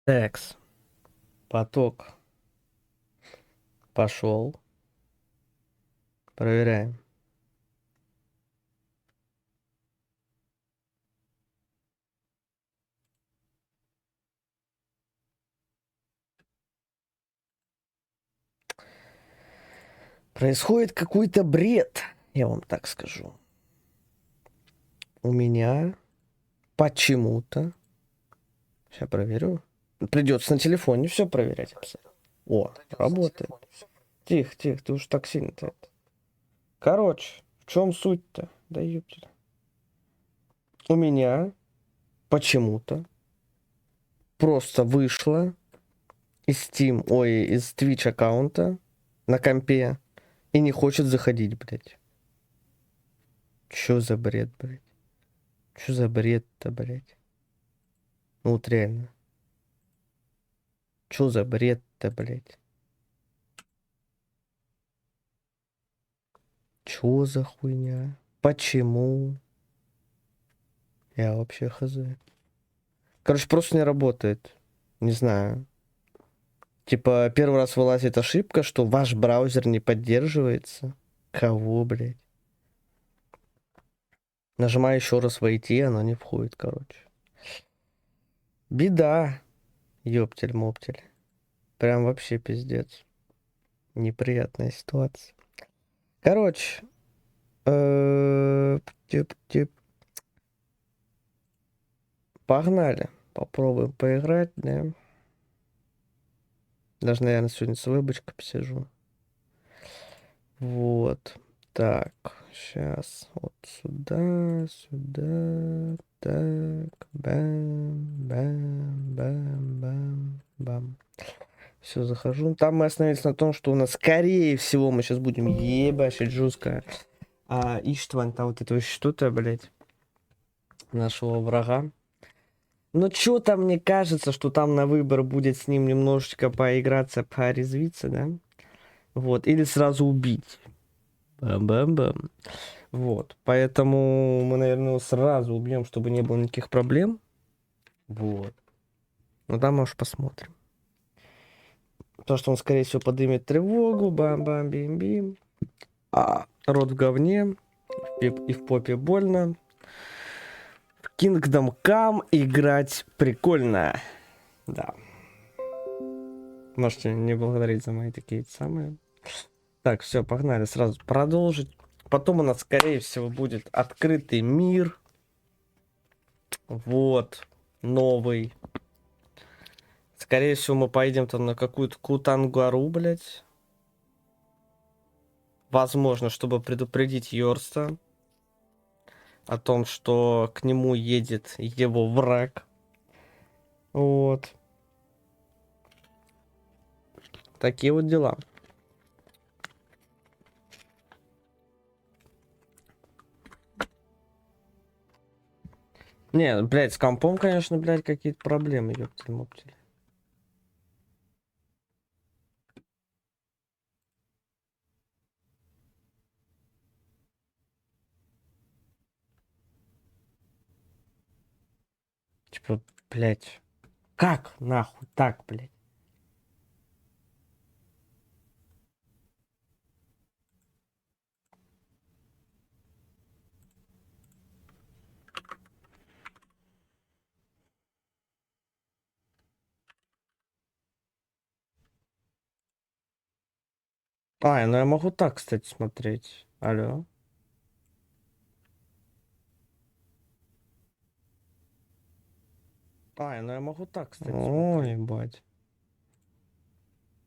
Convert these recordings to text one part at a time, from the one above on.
Текс. Поток. Пошел. Проверяем. Происходит какой-то бред, я вам так скажу. У меня почему-то... Сейчас проверю. Придется на телефоне все проверять абсолютно. О, работает. Тихо, тихо, ты уж так сильно-то это. Короче, в чем суть-то? Да ёптель. У меня почему-то просто вышло из Steam, ой, из Twitch аккаунта на компе и не хочет заходить, блядь. Чё за бред, блядь? Чё за бред-то, блядь? Ну вот реально. Чё за бред-то, блядь? Чё за хуйня? Почему? Я вообще хз. Короче, просто не работает. Не знаю. Типа, первый раз вылазит ошибка, что ваш браузер не поддерживается. Кого, блядь? Нажимаю еще раз войти, оно не входит, короче. Беда. Ёптель-моптель. Прям вообще пиздец. Неприятная ситуация. Короче. Тип-тип. Погнали. Попробуем поиграть, да. Даже, наверное, сегодня с вебочкой посижу. Вот. Так, сейчас вот сюда, сюда. Так, бам, бам, бам, бам, бам. Все, захожу. Там мы остановились на том, что у нас, скорее всего, мы сейчас будем ебашить жестко. Иштван, там вот это что-то, блядь, нашего врага. Но что-то мне кажется, что там на выбор будет с ним немножечко поиграться, порезвиться, да? Вот, или сразу убить. Бам-бам-бам. Вот, поэтому мы, наверное, его сразу убьем, чтобы не было никаких проблем. Вот. Ну да, может, посмотрим. То, что он, скорее всего, поднимет тревогу. Бам-бам-бим-бим. Рот в говне. И в попе больно. В Kingdom Come играть прикольно. Да. Можете не благодарить за мои такие самые. Так, все, погнали сразу продолжить. Потом у нас, скорее всего, будет открытый мир. Вот. Новый. Скорее всего, мы поедем там на какую-то Кутангуару, блядь. Возможно, чтобы предупредить Йорста о том, что к нему едет его враг. Вот. Такие вот дела. Не, блядь, с компом, конечно, блядь, какие-то проблемы, ёптель-моптель. Типа, блядь, как нахуй так, блядь? Ну я могу так, кстати, смотреть. Алло. Ну я могу так, кстати, смотреть. Ой, ебать.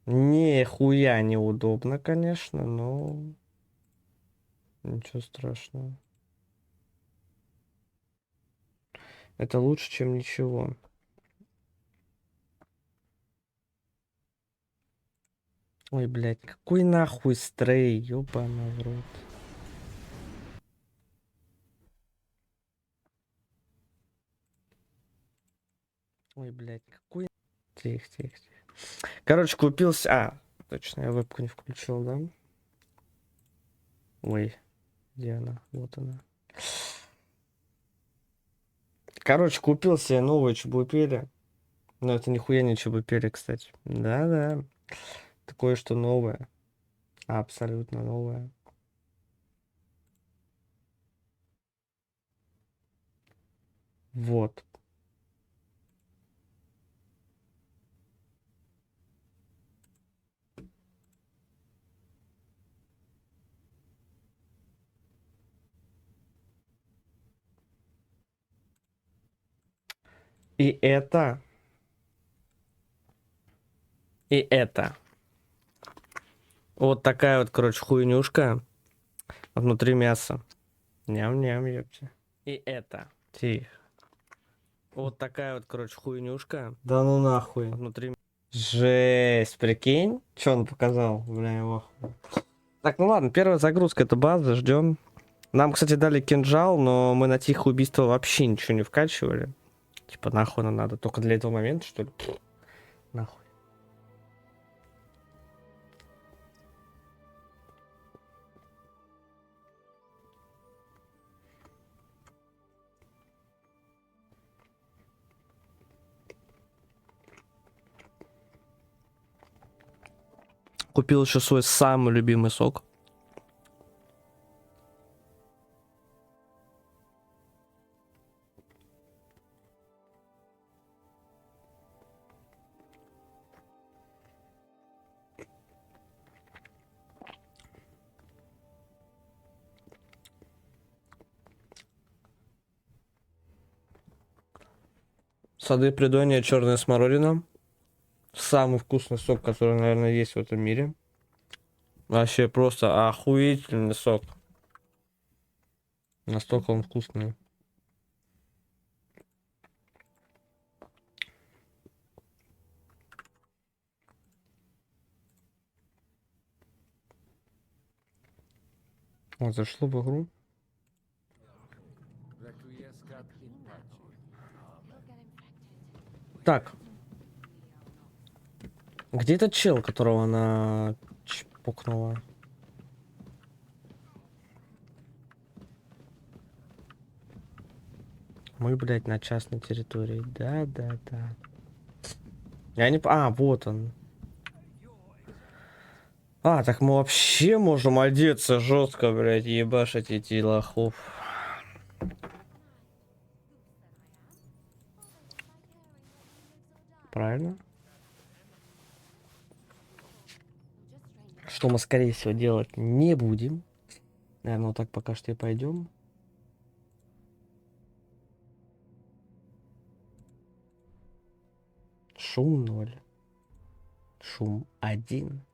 Нихуя неудобно, конечно, но... Ничего страшного. Это лучше, чем ничего. Ой, блядь, какой нахуй стрей, ёбаный в рот. Ой, блядь, какой... Тихо, тихо, тихо. Короче, купился... точно, я вебку не включил, да? Ой, где она? Вот она. Короче, купил себе новую чебупели. Но это нихуя не чебупели, кстати. Да-да. Такое, что новое. Абсолютно новое. Вот. И это. И это. Вот такая вот, короче, хуйнюшка. Внутри мяса. Ням-ням, ёпте. И это. Тихо. Вот такая вот, короче, хуйнюшка. Да ну нахуй. Внутри. Жесть, прикинь. Что он показал? Бля, его. Так, ну ладно, первая загрузка это база, ждем. Нам, кстати, дали кинжал, но мы на тихое убийство вообще ничего не вкачивали. Типа, нахуй нам надо? Только для этого момента, что ли? Нахуй. Купил еще свой самый любимый сок. Сады Придонья, черная смородина. Самый вкусный сок, который, наверное, есть в этом мире. Вообще просто охуительный сок. Настолько он вкусный. Вот, зашло в игру. Так. Где этот чел, которого она чпокнула? Мы, блядь, на частной территории. Да. Я не... вот он. Так мы вообще можем одеться жестко, блядь, ебашить эти лохов. Правильно? Что мы, скорее всего, делать не будем. Наверное, вот так пока что и пойдем. Шум 0. Шум 1.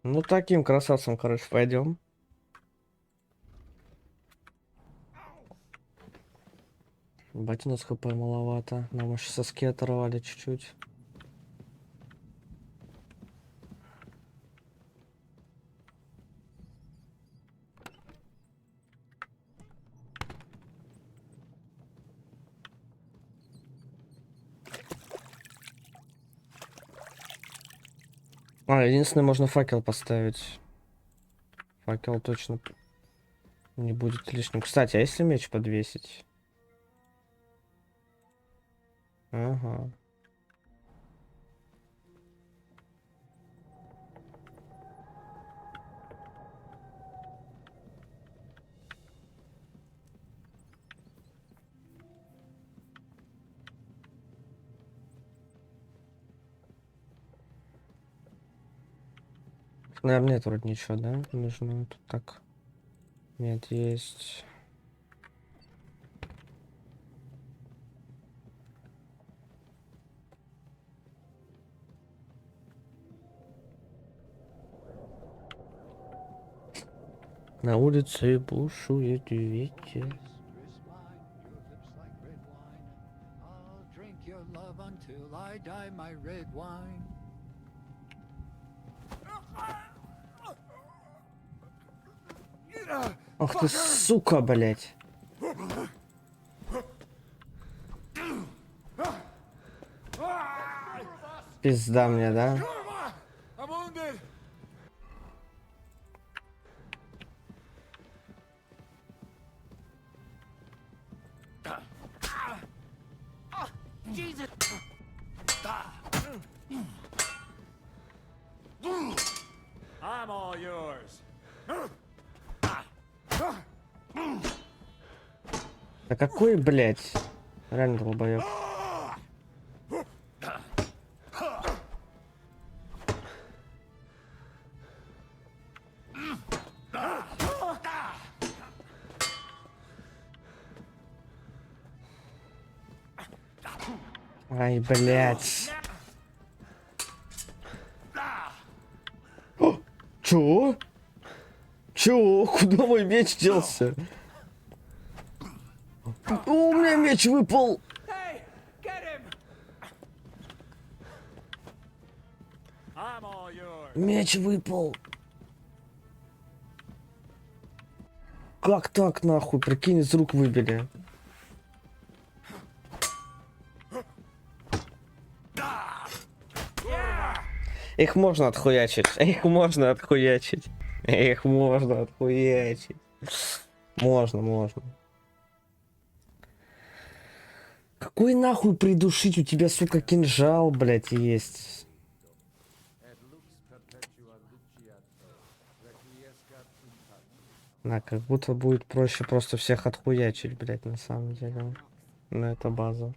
Ну, таким красавцем, короче, пойдем. Бать, у нас хп маловато. Нам еще соски оторвали чуть-чуть. Единственное, можно факел поставить. Факел точно не будет лишним. Кстати, а если меч подвесить? Ага. Наверное, нет вроде ничего, да? Нужно тут так. Нет, есть. На улице бушует ветер. Ах ты, сука, блядь. Пизда мне, да? I'm all yours. Да какой, блядь? Реально долбоёб. Ай, блядь. О, чё? Чё? Куда мой меч делся? О, у меня меч выпал! Hey, get him! I'm all yours. Меч выпал! Как так, нахуй? Прикинь, из рук выбили. Их можно отхуячить. Их можно отхуячить. Их можно отхуячить. Можно. Какой нахуй придушить? У тебя, сука, кинжал, блядь, есть. На, как будто будет проще просто всех отхуячить, блядь, на самом деле. Но это база.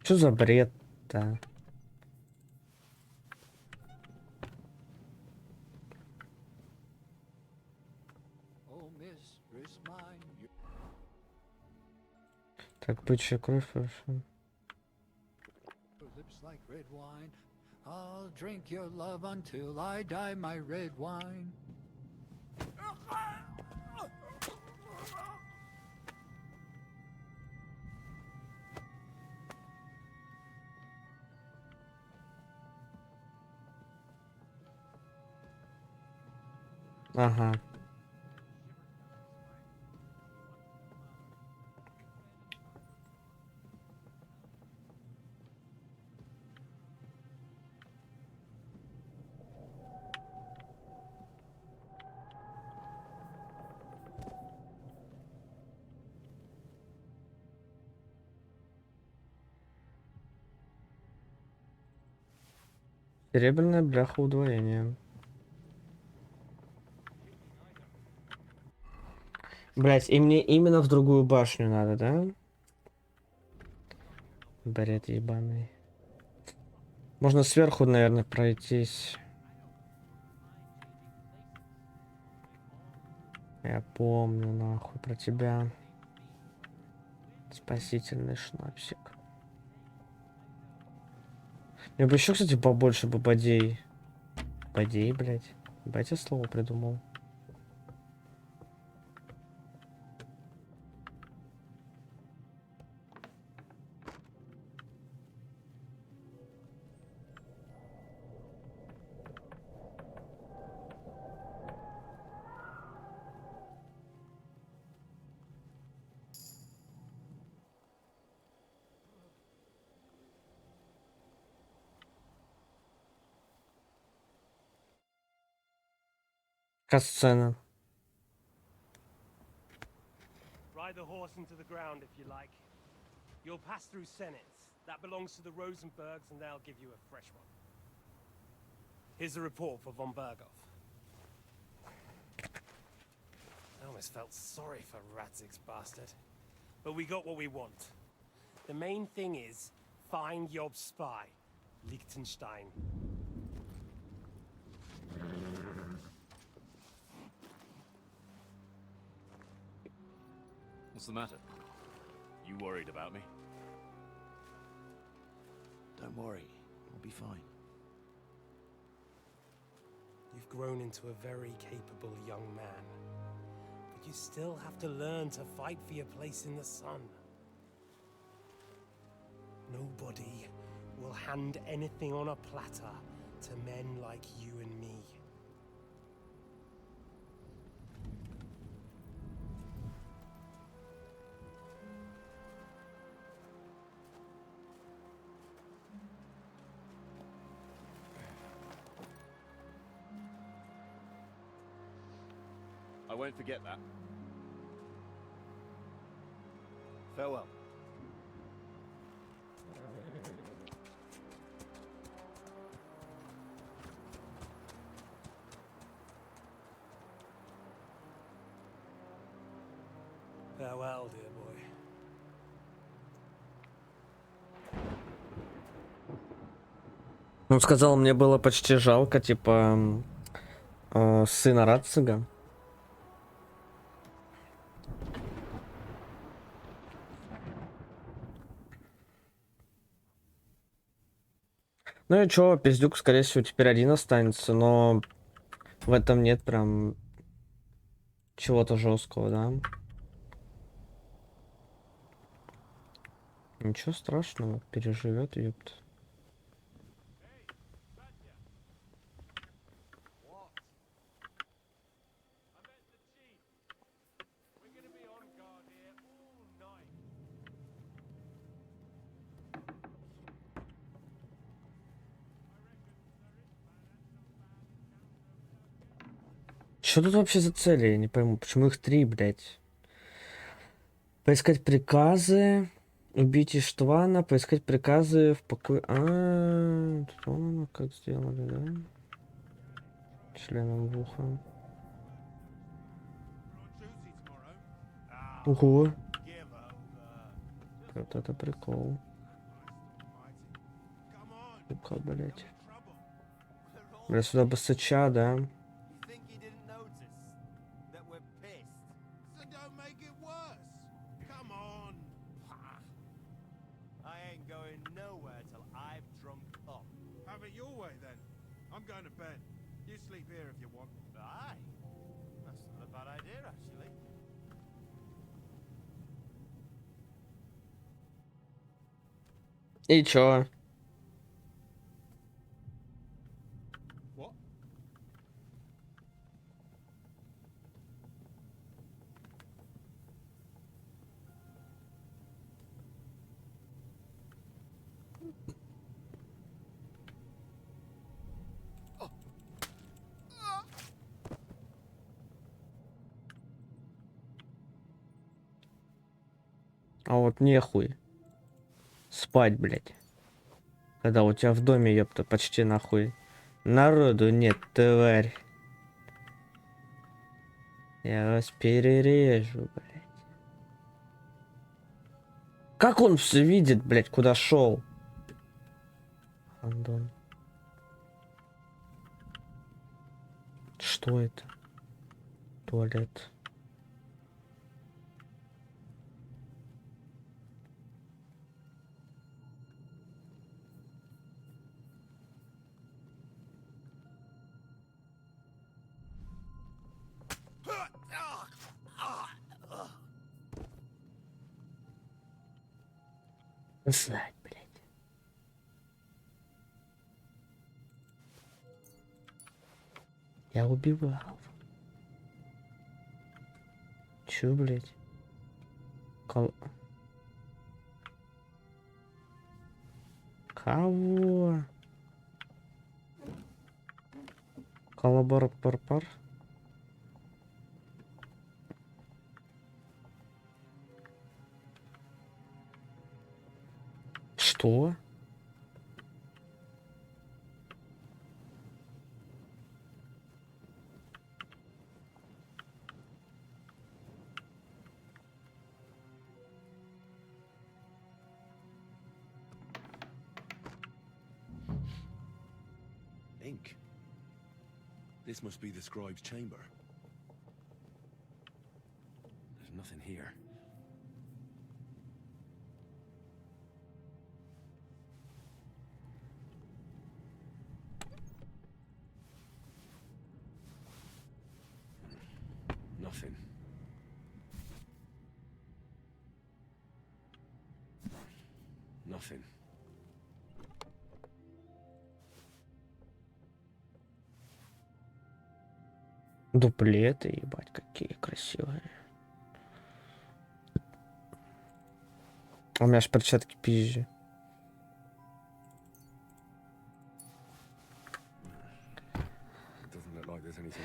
Что за бред-то? Так, бычья кровь, хорошо. I'll drink your love until I die, my red wine. Ага. Серебряная бляха удвоения. Блять, и мне именно в другую башню надо, да? Бред ебаный. Можно сверху, наверное, пройтись. Я помню, нахуй, про тебя. Спасительный шнапсик. Мне бы еще, кстати, побольше бы бодей. Бодей, блядь. Ебать, я слово придумал. Касцена. Ride the horse into the ground if you like. You'll pass through Senates. That belongs to the Rosenbergs, and they'll give you a fresh one. Here's a report for von Berghoff. I almost felt sorry for Radzig's bastard. But we got what we want. The main thing is, find Job's spy, Liechtenstein. What's the matter? You worried about me? Don't worry, I'll be fine. You've grown into a very capable young man. But You still have to learn to fight for your place in the sun. Nobody will hand anything on a platter to men like you and me. I won't forget that. Farewell. Farewell, dear boy. Он сказал, мне было почти жалко, типа, сына Рацига. Ну и чё, пиздюк, скорее всего, теперь один останется, но в этом нет прям чего-то жесткого, да? Ничего страшного, переживет, ёпт. Что тут вообще за цели? Я не пойму, почему их 3, блядь? Поискать приказы, убить Иштвана, поискать приказы в покое... тут вон как сделали, да? Членом в ухо. Ого! Вот это прикол. Ну-ка, блядь. Бля, сюда бы сыча, да? Have it your way then. I'm going to bed. You sleep here if you want. Aye. That's not a bad idea, actually. И чё? What? А вот нехуй. Спать, блядь. Когда у тебя в доме, ёпта, почти нахуй народу нет, тварь. Я вас перережу, блядь. Как он все видит, блядь, куда шел? Андон. Что это? Туалет. Знать, блядь. Я убивал. Чё, блядь? Кого? Коллабор-пар-пар? Что? Ink. This must be the scribe's chamber. There's nothing here. Nothing. Nothing. Дуплеты, ебать, какие красивые. У меня аж перчатки пизжи. Doesn't look like there's anything.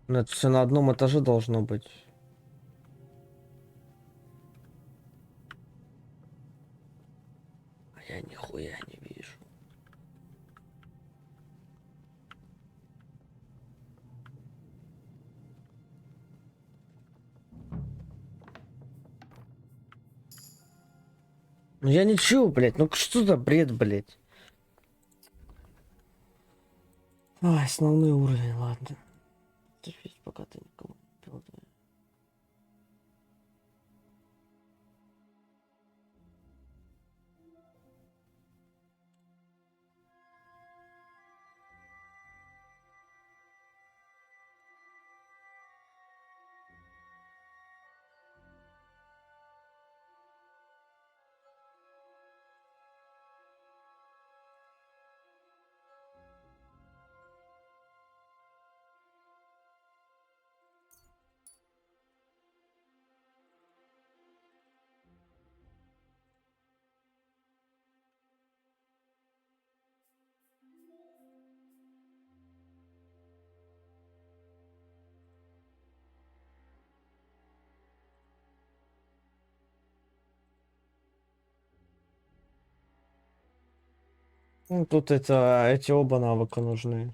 Ну, это все на одном этаже должно быть. А я нихуя не вижу. Ну я ничего, блядь. Ну что за бред, блядь? Ай, основной уровень, ладно. Терпеть, пока ты никому не пил, да. Ну, тут эти оба навыка нужны.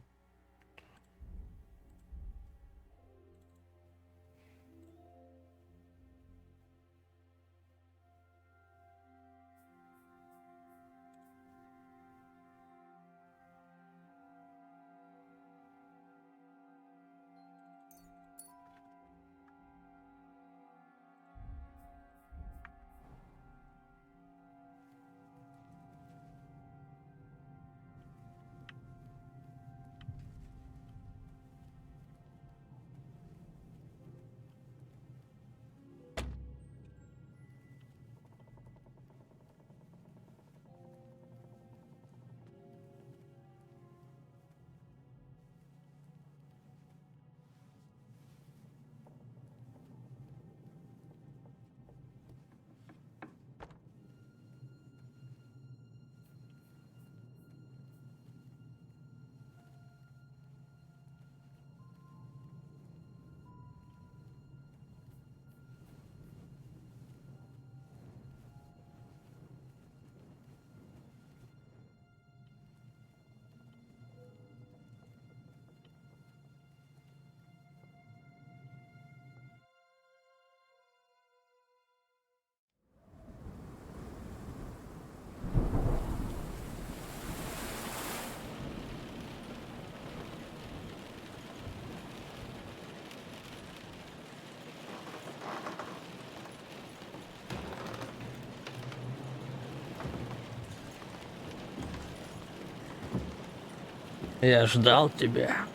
Я ждал тебя.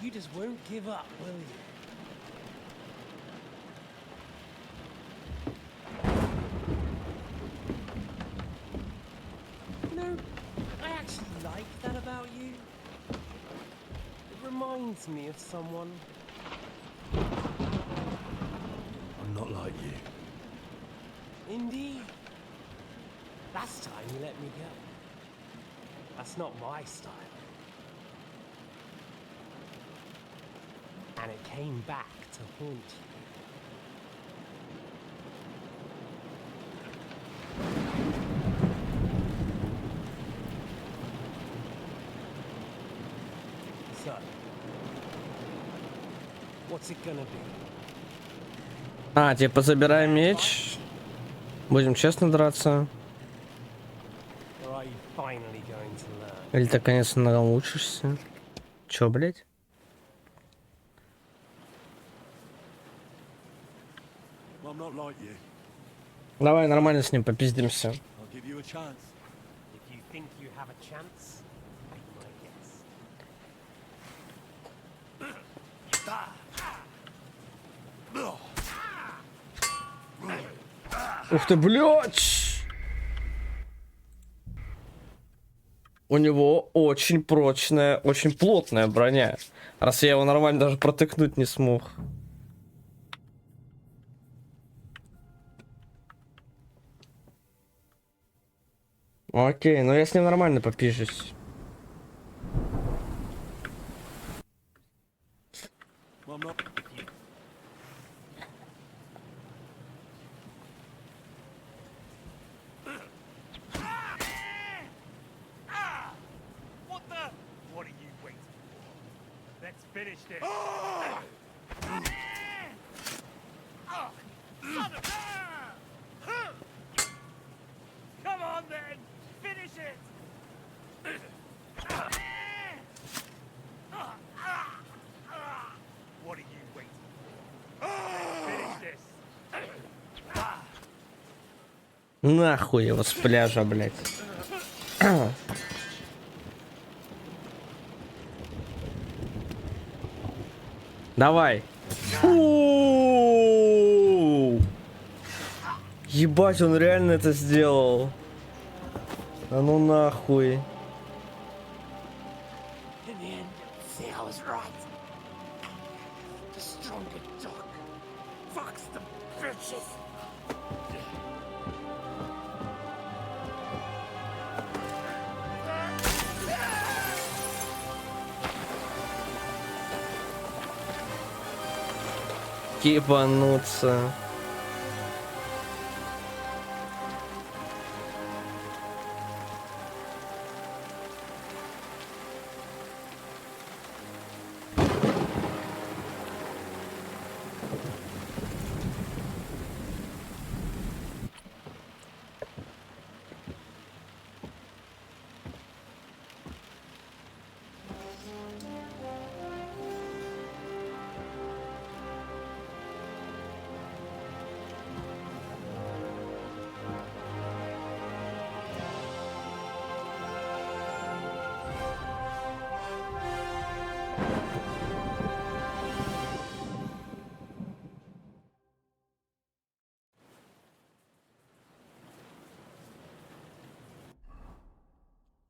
You just won't give up, will you? You know, I actually like that about you. It reminds me of someone. I'm not like you. Indeed. Last time you let me go. That's not my style. And it came back to haunt you. So, what's it gonna be? А, типа забираем меч. Будем честно драться. Or are you finally going to learn? Или ты, конечно, научишься? Чё, блядь? I'm not like you. Давай нормально с ним попиздимся. I'll give you a chance. If you think you have a chance, take my guess. Ух ты, блядь! У него очень прочная, очень плотная броня. Раз я его нормально даже протыкнуть не смог. Окей, ну я с ним нормально попижусь. I'm not. What the? What are you waiting for? Let's finish this. Son of Come on then, finish it. What are you waiting for? Let's finish this. Нахуй его с пляжа, блядь. Давай. У-у-у! Ебать, он реально это сделал. А ну нахуй. In the end, see, I was right. The stronger dog. Fucks the bitches. Ебануться.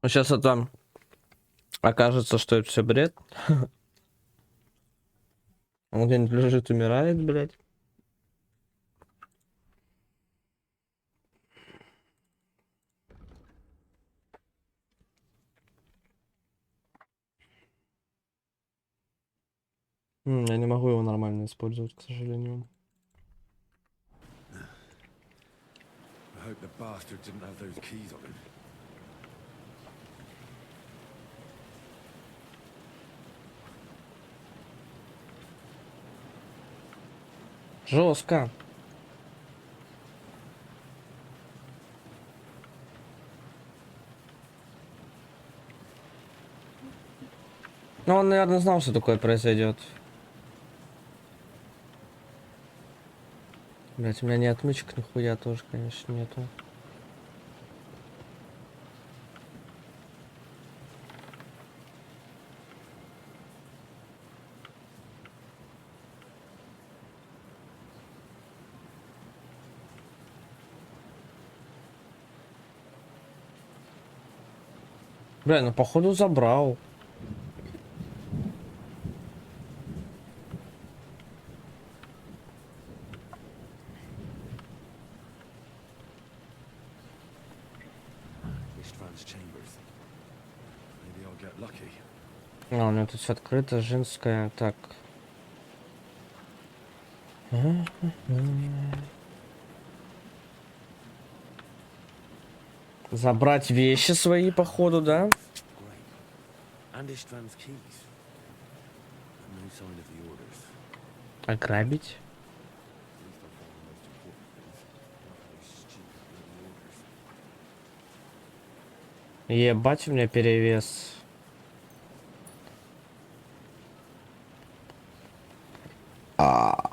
Ну, сейчас это окажется, что это все бред. Он где-нибудь лежит, умирает, блядь. Я не могу его нормально использовать, к сожалению. I hope the bastard didn't have those keys on him. Жестко. Ну, он, наверное, знал, что такое произойдет. Блять, у меня не отмычек нихуя тоже, конечно, нету. Бля, ну походу забрал. Ishtvan's chambers. Maybe I'll get lucky. А, у него тут все открыто, женская. Так. Забрать вещи свои, походу, да? Great. And Ishtvan's keys. And no sign of the orders. Ограбить. At least I found the most important things. Not those stupid bloody orders. Ебать, у меня перевес. А.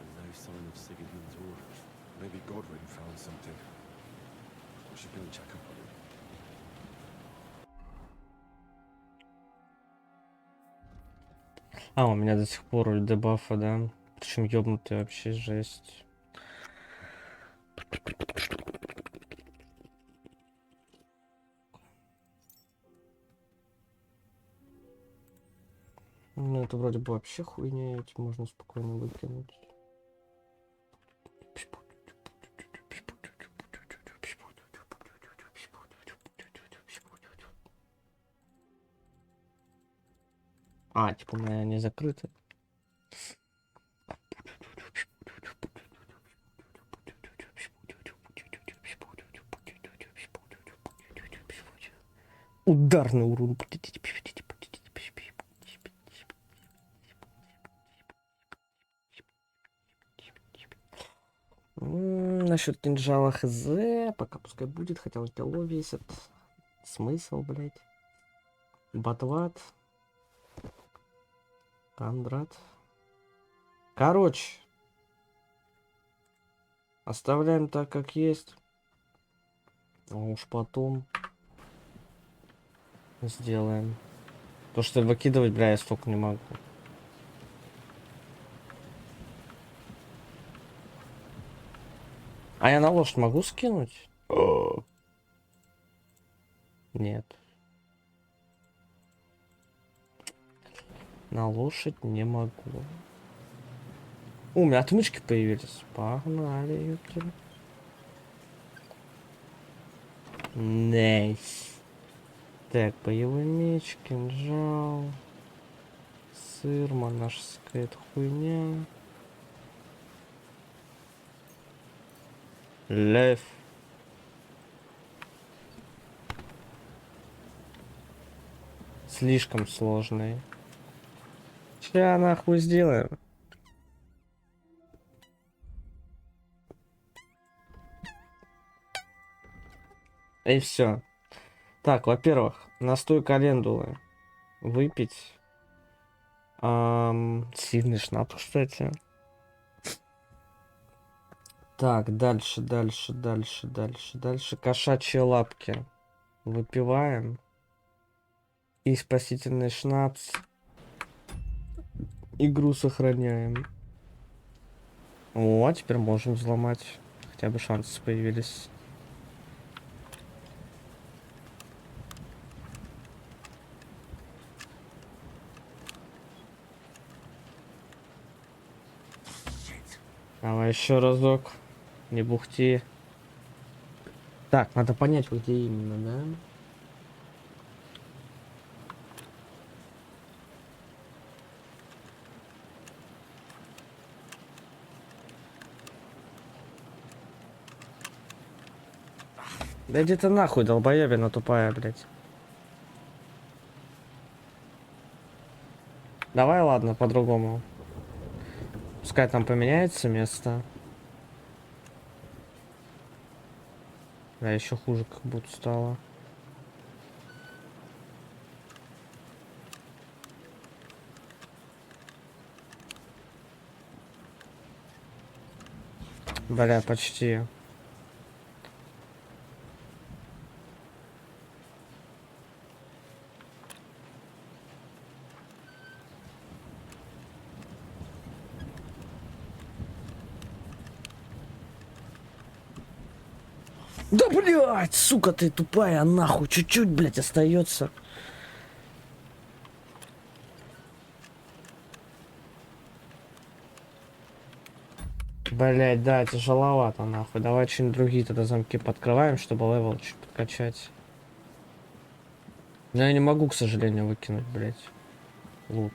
And no sign of Sigismund's orders. Maybe Godwin found something. We should go and check up on him. А, у меня до сих пор дебафа, да? Причем ёбнутый вообще жесть. Ну, это вроде бы вообще хуйня, эти можно спокойно выкинуть. А, типа у меня не закрыто. Ударный урон. Насчет кинжала хз, пока пускай будет, хотя он кило весит. Смысл, блять. Батват. Кондрат. Короче. Оставляем так, как есть. А уж потом сделаем. То, что выкидывать, бля, я столько не могу. А я на лошадь могу скинуть? Нет. На лошадь не могу. У меня отмычки появились. Погнали, ёптер. Найс. Так, боевой меч, кинжал. Сыр, монашеская эта хуйня. Лев. Слишком сложный. Ща нахуй сделаем. И все. Так, во-первых, настой календулы выпить. Сильный шнапс, кстати. Так, дальше. Кошачьи лапки выпиваем. И спасительный шнапс. Игру сохраняем. О, теперь можем взломать. Хотя бы шансы появились. Давай еще разок. Не бухти. Так, надо понять, где именно, да? Да иди ты нахуй, долбоебина тупая, блядь. Давай, ладно, по-другому. Пускай там поменяется место. Да, еще хуже как будто стало. Бля, почти. Да, блядь, сука ты тупая, нахуй, чуть-чуть, блядь, остается. Блядь, да, тяжеловато, нахуй. Давай что-нибудь другие тогда замки подкрываем, чтобы левел чуть подкачать. Но я не могу, к сожалению, выкинуть, блядь, лут.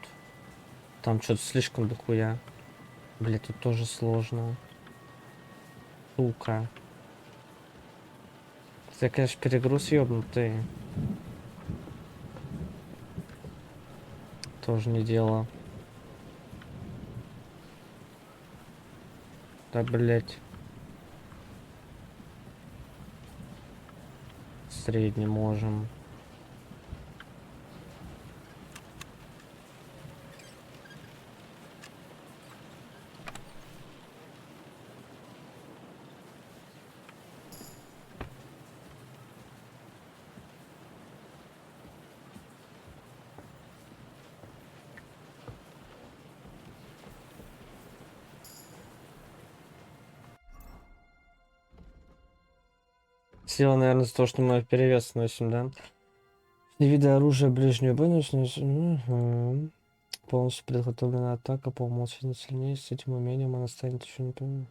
Там что-то слишком дохуя. Блять, тут тоже сложно. Сука. Хотя, конечно, перегруз ёбнутый. Тоже не дело. Да, блять. Средний можем. Сила, наверное, из-за того, что мы перевес носим, да? Все виды оружия ближнего боя носим. Полностью подготовленная атака по умолчанию сильнее. С этим умением она станет еще не помню.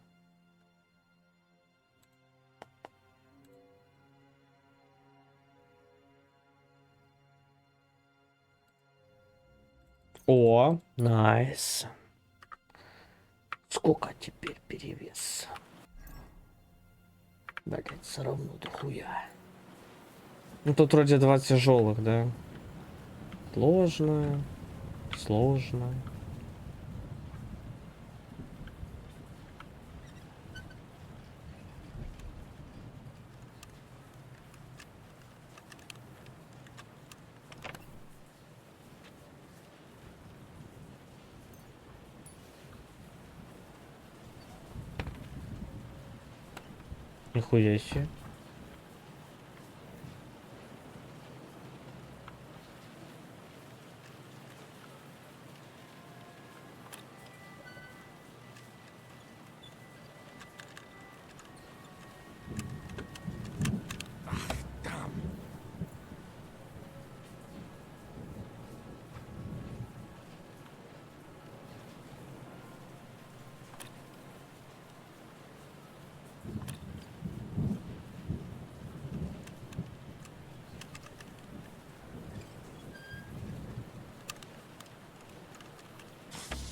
О, найс. Сколько теперь перевес? Блять, все равно дохуя. Ну тут вроде два тяжелых, да? Сложно. Сложно. Нихуя себе.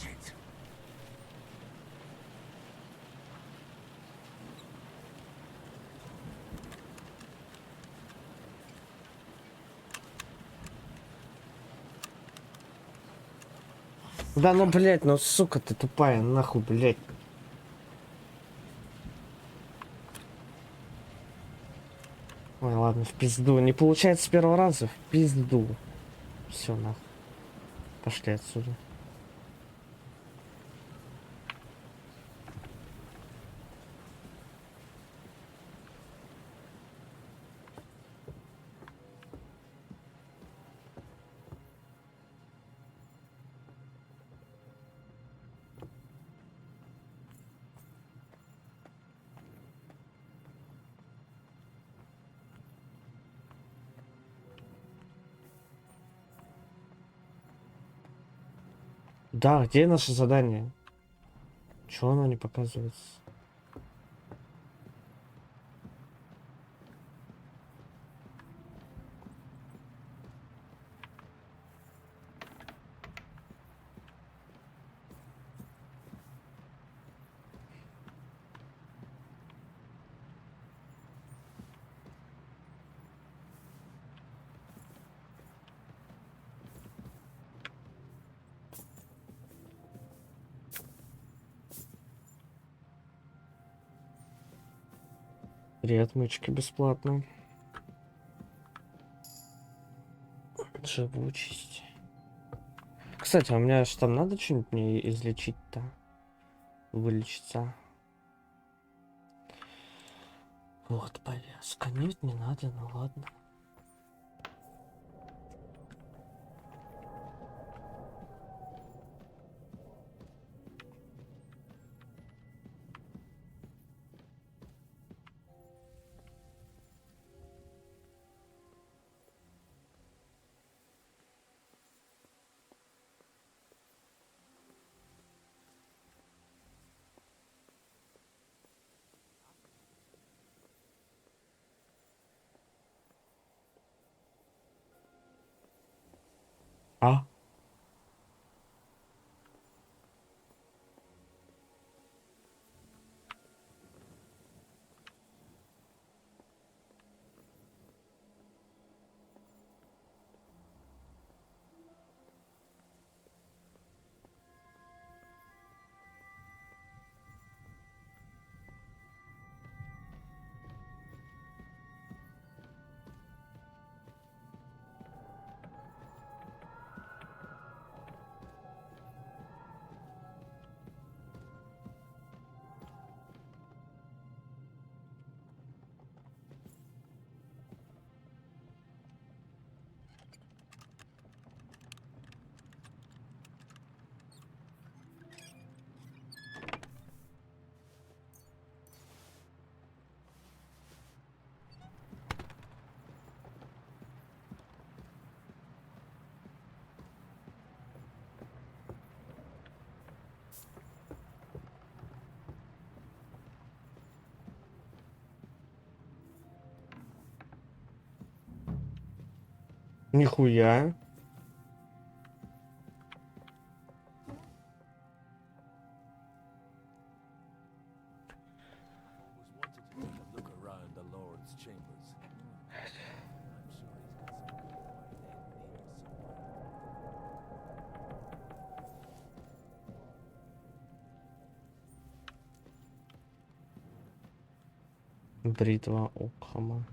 Shit. Да ну блять, ну сука ты тупая, нахуй, блять. Ой, ладно, в пизду. Не получается с первого раза, в пизду. Все, нахуй. Пошли отсюда. Да, где наше задание? Чего оно не показывается? Три отмычки бесплатно. Живучесть. Кстати, а у меня же там надо что-нибудь мне излечить-то? Вылечиться. Вот, повязка. Нет, не надо, ну ладно. А? Нихуя. Was wanted to take a look around the Lord's chambers. I'm sure he's got some good wine hidden in here somewhere. Бритва Окхама.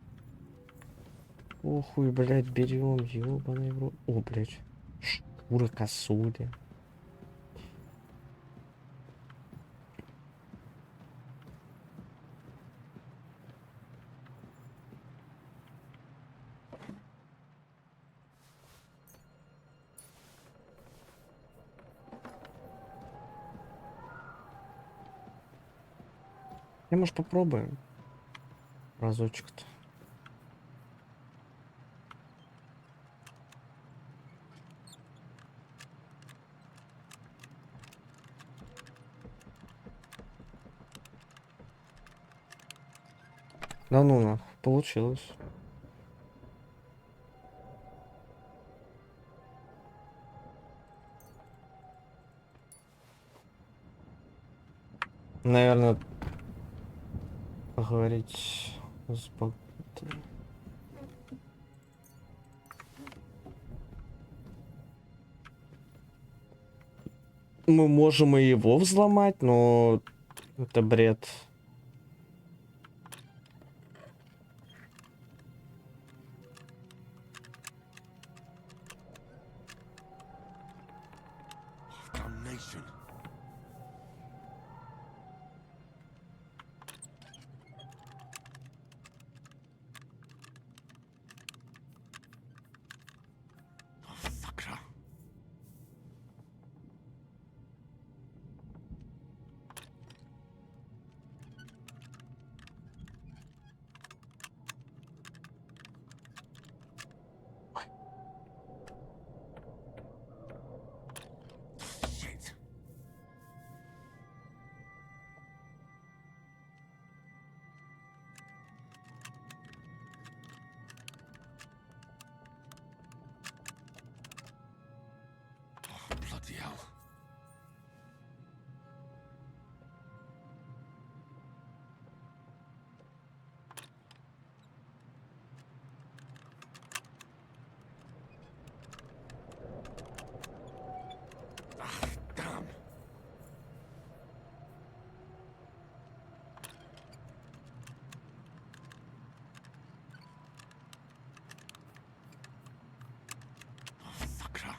Охуй, блядь, берем, ёбаный в рот. О, блядь. Шкура косули. Я, может, попробуем разочек-то. Да ну нахуй, получилось. Наверное, поговорить с богатым. Мы можем и его взломать, но это бред. Damnation. Oh, Sakra. Shit. Oh, bloody hell. Ah, damn. Oh, Sakra.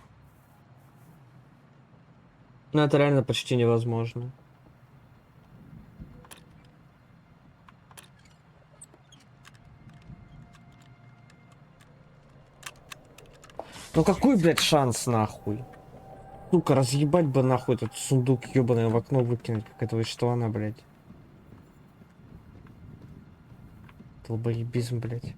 Ну, это реально почти невозможно. Ну какой, блядь, шанс нахуй? Сука, разъебать бы нахуй этот сундук ёбаный в окно выкинуть, как этого штуана, блядь. Долбоебизм, блядь.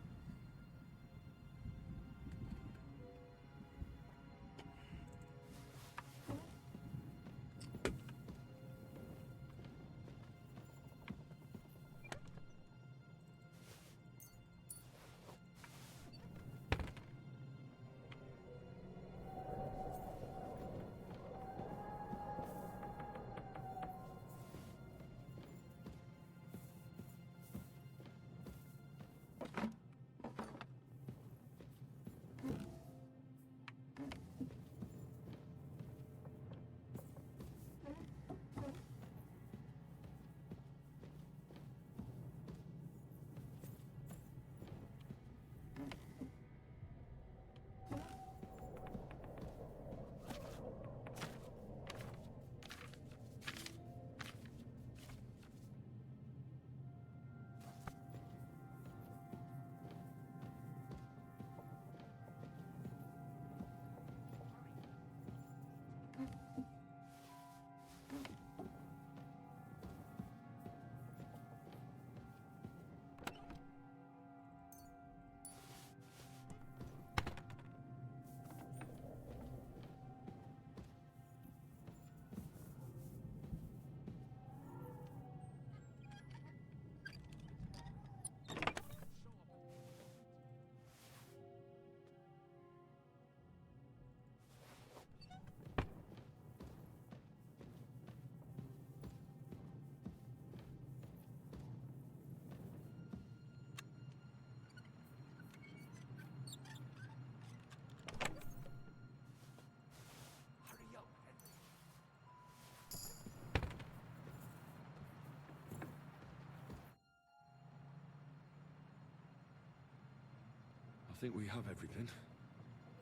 think we have everything.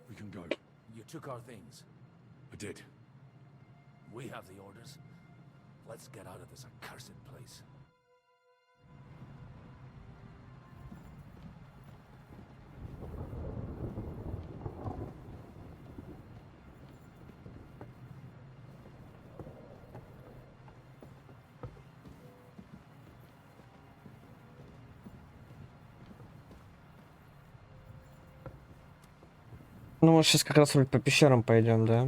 We can go. You took our things. I did. We have the orders. Let's get out of this accursed place. Ну, мы сейчас как раз вроде по пещерам пойдем, да?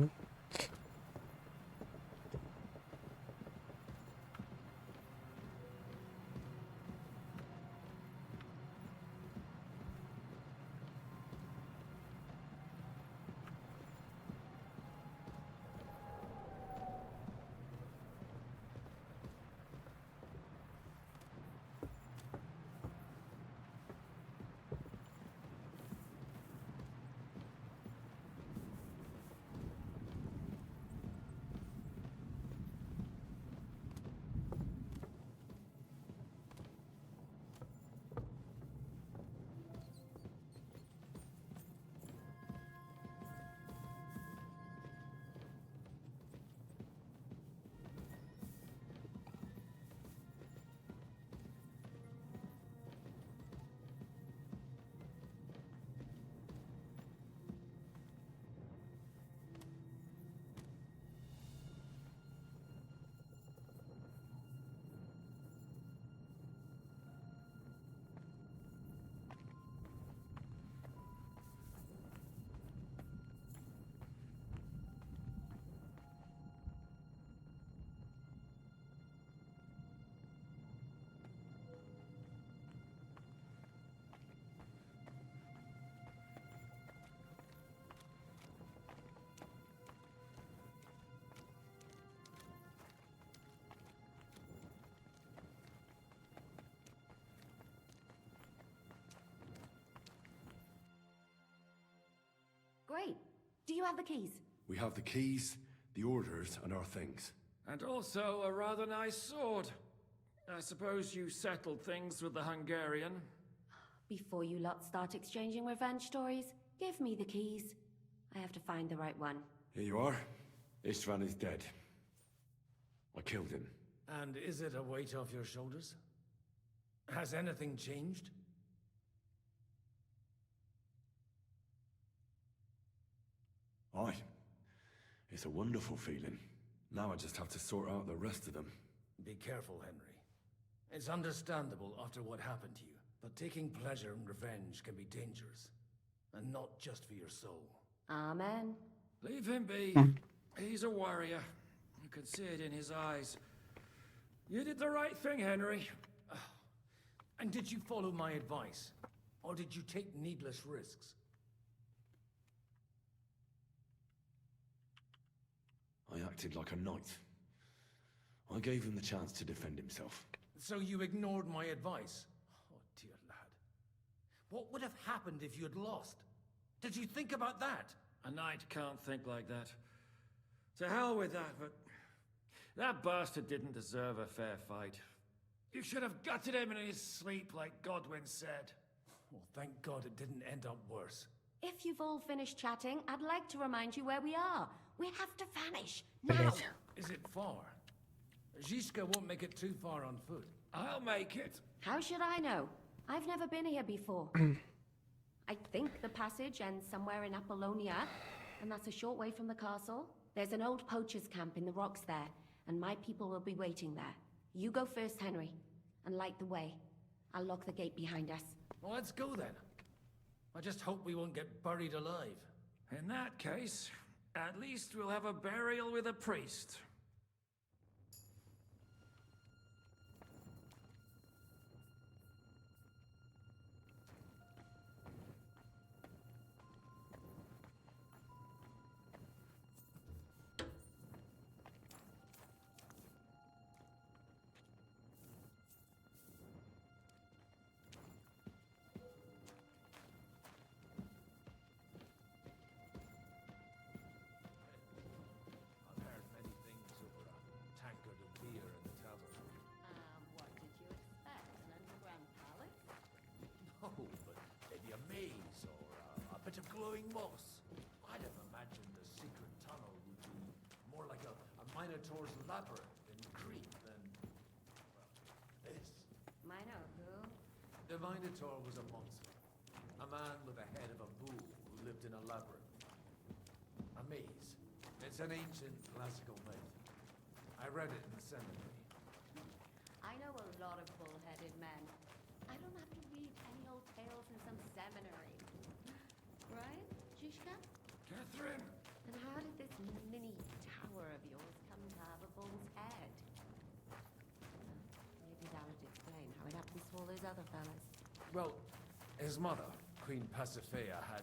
Great. Do you have the keys? We have the keys, the orders, and our things. And also a rather nice sword. I suppose you settled things with the Hungarian. Before you lot start exchanging revenge stories, give me the keys. I have to find the right one. Here you are. Istvan is dead. I killed him. And is it a weight off your shoulders? Has anything changed? Aye. It's a wonderful feeling. Now I just have to sort out the rest of them. Be careful, Henry. It's understandable after what happened to you, but taking pleasure in revenge can be dangerous. And not just for your soul. Amen. Leave him be. He's a warrior. You can see it in his eyes. You did the right thing, Henry. And did you follow my advice? Or did you take needless risks? I acted like a knight. I gave him the chance to defend himself. So you ignored my advice? Oh, dear lad. What would have happened if you had lost? Did you think about that? A knight can't think like that. To hell with that, but that bastard didn't deserve a fair fight. You should have gutted him in his sleep, like Godwin said. Well, thank God it didn't end up worse. If you've all finished chatting, I'd like to remind you where we are. We have to vanish. Now! Is it far? Zizka won't make it too far on foot. I'll make it. How should I know? I've never been here before. I think the passage ends somewhere in Apollonia, and that's a short way from the castle. There's an old poacher's camp in the rocks there, and my people will be waiting there. You go first, Henry, and light the way. I'll lock the gate behind us. Well, let's go then. I just hope we won't get buried alive. In that case, at least we'll have a burial with a priest. I've heard many things glowing moss. I'd have imagined the secret tunnel would be more like a Minotaur's labyrinth in Crete than, well, this. Mino who? The Minotaur was a monster. A man with the head of a bull who lived in a labyrinth. A maze. It's an ancient classical myth. I read it in the seminary. I know a lot of bull-headed men. I don't have to read any old tales in some seminary. Right, Zhishka? Catherine! And how did this mini tower of yours come to have a bull's head? Maybe that would explain how it happens to all those other fellas. Well, his mother, Queen Pasiphae, had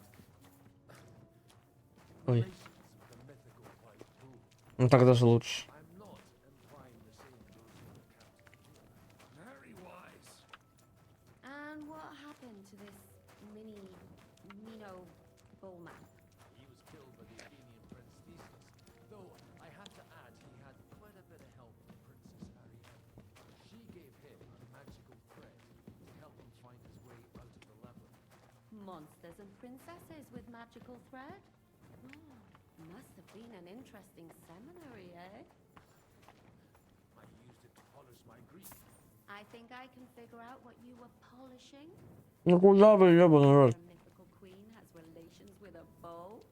Ой, relations with the mythical white bull. ну так даже лучше. I'm not implying the same goes for the captain here. Very wise. And what happened to this Mino bullman? He was killed by the Athenian prince Theseus, though I have to add he had quite a bit of help from Princess Ariadne. She gave him a magical thread to help him find his way out of the labyrinth. Monsters and princesses with magical thread? Must have been an interesting seminary, eh? I used it to polish my Greek. I think I can figure out what you were polishing. Ну куда вы, ебаный A рот? mythical queen has relations with a bull.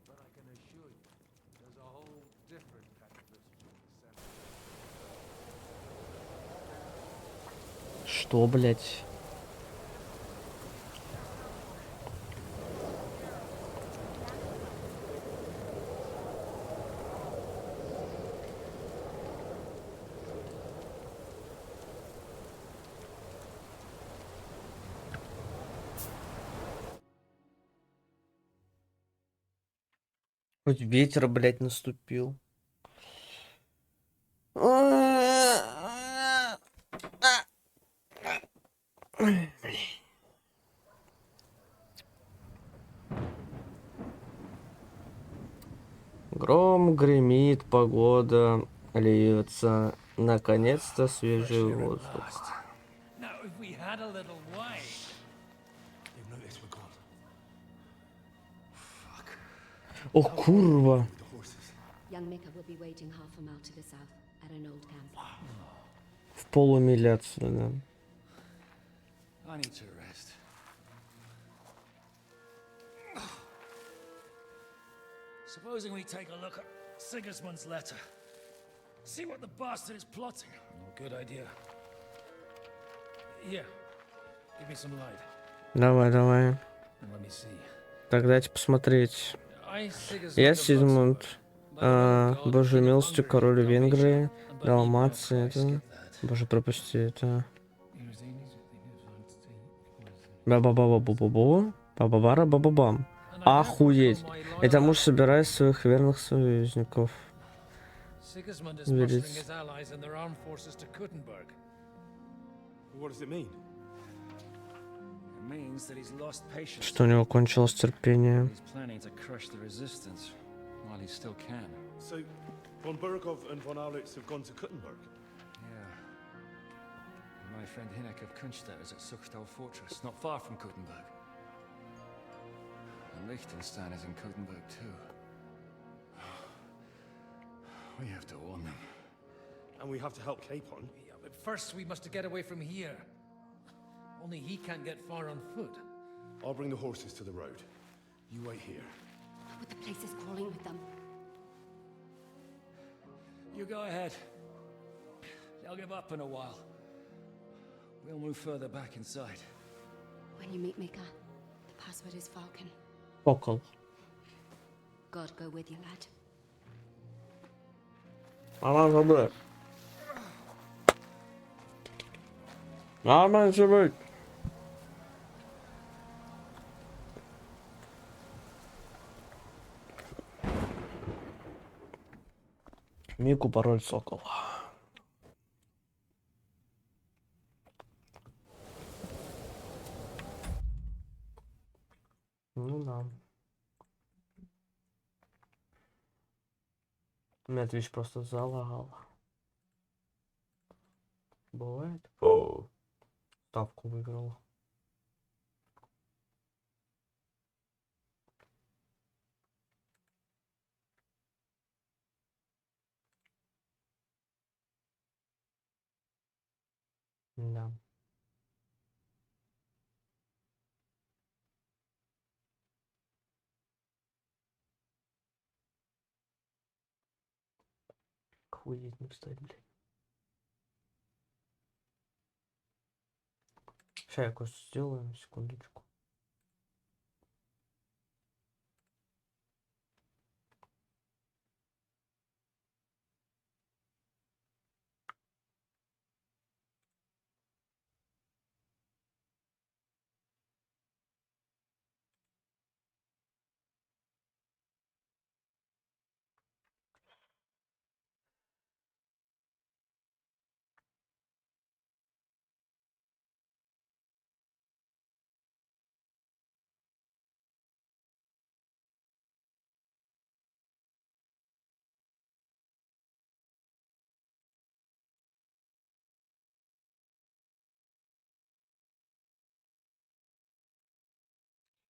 But I can assure you, there's a whole different kind of ritual in the seminary. Что, блядь? Хоть ветер, блядь, наступил. Гром гремит, погода льется. Наконец-то свежий воздух. Now, if we had a little wine. They've noticed we're gone. Fuck. О, курва. The horses. Young Mika will be waiting half a mile to the south at an old camp. В полумиле отсюда. I need to rest. Supposing we take a look at Sigismund's letter. See what the bastard is plotting. Good idea. Here, give me some light. Давай, давай. And let me see. Так, дайте посмотреть. I, Sigismund Я of Сигмунд, Luxembourg, by the will of God, Божьей King of милостью, Hungary, король Венгрии, Dalmatia, and by Далмации, the name of Christ, это... get that. Боже, пропусти это. Ба-ба-ба-ба-бу-бу-бу. Ба-ба-бара, ба-ба-бам. And I therefore Охуеть. call my loyal Это муж ally. собирает своих верных союзников. Sigismund is There mustering is- his allies and their armed forces to Kuttenberg. What does it mean? It means that he's lost patience. Что у него кончилось терпение. He's planning to crush the resistance while he still can. So, von Burgov and von Aulitz have gone to Kuttenberg. Yeah. My friend Hinek of Kunstadt is at Suchtal Fortress, not far from Kuttenberg. And Liechtenstein is in Kuttenberg too. We have to warn them. And we have to help Capon. Yeah, but first we must get away from here. Only he can't get far on foot. I'll bring the horses to the road. You wait here. But the place is crawling with them. You go ahead. They'll give up in a while. We'll move further back inside. When you meet Mika, the password is Falcon. Сокол. God go with you, lad. Она забыла. Нормально все будет. Мику пароль сокол. Ну да. У меня Twitch просто залагал. Бывает? Ставку выиграл. Да. Хуй здесь не встать, блядь. Сейчас я кое-что сделаю, секундочку.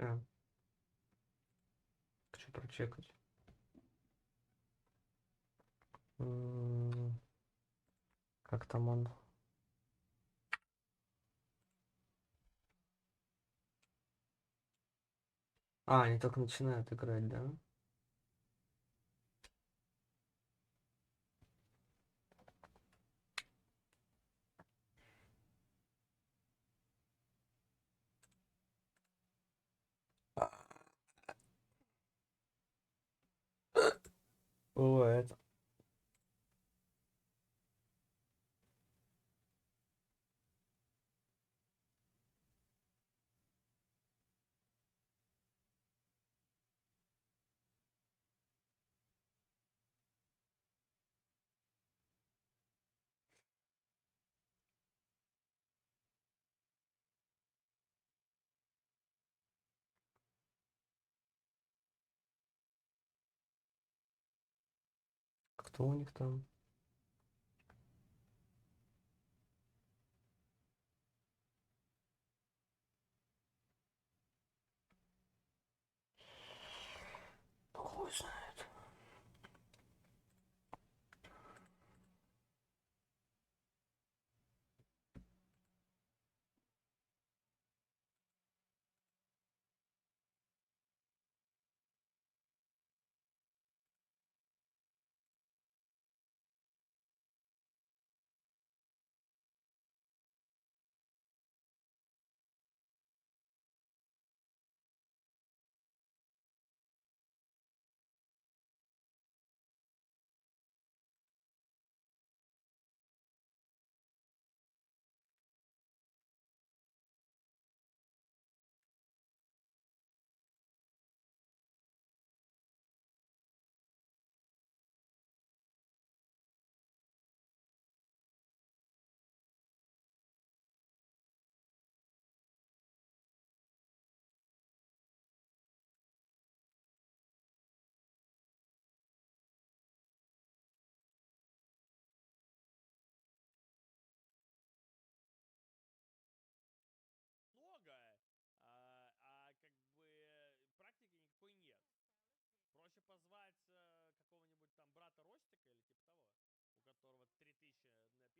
А, хочу прочекать. Как там он? А, они только начинают играть, да? Бывает. Кто у них там? Хуй знает. Многое, как бы практики никакой нет. Проще позвать какого-нибудь там брата Ростика или типа того, у которого 3000 напишем рейтинга и будем.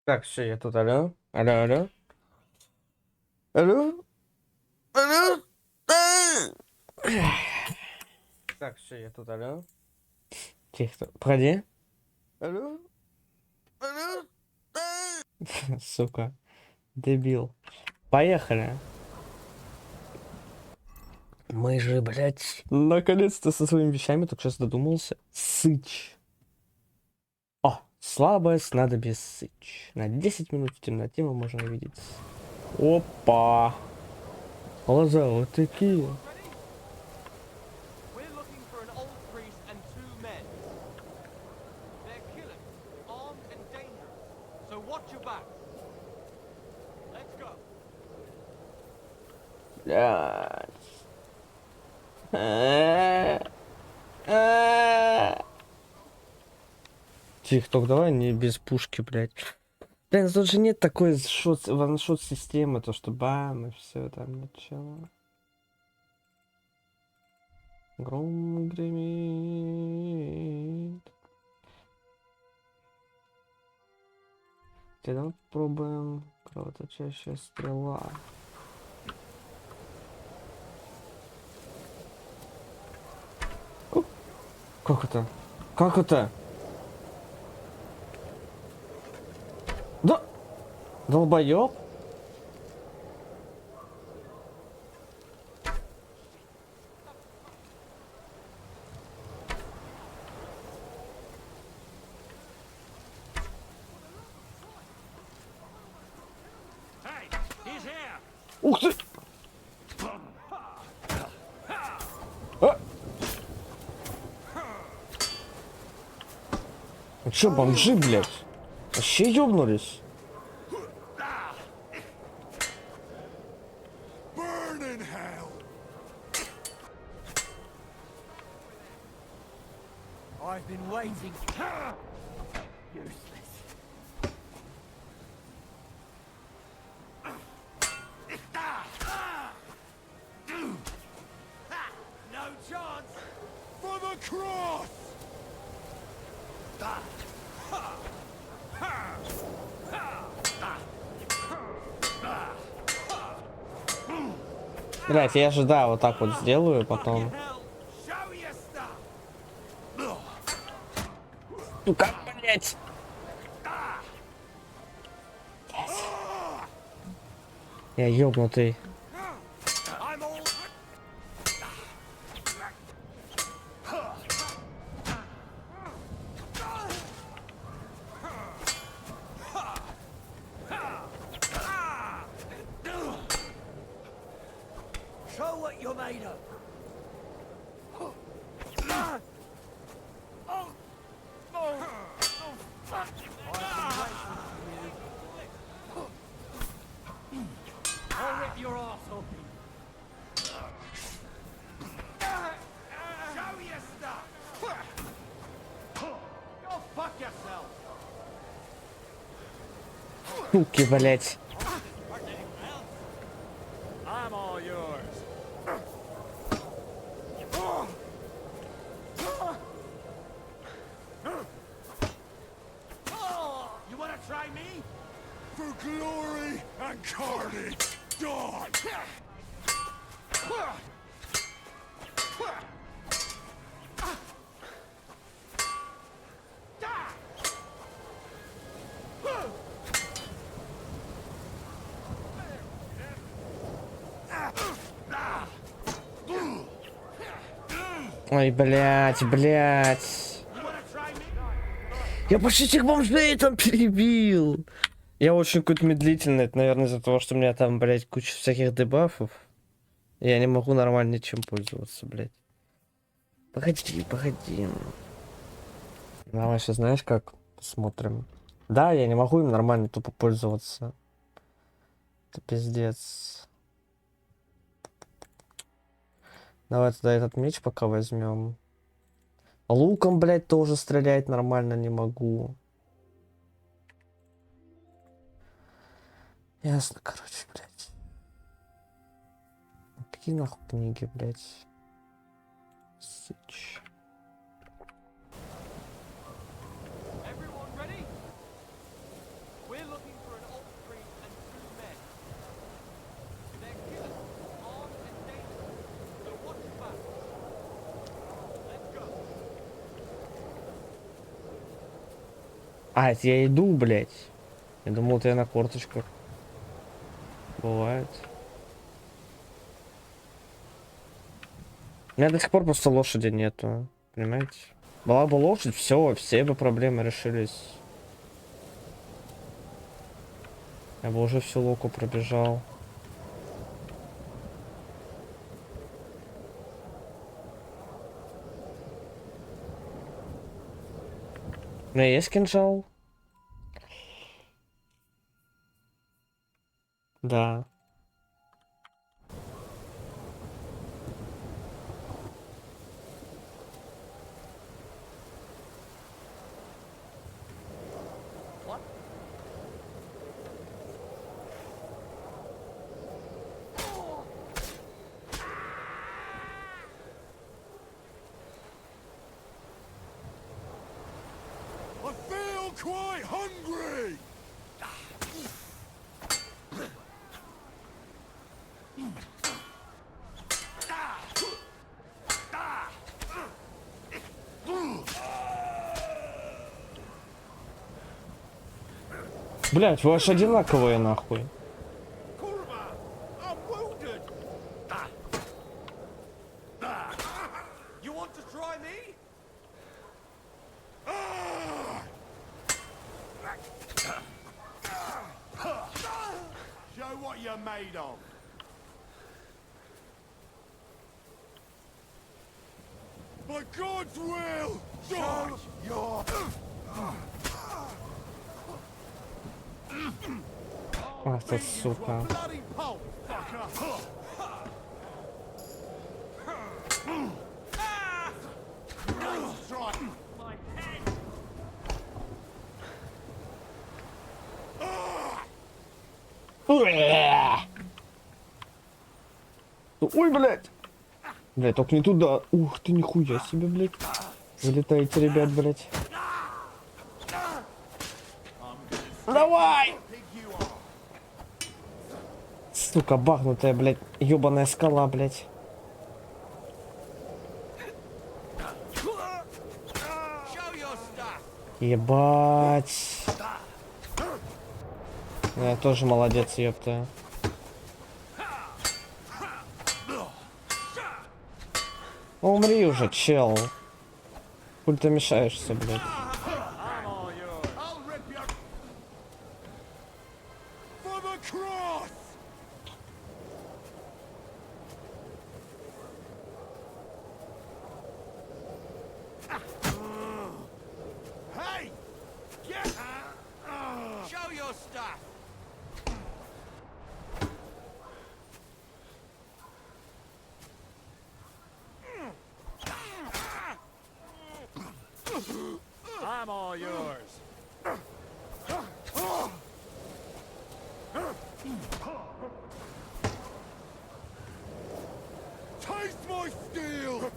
Так, все, я тут, алло, алло, алло, алло, алло, так, все, я тут, алло. Тихо, погоди. Алло, алло, сука, дебил. Поехали. Мы же, блядь, наконец-то со своими вещами только сейчас додумался. Сыч. О, слабое снадобье сыч. На 10 минут в темноте мы можем увидеть. Опа. Глаза вот такие. We're looking for an old priest and 2 men. They're killers, armed and dangerous. So watch your back. Let's go. Блядь. Тихо, давай не без пушки, блядь. Блин, тут же нет такой ваншот системы, то что бам и все там начало. Гром гремит. Тогда попробуем кровоточащая стрела. О, как это? Как это? Да! Долбоёб! Hey, he's here! Ух ты! А! Ну чё, бомжи, блядь? Вообще ёбнулись? Burn in hell! I've been waiting. Useless. No chance. For the cross! Блядь, я же, да, вот так вот сделаю, потом... Hell, show your stuff. Сука, блядь! Я ёбнутый. I'm all. Show what you're made of. Fuck. I'll rip your ass open. Show your stuff. Go fuck yourself. Суки, блядь. I'm all yours. You wanna try me? For glory and carnage! Dawn! Ой, блядь, блядь. Я почти всех бомжей там перебил. Я очень какой-то медлительный, это, наверное, из-за того, что у меня там, блядь, куча всяких дебафов. И я не могу нормально ничем пользоваться, блядь. Погоди, погоди. Давай сейчас знаешь как? Посмотрим. Да, я не могу им нормально тупо пользоваться. Это пиздец. Давай тогда этот меч пока возьмем. Луком, блядь, тоже стрелять нормально не могу. Ясно, короче, блядь. Какие нахуй книги, блядь. Сыч. Everyone ready? We're looking for an old priest and 2 men. They're killers, armed and dangerous. So watch your back. Let's go. А, это я иду, блядь. Я думал, ты на корточках. Бывает. У меня до сих пор просто лошади нету. Понимаете? Была бы лошадь, все бы проблемы решились. Я бы уже всю локу пробежал. У меня есть кинжал? Да. You're quite hungry! Блять, вы аж одинаковые нахуй. Kurva! I'm wounded! You want to try me? Show what you're made of. By God's will! Show your... Ах ты, сука. Bloody pulp, fucker! Nice strike! My head! Ой, блядь! Блядь, только не туда. Ух ты, нихуя себе, блядь. Залетаете, ребят, блядь. Давай! Сука, бахнутая, блядь. Ёбаная скала, блядь. Ебать. Я тоже молодец, ёпта. Умри уже, чел. Хуй ты мешаешься, блядь. I'm all yours. I'll rip your... For the cross! Hey! Get... Show your stuff! I'm all yours. Taste my steel!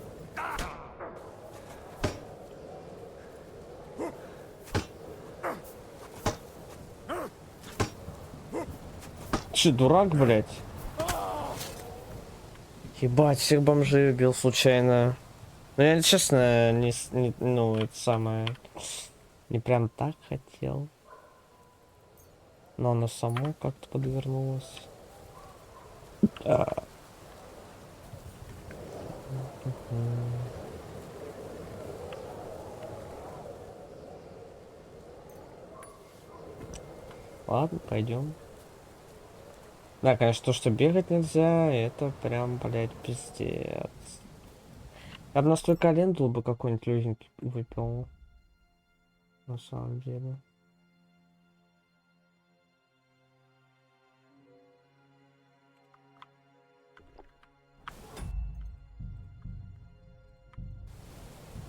Че, дурак, блядь? Ебать, всех бомжей убил случайно. Ну, я, честно, ну, это самое... Не прям так хотел. Но оно само как-то подвернулось. Ладно, пойдем. Да, конечно, то, что бегать нельзя, это прям, блядь, пиздец. Я бы настолько лентул бы какой-нибудь легенький выпил. На самом деле.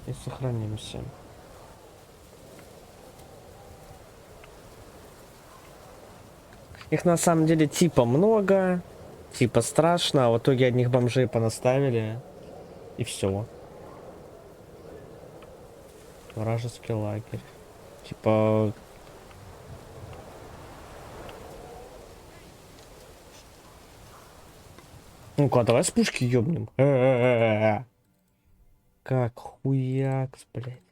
И сохранимся. Их на самом деле типа много, типа страшно, а в итоге одних бомжей понаставили. И все. Вражеский лагерь. Типа... Ну-ка, давай с пушки ёбнем. Как хуякс, блядь.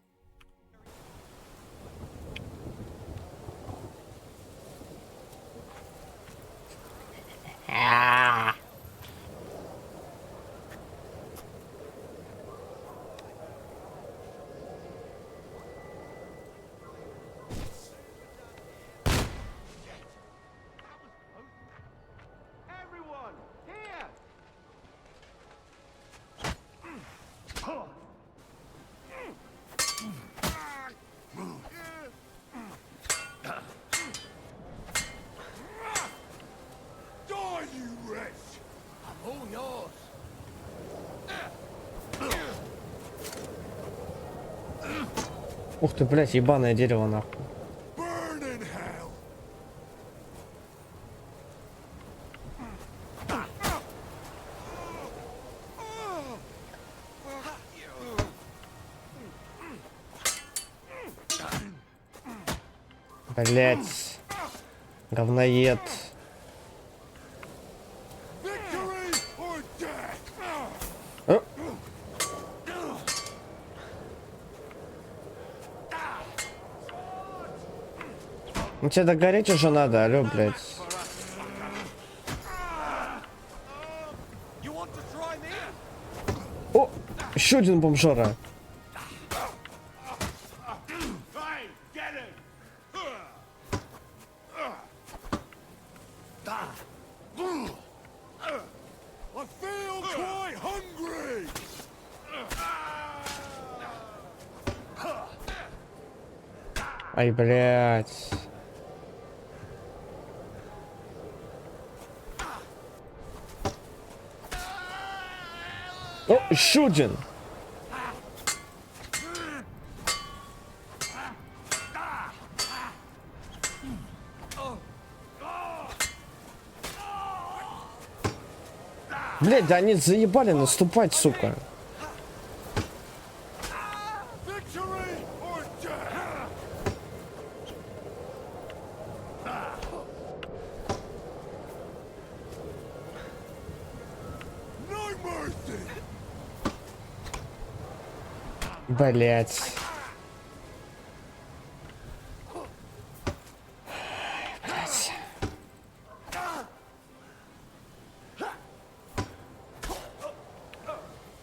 Everyone, here! Die, you wretch! I'm all yours. Ух ты, блядь, ебаное дерево, нахуй. Burn in hell! Блять. Говноед. А? Ну тебе догореть уже надо, алё, блядь. О, еще один бомжара. Ай, блядь. О, еще один. Блядь, да они заебали наступать, сука. Блять.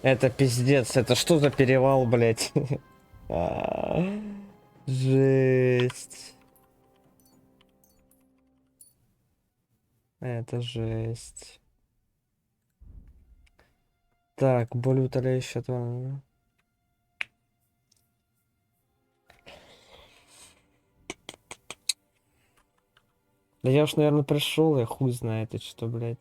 Это пиздец. Это что за перевал, блять? Жесть. Это жесть. Так, боль утоляющая. Да я уж, наверное, пришел, я хуй знает, и что, блядь.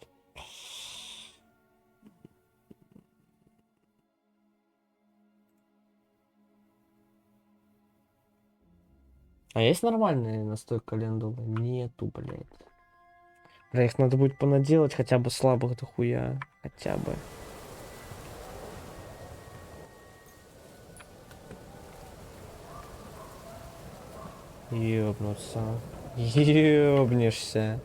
А есть нормальные настой календулы? Нету, блядь. Бля, их надо будет понаделать хотя бы слабых дохуя. Хотя бы. Ёбнуться. Ёбнешься.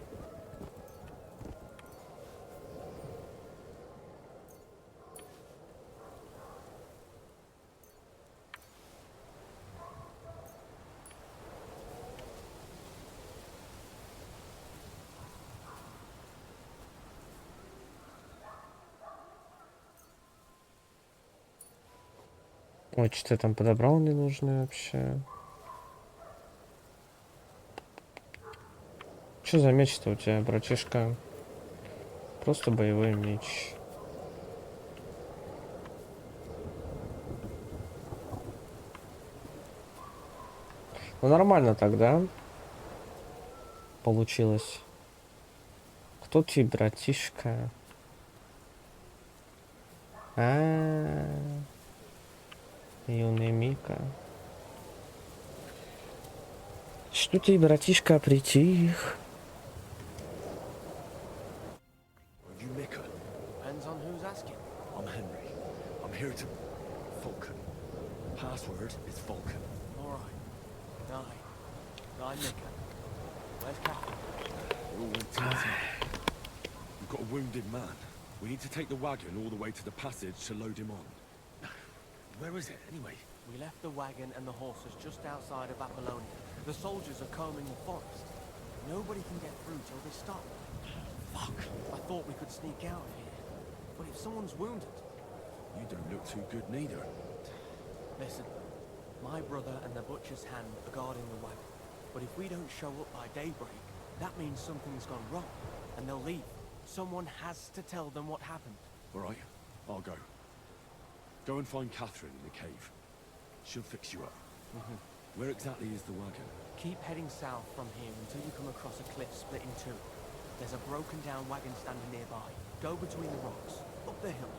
Ой, что ты там подобрал ненужное вообще? Что за меч-то у тебя, братишка? Просто боевой меч. Ну нормально тогда. Получилось. Кто ты, братишка? Юный Мика. Что ты, братишка, притих? Are you Mika? Depends on who's asking. I'm Henry. I'm here to... Vulcan. Password is Vulcan. All right. I'm Mika. Where's Catherine? We're all went to the town. We've got a wounded man. We need to take the wagon all the way to the passage to load him on. Where is it, anyway? We left the wagon and the horses just outside of Apollonia. The soldiers are combing the forest. Nobody can get through till they stop. Fuck. I thought we could sneak out of here. But if someone's wounded... You don't look too good neither. Listen, my brother and the butcher's hand are guarding the wagon. But if we don't show up by daybreak, that means something's gone wrong. And they'll leave. Someone has to tell them what happened. All right, I'll go. Go and find Catherine in the cave. She'll fix you up. Where exactly is the wagon? Keep heading south from here until you come across a cliff split in two. There's a broken down wagon standing nearby. Go between the rocks, up the hill,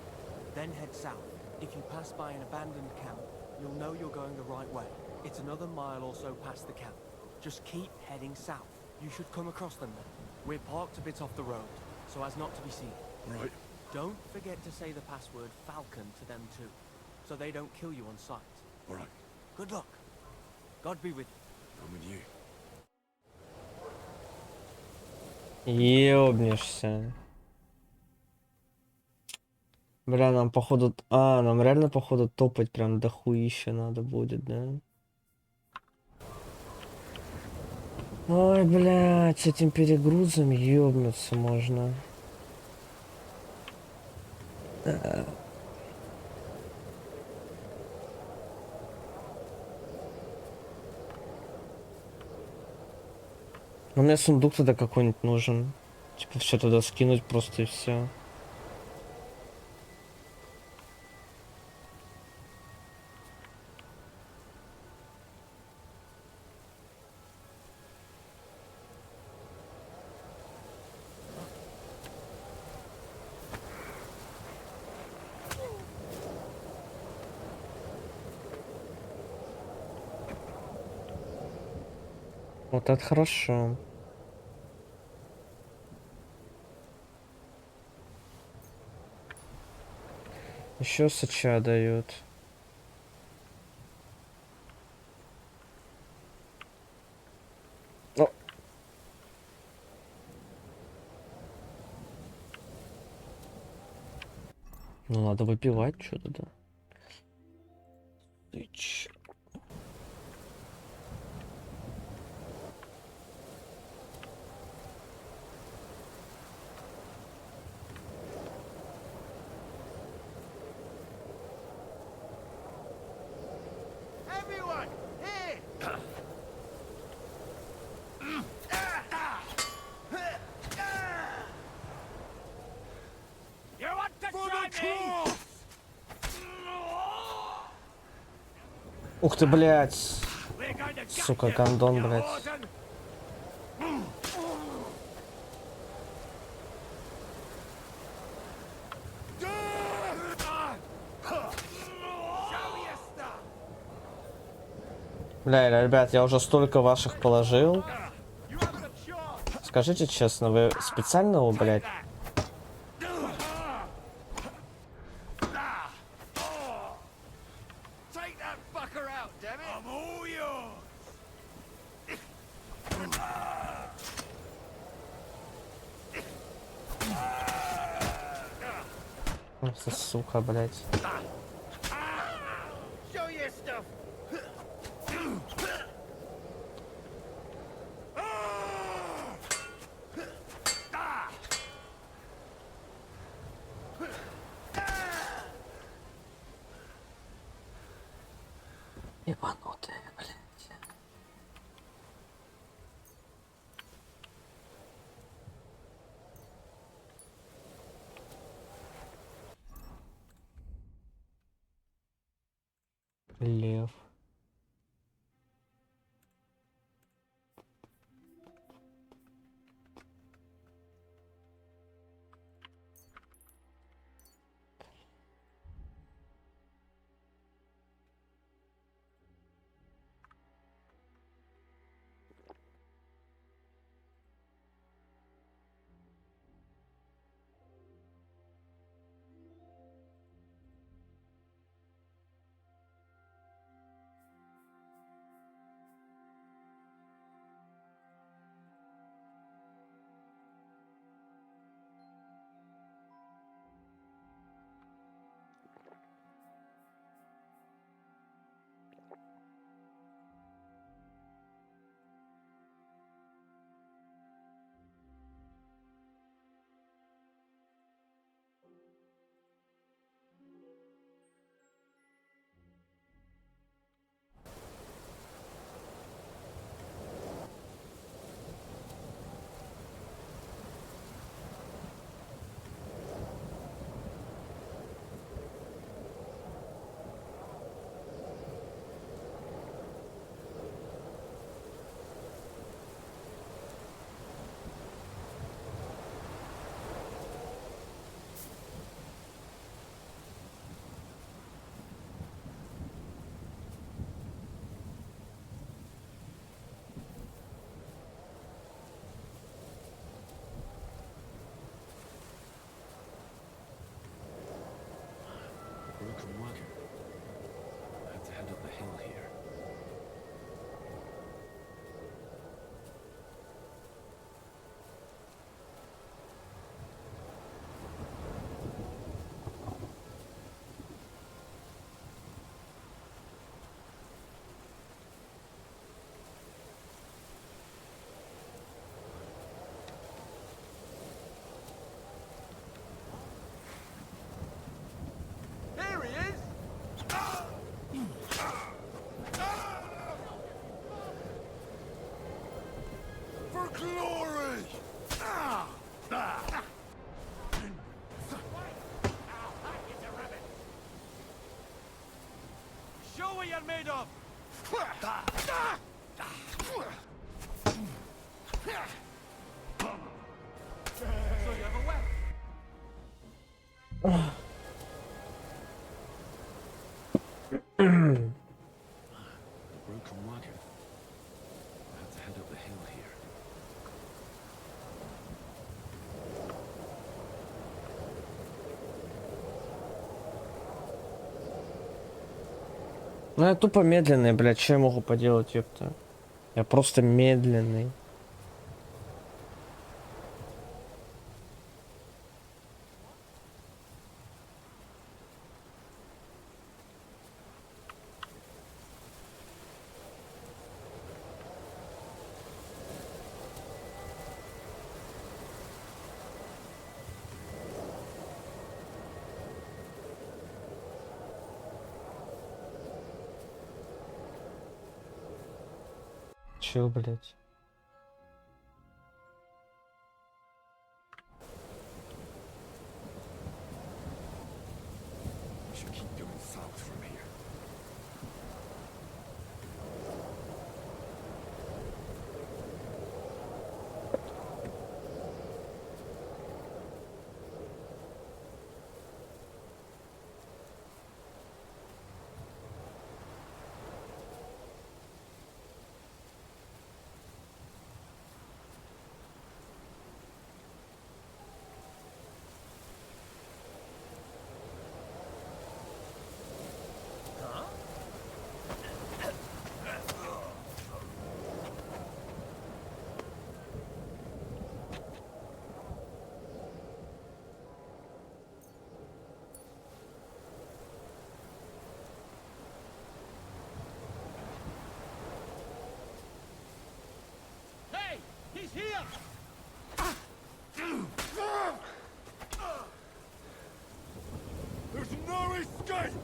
then head south. If you pass by an abandoned camp, you'll know you're going the right way. It's another mile or so past the camp. Just keep heading south. You should come across them then. We're parked a bit off the road, so as not to be seen. Right. Don't forget to say the password Falcon to them too, so they don't kill you on sight. All right. Good luck. God be with you. I'm with you. Ёбнешься. Бля, нам походу... А, нам реально походу топать прям дохуища надо будет, да? Ой, блядь, с этим перегрузом ёбнуться можно. Ну, мне сундук тогда какой-нибудь нужен. Типа все туда скинуть просто и все. Вот это хорошо. Еще сача дают. О! Ну надо выпивать что-то, да. Ты чё? Everyone, here! You want to For try the me? cause! Ух ты, блядь. We're going to gut Сука, you, гондон, you блядь. whoreson. Show your stuff! Бля, ребят, я уже столько ваших положил. You haven't a chance! Скажите честно, вы специально его, блядь? Take that fucker out, damn it! I'm all yours! Ох, сука, блядь. Show your stuff! Ебанутые, блядь. Лев. Broken wagon. I had to head up the hill here. made of? So you have a weapon? A broken wagon. I have to head up the hill here. Ну я тупо медленный, блядь, что я могу поделать, ёпта? Я просто медленный. Чё, блядь? We should keep going south from here. Hey! He's here! There's no escape!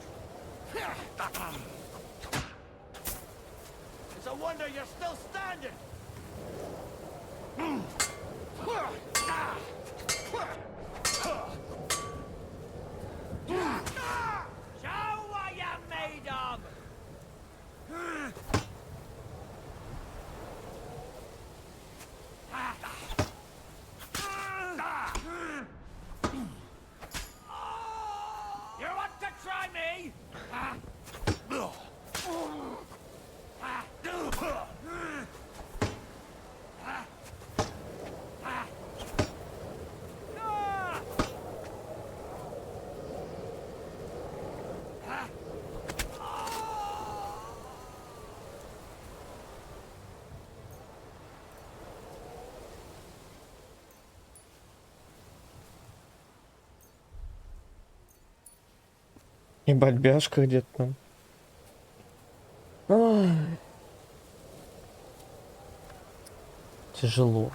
It's a wonder you're still standing! Show what you're made of! You want to try me? Ебать, бяшка где-то там. Ай. Тяжело.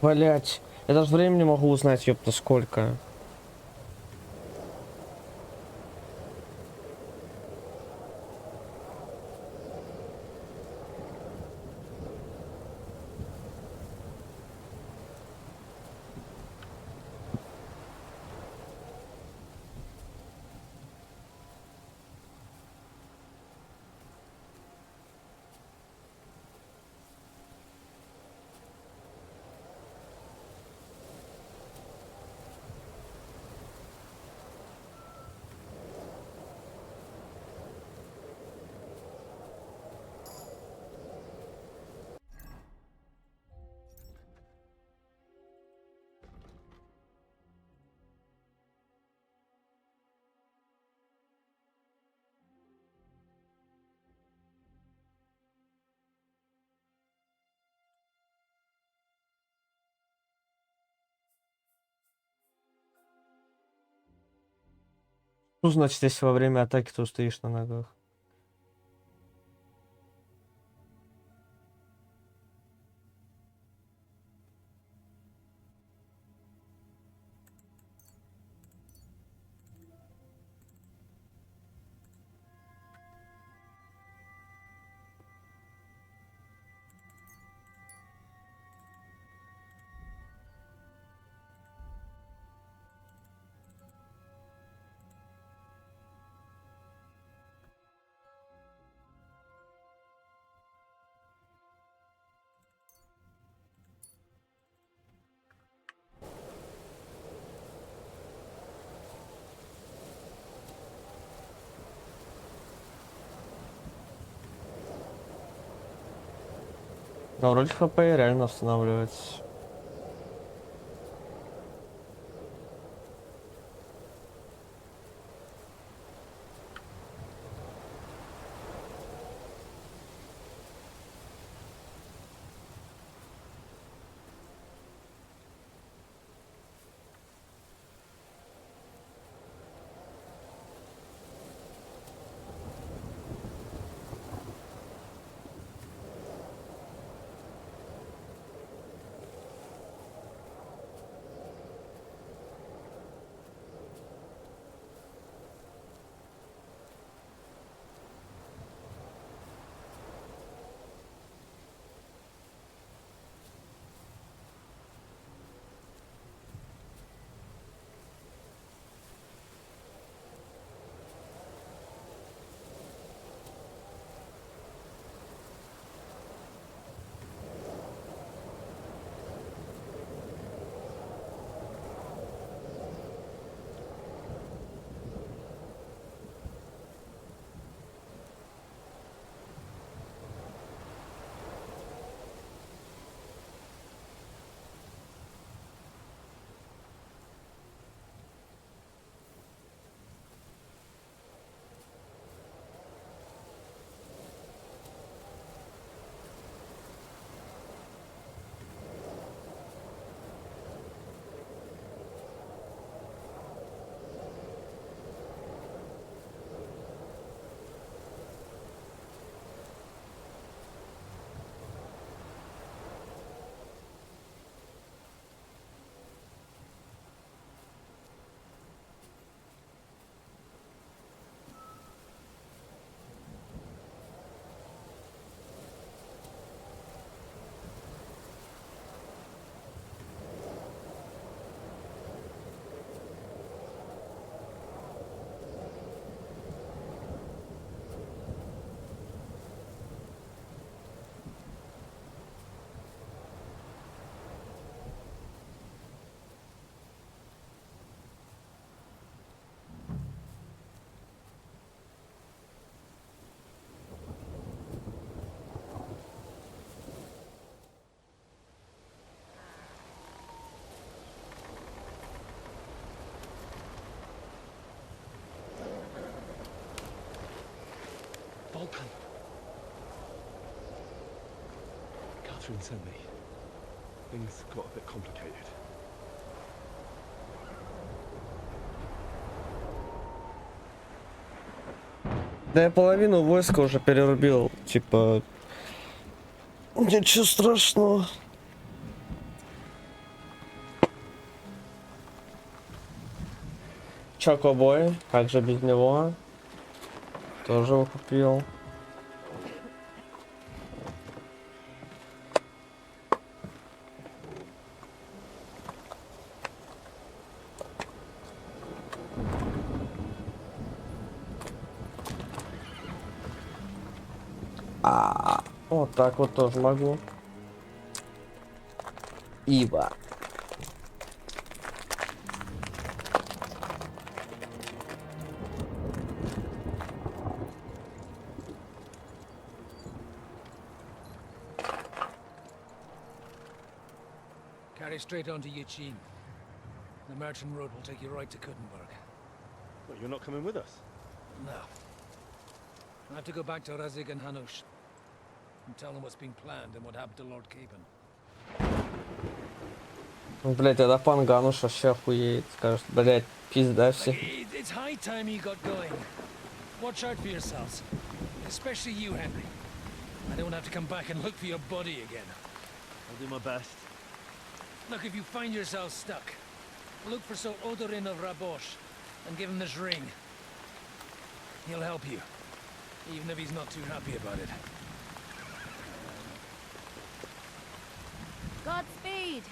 Блять, я даже времени могу узнать, ёпта, сколько. Ну, значит, если во время атаки ты устоишь на ногах. Но вроде ХП реально восстанавливается. Vulcan. Catherine sent me. Things got a bit complicated. Да я половину войска уже перерубил, типа... Ничего страшного. Чокобой, как же без него? Тоже его купил. Вот так вот тоже могу. Ибо. Carry straight on to Yuchin. The merchant road will take you right to Kuttenberg. But you're not coming with us? No. I have to go back to Razig and Hanush and tell them what's been planned and what happened to Lord Capen. Блять, тогда Пангануш вообще охуеет. Скажет, блять, пизда все. It's high time you got going. Watch out for yourselves. Especially you, Henry. I don't have to come back and look for your body again. I'll do my best. Look, if you find yourself stuck, look for Sir Odorin of Rabosh and give him this ring. He'll help you, even if he's not too happy about it. Godspeed!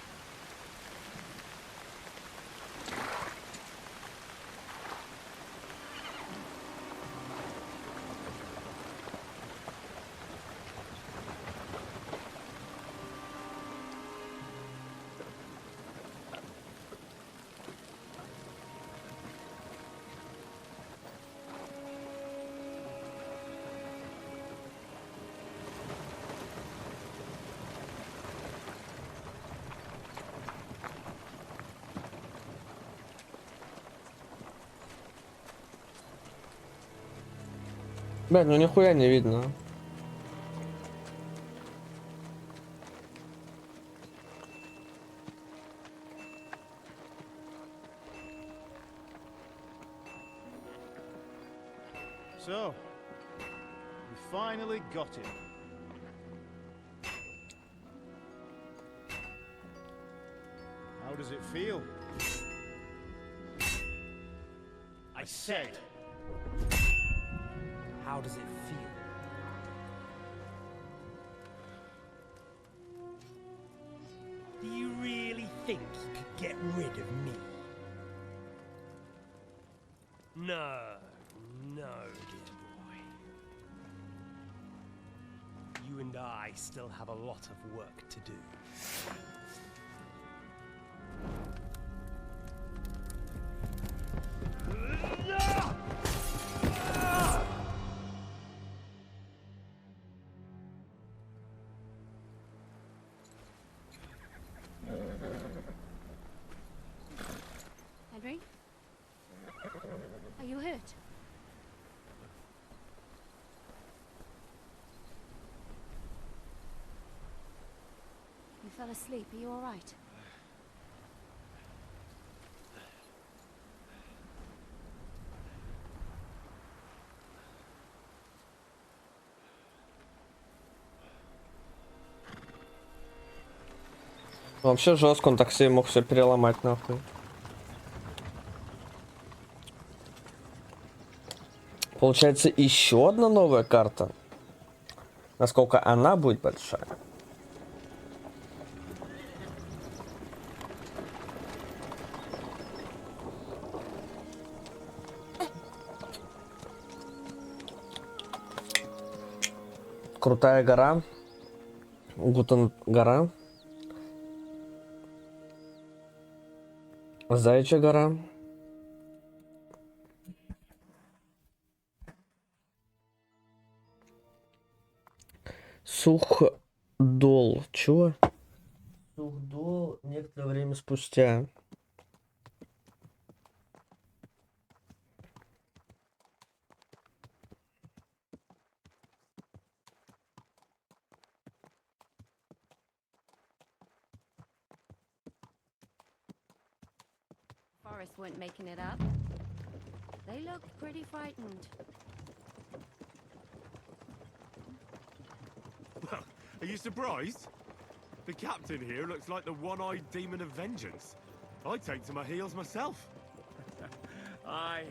Блядь, ну нихуя не видно. So, we finally got him. How does it feel? I said, how does it feel? Do you really think you could get rid of me? No, no, dear boy. You and I still have a lot of work to do. Henry? Are you hurt? You fell asleep. Are you all right? Вообще жестко, он так себе мог все переломать нахуй. Получается еще одна новая карта. Насколько она будет большая? Крутая гора. Гутен гора. Заячья гора. Сухдол. Чего? Сухдол некоторое время спустя. Forest weren't making it up. They looked pretty frightened. Well, are you surprised? The captain here looks like the one-eyed demon of vengeance. I'd take to my heels myself. Aye,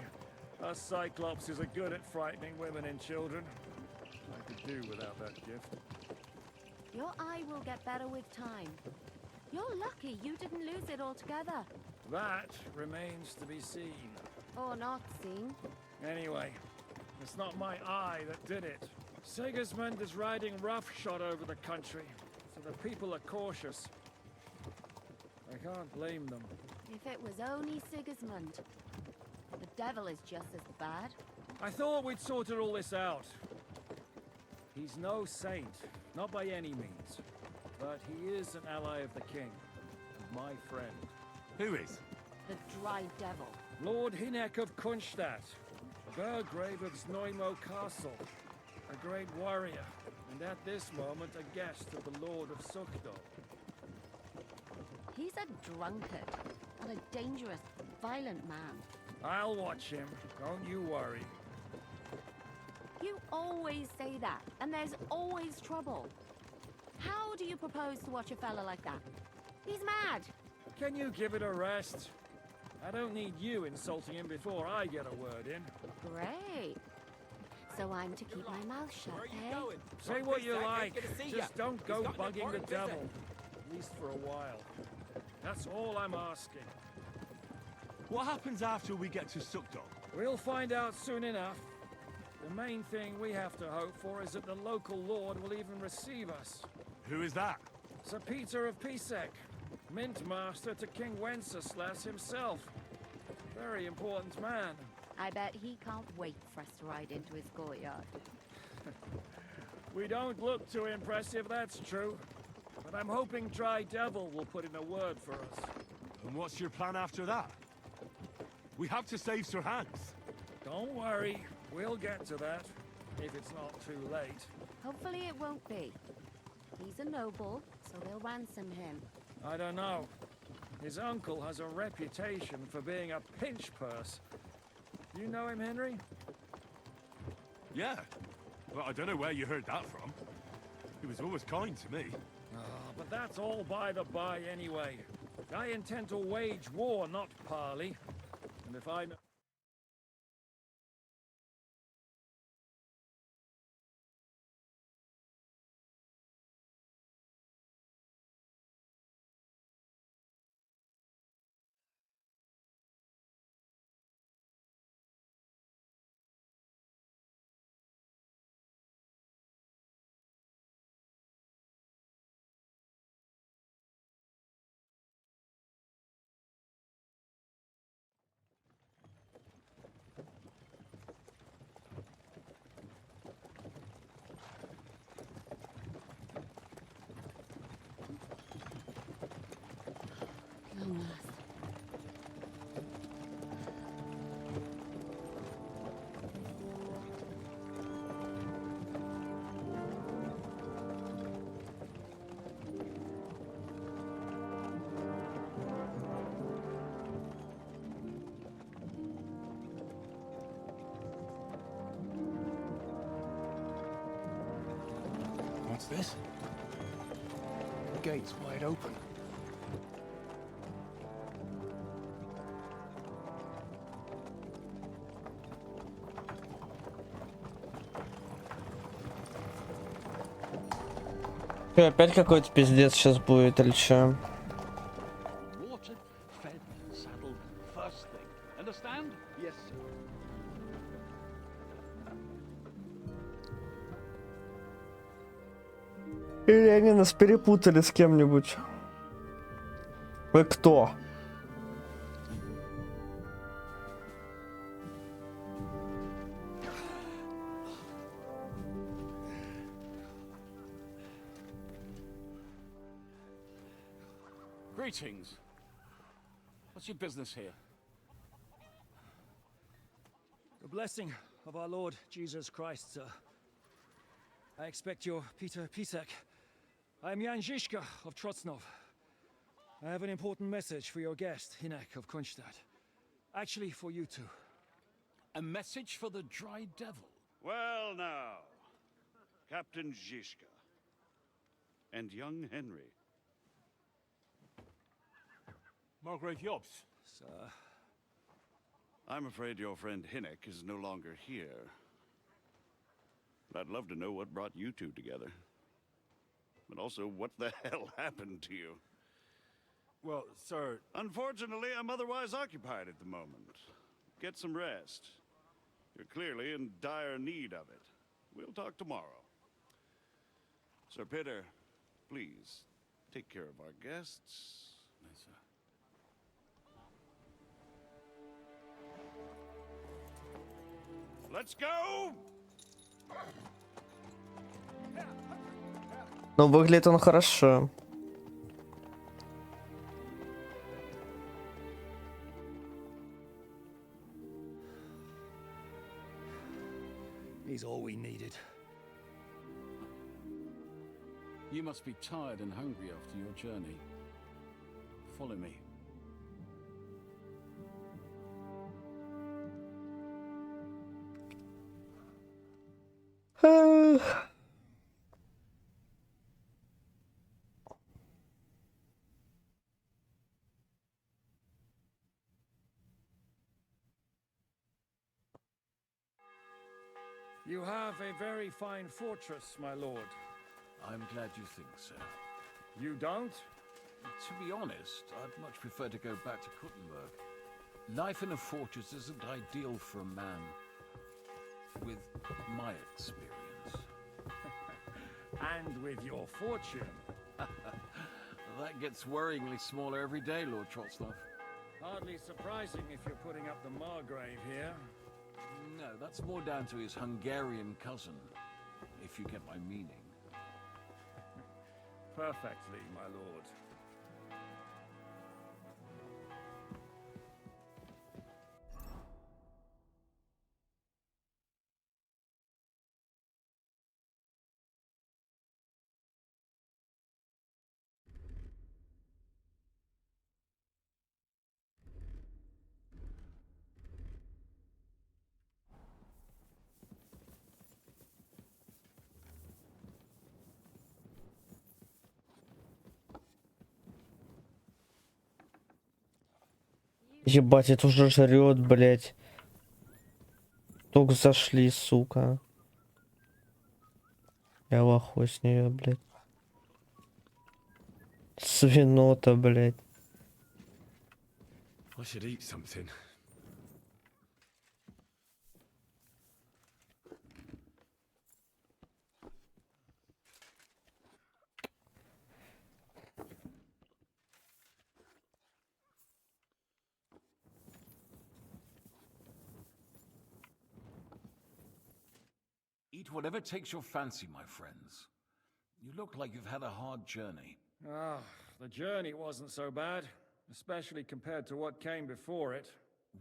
us Cyclopses are good at frightening women and children. I could do without that gift. Your eye will get better with time. You're lucky you didn't lose it altogether. That remains to be seen. Or not seen. Anyway, it's not my eye that did it. Sigismund is riding roughshod over the country, so the people are cautious. I can't blame them. If it was only Sigismund. The devil is just as bad. I thought we'd sorted all this out. He's no saint, not by any means. But he is an ally of the king, and my friend. Who is? The dry devil. Lord Hinek of Kunstadt, Burgrave of Zneumo Castle, a great warrior, and at this moment a guest of the Lord of Sukhdol. He's a drunkard and a dangerous, violent man. I'll watch him, don't you worry. You always say that, and there's always trouble. How do you propose to watch a fella like that? He's mad. Can you give it a rest? I don't need you insulting him before I get a word in. Great. So I'm to keep my mouth shut, eh? Say what you like, just don't go bugging the devil. At least for a while. That's all I'm asking. What happens after we get to Sukhdol? We'll find out soon enough. The main thing we have to hope for is that the local lord will even receive us. Who is that? Sir Peter of Pisek, Mint Master to King Wenceslas himself. Very important man. I bet he can't wait for us to ride into his courtyard. We don't look too impressive, that's true. But I'm hoping Dry Devil will put in a word for us. And what's your plan after that? We have to save Sir Hans. Don't worry, we'll get to that. if it's not too late. Hopefully it won't be. He's a noble, so they'll ransom him. I don't know. His uncle has a reputation for being a pinch purse. You know him, Henry? Yeah. Well, I don't know where you heard that from. He was always kind to me. But that's all by the by anyway. I intend to wage war, not parley. And if I... What's this? The gate's wide open. Что, опять какой-то пиздец сейчас будет или что? Watered, fed, saddled, first thing. Understand? Yes, sir. Или они нас перепутали с кем-нибудь? Вы кто? Greetings. What's your business here? The blessing of our Lord Jesus Christ, sir. I expect you're Peter Pisek. I am Jan Žižka of Trocnov. I have an important message for your guest, Hinek of Kunstadt. Actually, for you two. A message for the Dry Devil? Well, now, Captain Žižka and young Henry. Margrave Jobs. Sir. I'm afraid your friend Hinek is no longer here. But I'd love to know what brought you two together. But also, what the hell happened to you? Well, sir... Unfortunately, I'm otherwise occupied at the moment. Get some rest. You're clearly in dire need of it. We'll talk tomorrow. Sir Peter, please, take care of our guests. Yes, sir. Let's go! Но выглядит он хорошо. He's all we needed. You must be tired and hungry after your journey. Follow me. You have a very fine fortress, my lord. I'm glad you think so. You don't? To be honest, I'd much prefer to go back to Kuttenberg. Life in a fortress isn't ideal for a man with my experience. And with your fortune. That gets worryingly smaller every day, Lord Trotznov. Hardly surprising if you're putting up the Margrave here. No, that's more down to his Hungarian cousin, if you get my meaning. Perfectly, my lord. Ебать, это уже жрет, блядь. Только зашли, сука. Я в ахуе с нее, блядь. Свинота, блядь. I should eat something. Eat whatever takes your fancy, my friends. You look like you've had a hard journey. Ah, the journey wasn't so bad, especially compared to what came before it.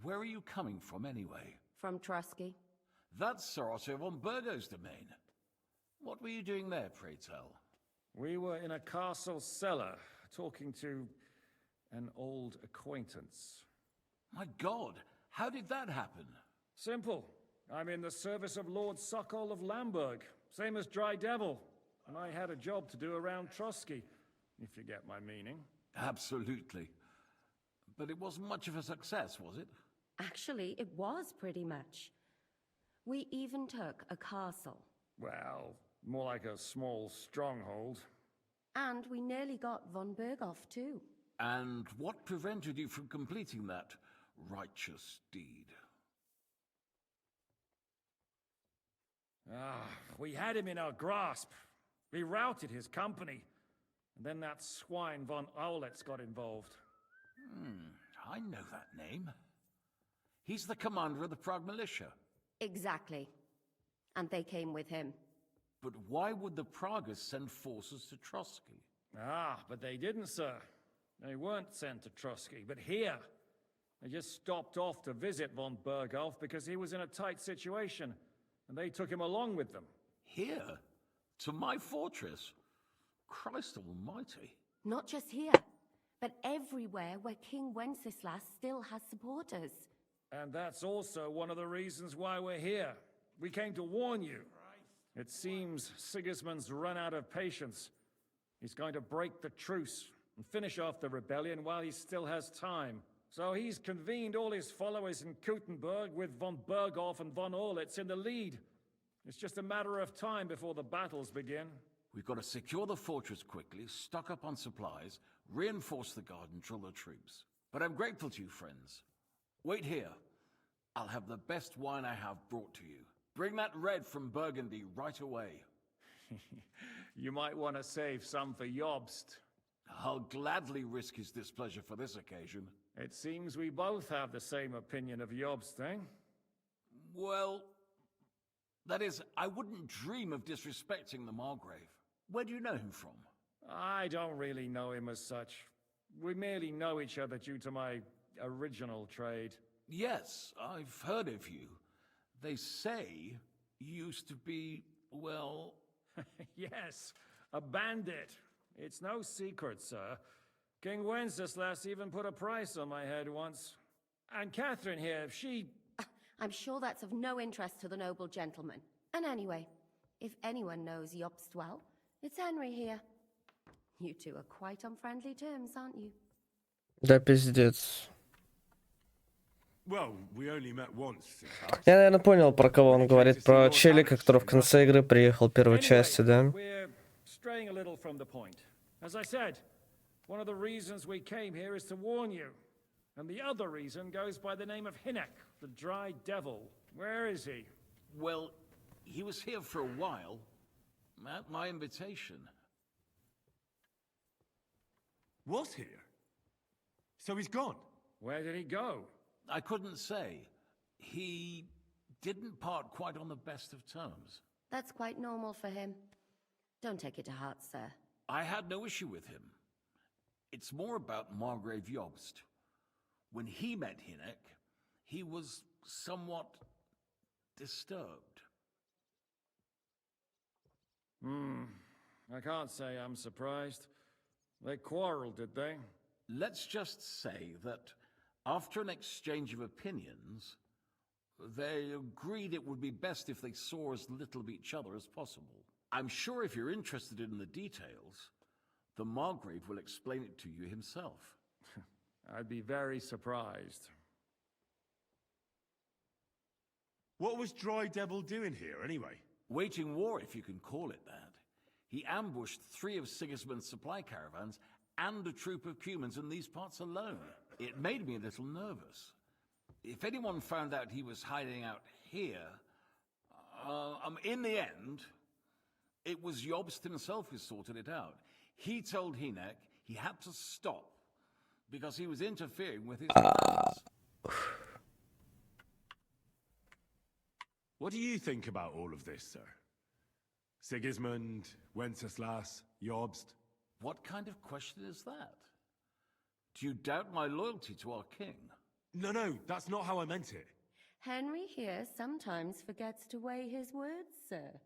Where are you coming from, anyway? From Trusky. That's Sir Otto von Burgo's domain. What were you doing there, pray tell? We were in a castle cellar, talking to an old acquaintance. My God, how did that happen? Simple. I'm in the service of Lord Sokol of Lamberg, same as Dry Devil, and I had a job to do around Trusky, if you get my meaning. Absolutely. But it wasn't much of a success, was it? Actually, it was pretty much. We even took a castle. Well, more like a small stronghold. And we nearly got von Berghoff too. And what prevented you from completing that righteous deed? Ah, we had him in our grasp. We routed his company. And then that swine von Owlet's got involved. I know that name. He's the commander of the Prague militia. Exactly. And they came with him. But why would the Praguers send forces to Trusky? Ah, but they didn't, sir. They weren't sent to Trusky, but here. They just stopped off to visit von Berghoff because he was in a tight situation, and they took him along with them. Here? To my fortress? Christ almighty. Not just here, but everywhere where King Wenceslas still has supporters. And that's also one of the reasons why we're here. We came to warn you. It seems Sigismund's run out of patience. He's going to break the truce and finish off the rebellion while he still has time. So he's convened all his followers in Kuttenberg with von Berghoff and von Orlitz in the lead. It's just a matter of time before the battles begin. We've got to secure the fortress quickly, stock up on supplies, reinforce the guard and drill the troops. But I'm grateful to you, friends. Wait here. I'll have the best wine I have brought to you. Bring that red from Burgundy right away. You might want to save some for Jobst. I'll gladly risk his displeasure for this occasion. It seems we both have the same opinion of Jobst, eh? Well, that is, I wouldn't dream of disrespecting the Margrave. Where do you know him from? I don't really know him as such. We merely know each other due to my original trade. Yes, I've heard of you. They say you used to be, well... Yes, a bandit. It's no secret, sir. King Wenceslas even put a price on my head once. And Catherine here, she... I'm sure that's of no interest to the noble gentleman. And anyway, if anyone knows Jobst well, it's Henry here. You two are quite on friendly terms, aren't you? Да пиздец. Well, we only met once. Я, наверное, понял, про кого он говорит. Про челика, который в конце игры приехал в первой части, да? We're straying a little from the point. As I said, one of the reasons we came here is to warn you. And the other reason goes by the name of Hinnek, the Dry Devil. Where is he? Well, he was here for a while, at my invitation. Was here? So he's gone? Where did he go? I couldn't say. He didn't part quite on the best of terms. That's quite normal for him. Don't take it to heart, sir. I had no issue with him. It's more about Margrave Jobst. When he met Hinnek, he was somewhat disturbed. I can't say I'm surprised. They quarreled, did they? Let's just say that after an exchange of opinions, they agreed it would be best if they saw as little of each other as possible. I'm sure if you're interested in the details, the Margrave will explain it to you himself. I'd be very surprised. What was Dry Devil doing here, anyway? Waging war, if you can call it that. He ambushed 3 of Sigismund's supply caravans and a troop of Cumans in these parts alone. It made me a little nervous. If anyone found out he was hiding out here, in the end, it was Jobst himself who sorted it out. He told Hynek he had to stop because he was interfering with his plans. What do you think about all of this, sir? Sigismund, Wenceslas, Jobst? What kind of question is that? Do you doubt my loyalty to our king? No, that's not how I meant it. Henry here sometimes forgets to weigh his words, sir.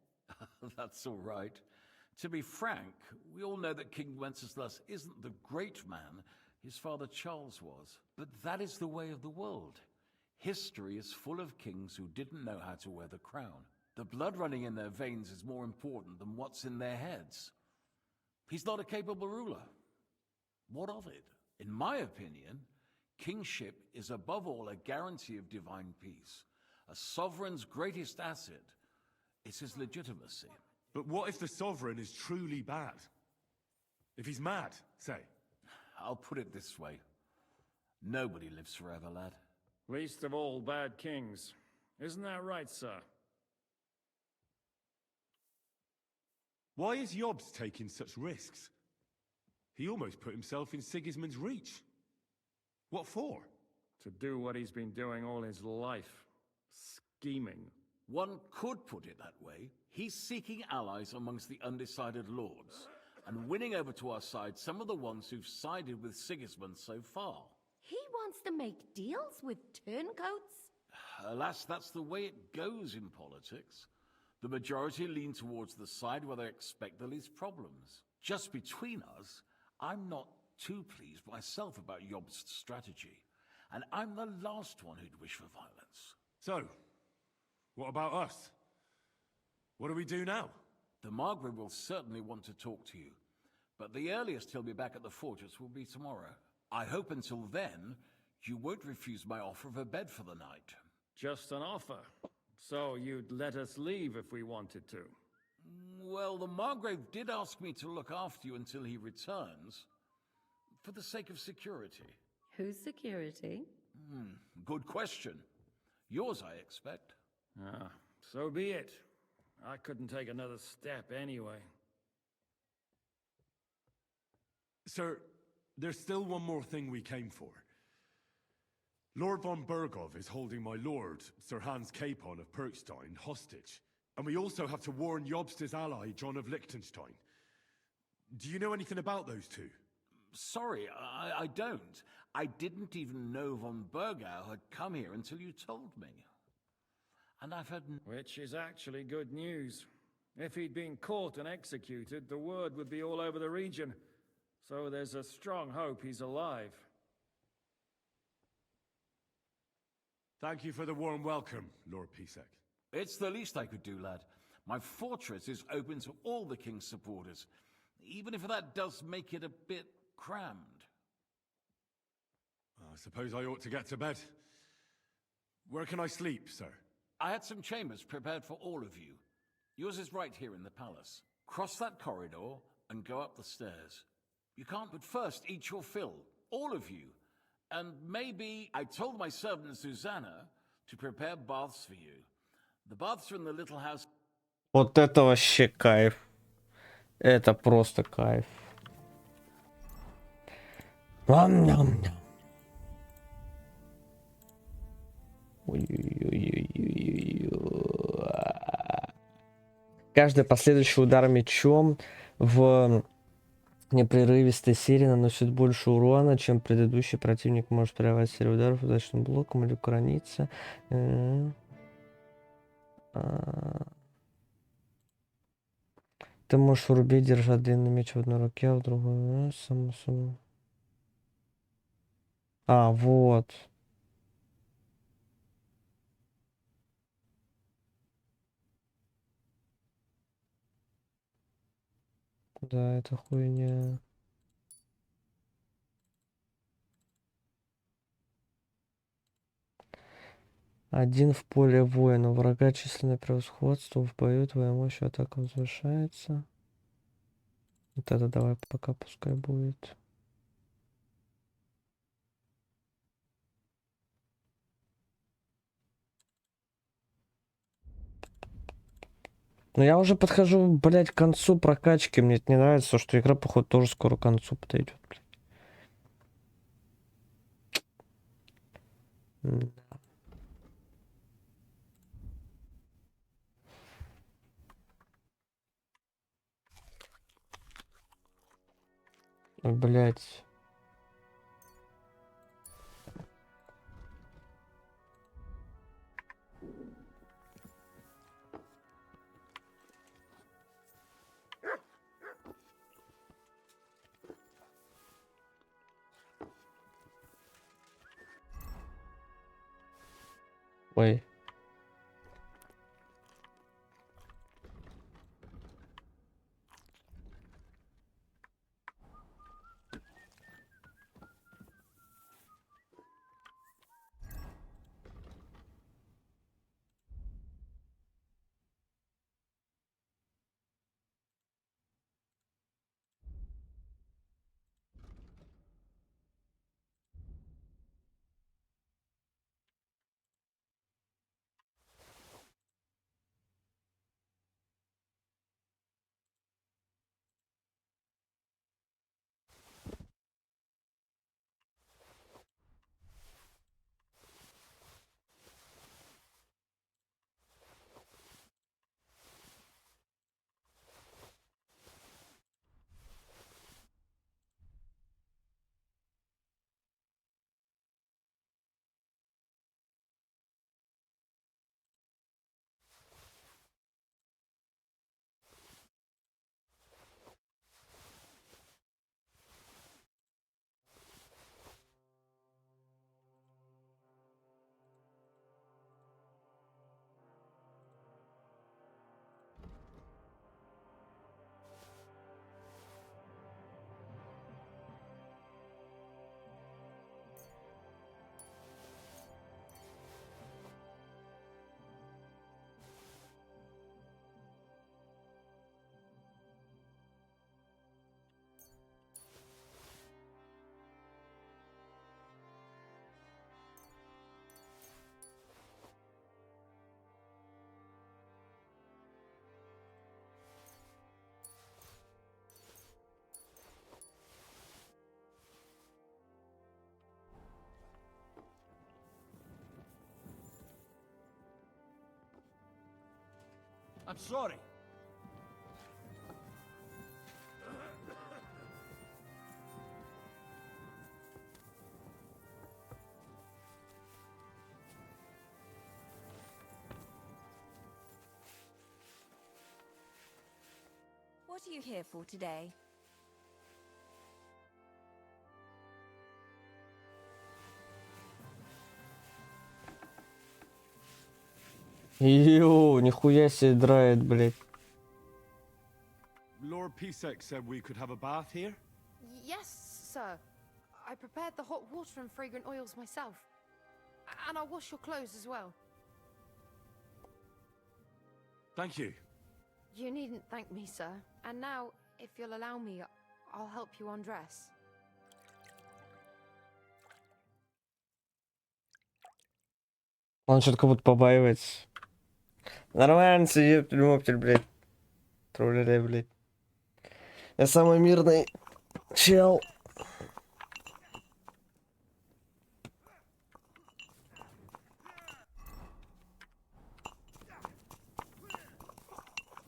That's all right. To be frank, we all know that King Wenceslas isn't the great man his father Charles was. But that is the way of the world. History is full of kings who didn't know how to wear the crown. The blood running in their veins is more important than what's in their heads. He's not a capable ruler. What of it? In my opinion, kingship is above all a guarantee of divine peace. A sovereign's greatest asset is his legitimacy. But what if the sovereign is truly bad? If he's mad, say? I'll put it this way. Nobody lives forever, lad. Least of all bad kings. Isn't that right, sir? Why is Jobst taking such risks? He almost put himself in Sigismund's reach. What for? To do what he's been doing all his life. Scheming. One could put it that way. He's seeking allies amongst the undecided lords, and winning over to our side some of the ones who've sided with Sigismund so far. He wants to make deals with turncoats? Alas, that's the way it goes in politics. The majority lean towards the side where they expect the least problems. Just between us, I'm not too pleased myself about Jobst's strategy, and I'm the last one who'd wish for violence. So, what about us? What do we do now? The Margrave will certainly want to talk to you, but the earliest he'll be back at the fortress will be tomorrow. I hope until then, you won't refuse my offer of a bed for the night. Just an offer. So you'd let us leave if we wanted to? Well, the Margrave did ask me to look after you until he returns, for the sake of security. Whose security? Good question. Yours, I expect. Ah, so be it. I couldn't take another step anyway. Sir, there's still one more thing we came for. Lord von Bergov is holding my lord, Sir Hans Capon of Perkstein, hostage. And we also have to warn Jobst's ally, John of Liechtenstein. Do you know anything about those two? Sorry, I don't. I didn't even know von Bergau had come here until you told me. And I've had... Which is actually good news. If he'd been caught and executed, the word would be all over the region. So there's a strong hope he's alive. Thank you for the warm welcome, Lord Pisek. It's the least I could do, lad. My fortress is open to all the king's supporters, even if that does make it a bit crammed. I suppose I ought to get to bed. Where can I sleep, sir? I had some chambers prepared for all of you. Yours is right here in the palace. Cross that corridor and go up the stairs. You can't but first eat your fill, all of you. And maybe I told my servant Susanna to prepare baths for you. The baths are in the little house. Вот это вообще кайф. Это просто кайф. Ням-ням-ням. Каждый последующий удар мечом в непрерывистой серии наносит больше урона, чем предыдущий. Противник может прервать серию ударов удачным блоком или уклониться. Ты можешь врубить, держа длинный меч в одной руке, а в другой... Само. А, вот. Да, это хуйня. Один в поле воин. У врага численное превосходство. В бою твоя мощь атака возвышается. Вот это давай пока пускай будет. Но я уже подхожу, блядь, к концу прокачки. Мне это не нравится, что игра, походу, тоже скоро к концу подойдет, блядь. Блядь. Ой. I'm sorry. What are you here for today? Йоу, нихуя себе драет, блядь. Lord Pisek said we could have a bath here? Yes, sir. I prepared the hot water and fragrant oils myself. And I'll wash your clothes as well. Thank you. You needn't thank me, sir. And now, if you'll allow me, I'll help you undress. Он что-то как будто побаивается. Нормально сидит, любитель, блядь. Троллили, блядь. Я самый мирный чел.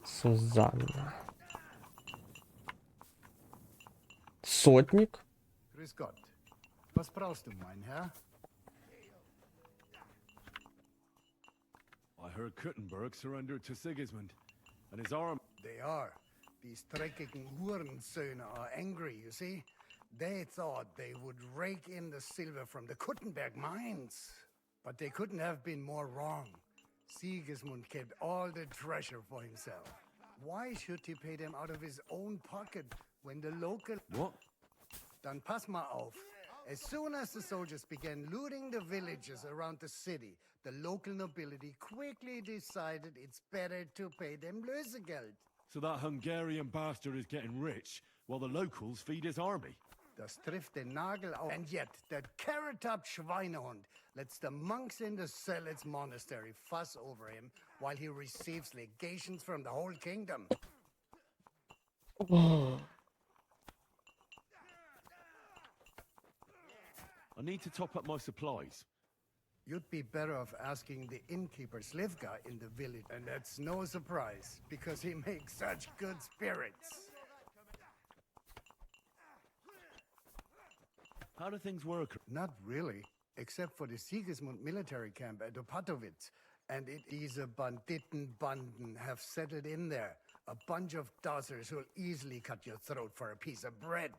Сузанна. Сотник? Grüß Gott. Was brauchst du, mein Herr? I heard Kuttenberg surrendered to Sigismund, and his arm... They are. These dreckigen Hurensöhne are angry, you see? They thought they would rake in the silver from the Kuttenberg mines. But they couldn't have been more wrong. Sigismund kept all the treasure for himself. Why should he pay them out of his own pocket when the local... What? Dann pass mal auf. As soon as the soldiers began looting the villages around the city, the local nobility quickly decided it's better to pay them Lösegeld. So that Hungarian bastard is getting rich, while the locals feed his army. Das trifft den Nagel auf. And yet, that carrot-top Schweinehund lets the monks in the Zealots monastery fuss over him while he receives legations from the whole kingdom. I need to top up my supplies. You'd be better off asking the innkeeper Slivka in the village, and that's no surprise, because he makes such good spirits. How do things work? Not really, except for the Sigismund military camp at Opatowitz, and diese Banditenbanden have settled in there. A bunch of dossers who'll easily cut your throat for a piece of bread.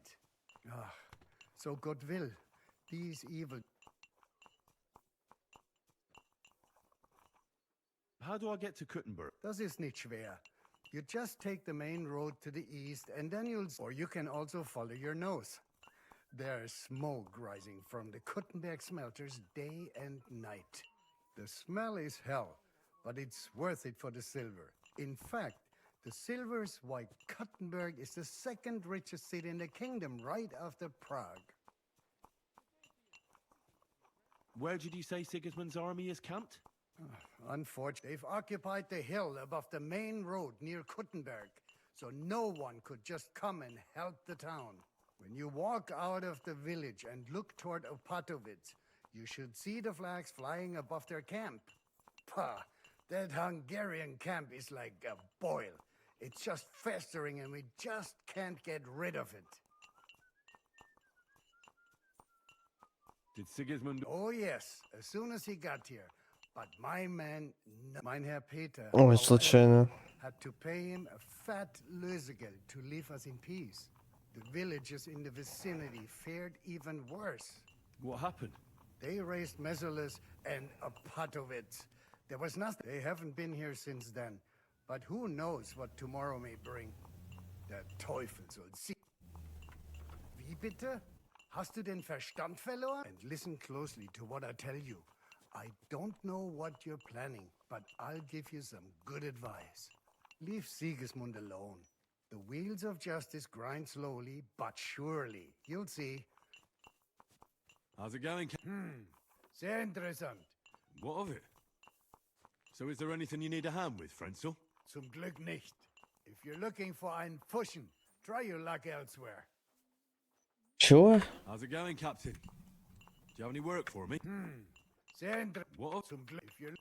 Ah, so God will. These evil... How do I get to Kuttenberg? Das ist nicht schwer. You just take the main road to the east, and then you'll... Or you can also follow your nose. There's smoke rising from the Kuttenberg smelters day and night. The smell is hell, but it's worth it for the silver. In fact, the silver's why Kuttenberg is the second richest city in the kingdom, right after Prague. Where did you say Sigismund's army is camped? Unfortunately, they've occupied the hill above the main road near Kuttenberg, so no one could just come and help the town. When you walk out of the village and look toward Opatowitz, you should see the flags flying above their camp. Pah, that Hungarian camp is like a boil. It's just festering and we just can't get rid of it. Did Sigismund... Oh yes, as soon as he got here. But my man, mein Herr Peter, Ой, случайно. had to pay him a fat Lösegeld to leave us in peace. The villages in the vicinity fared even worse. What happened? They raised Mesolis and Opatowitz. There was nothing. They haven't been here since then. But who knows what tomorrow may bring? Der Teufel soll sie... Wie bitte? Hast du den Verstand verloren? And listen closely to what I tell you. I don't know what you're planning, but I'll give you some good advice. Leave Sigismund alone. The wheels of justice grind slowly, but surely. You'll see. How's it going? Sehr interessant. What of it? So is there anything you need a hand with, Frenzel? Zum Glück nicht. If you're looking for einen Pfuschen, try your luck elsewhere. Чего? How's it going, Captain? Do you have any work for me? Sehr interessant. What? Zum Glück. If you're...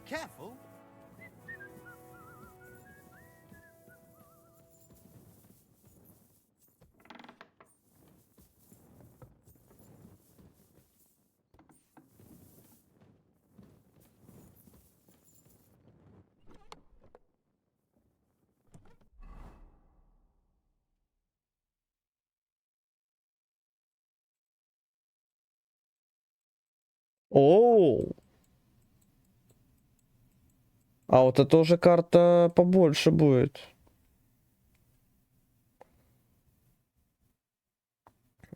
Careful. Оу. А вот это уже карта побольше будет.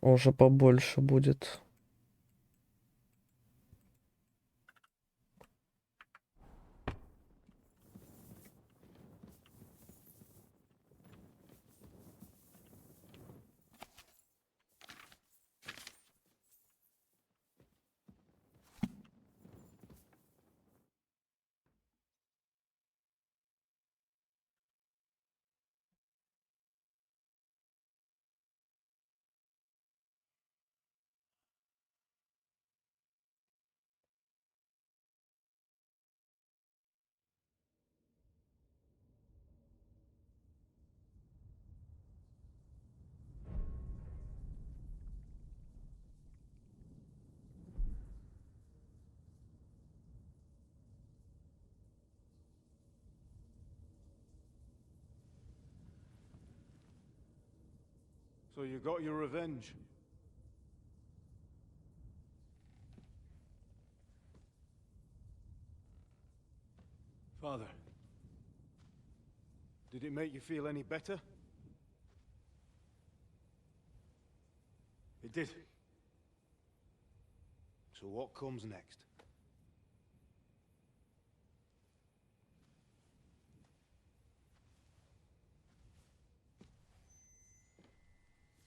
Уже побольше будет. So you got your revenge. Father, did it make you feel any better? It did. So what comes next?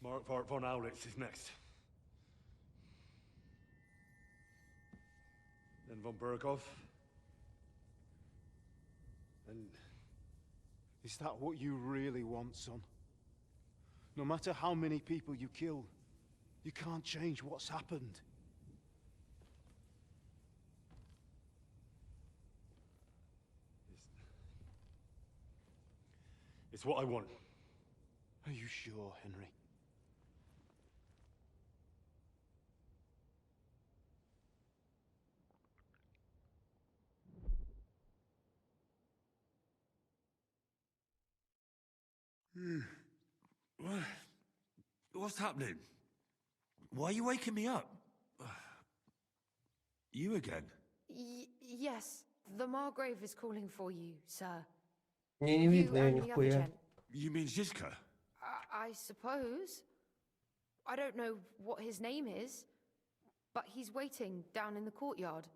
Mark von Aulitz is next. Then von Berghoff. And is that what you really want, son? No matter how many people you kill, you can't change what's happened. It's what I want. Are you sure, Henry? What's happening? Why are you waking me up? You again? Yes, the Margrave is calling for you, sir. Мне не You видно её and the other нихуя. gent. You mean Zizka? I suppose. I don't know what his name is, but he's waiting down in the courtyard.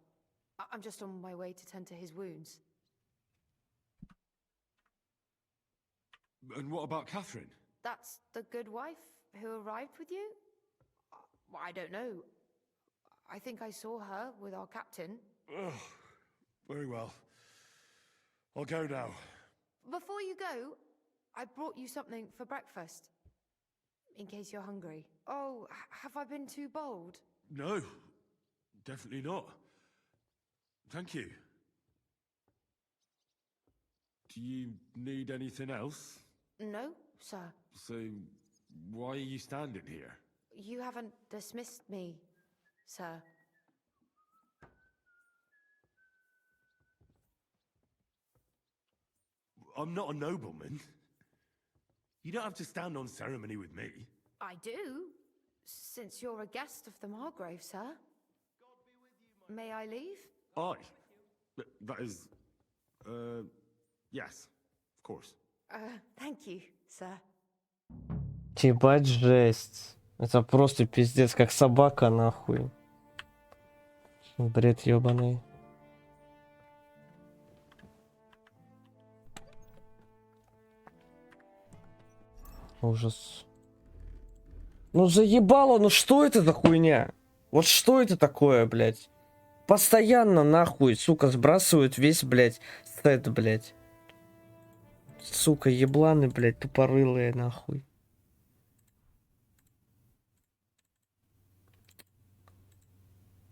I'm just on my way to tend to his wounds. And what about Catherine? That's the good wife who arrived with you? I don't know. I think I saw her with our captain. Ugh. Very well. I'll go now. Before you go, I brought you something for breakfast. In case you're hungry. Oh, have I been too bold? No, definitely not. Thank you. Do you need anything else? No, sir. So, why are you standing here? You haven't dismissed me, sir. I'm not a nobleman. You don't have to stand on ceremony with me. I do, since you're a guest of the Margrave, sir. May I leave? I? That is... yes, of course. Thank you, sir. Ебать жесть. Это просто пиздец, как собака нахуй. Бред ебаный. Ужас. Ну заебало, ну что это за хуйня? Вот что это такое, блядь? Постоянно нахуй, сука, сбрасывают весь, блядь, сет, блядь. Сука, ебланы, блядь, тупорылые, нахуй.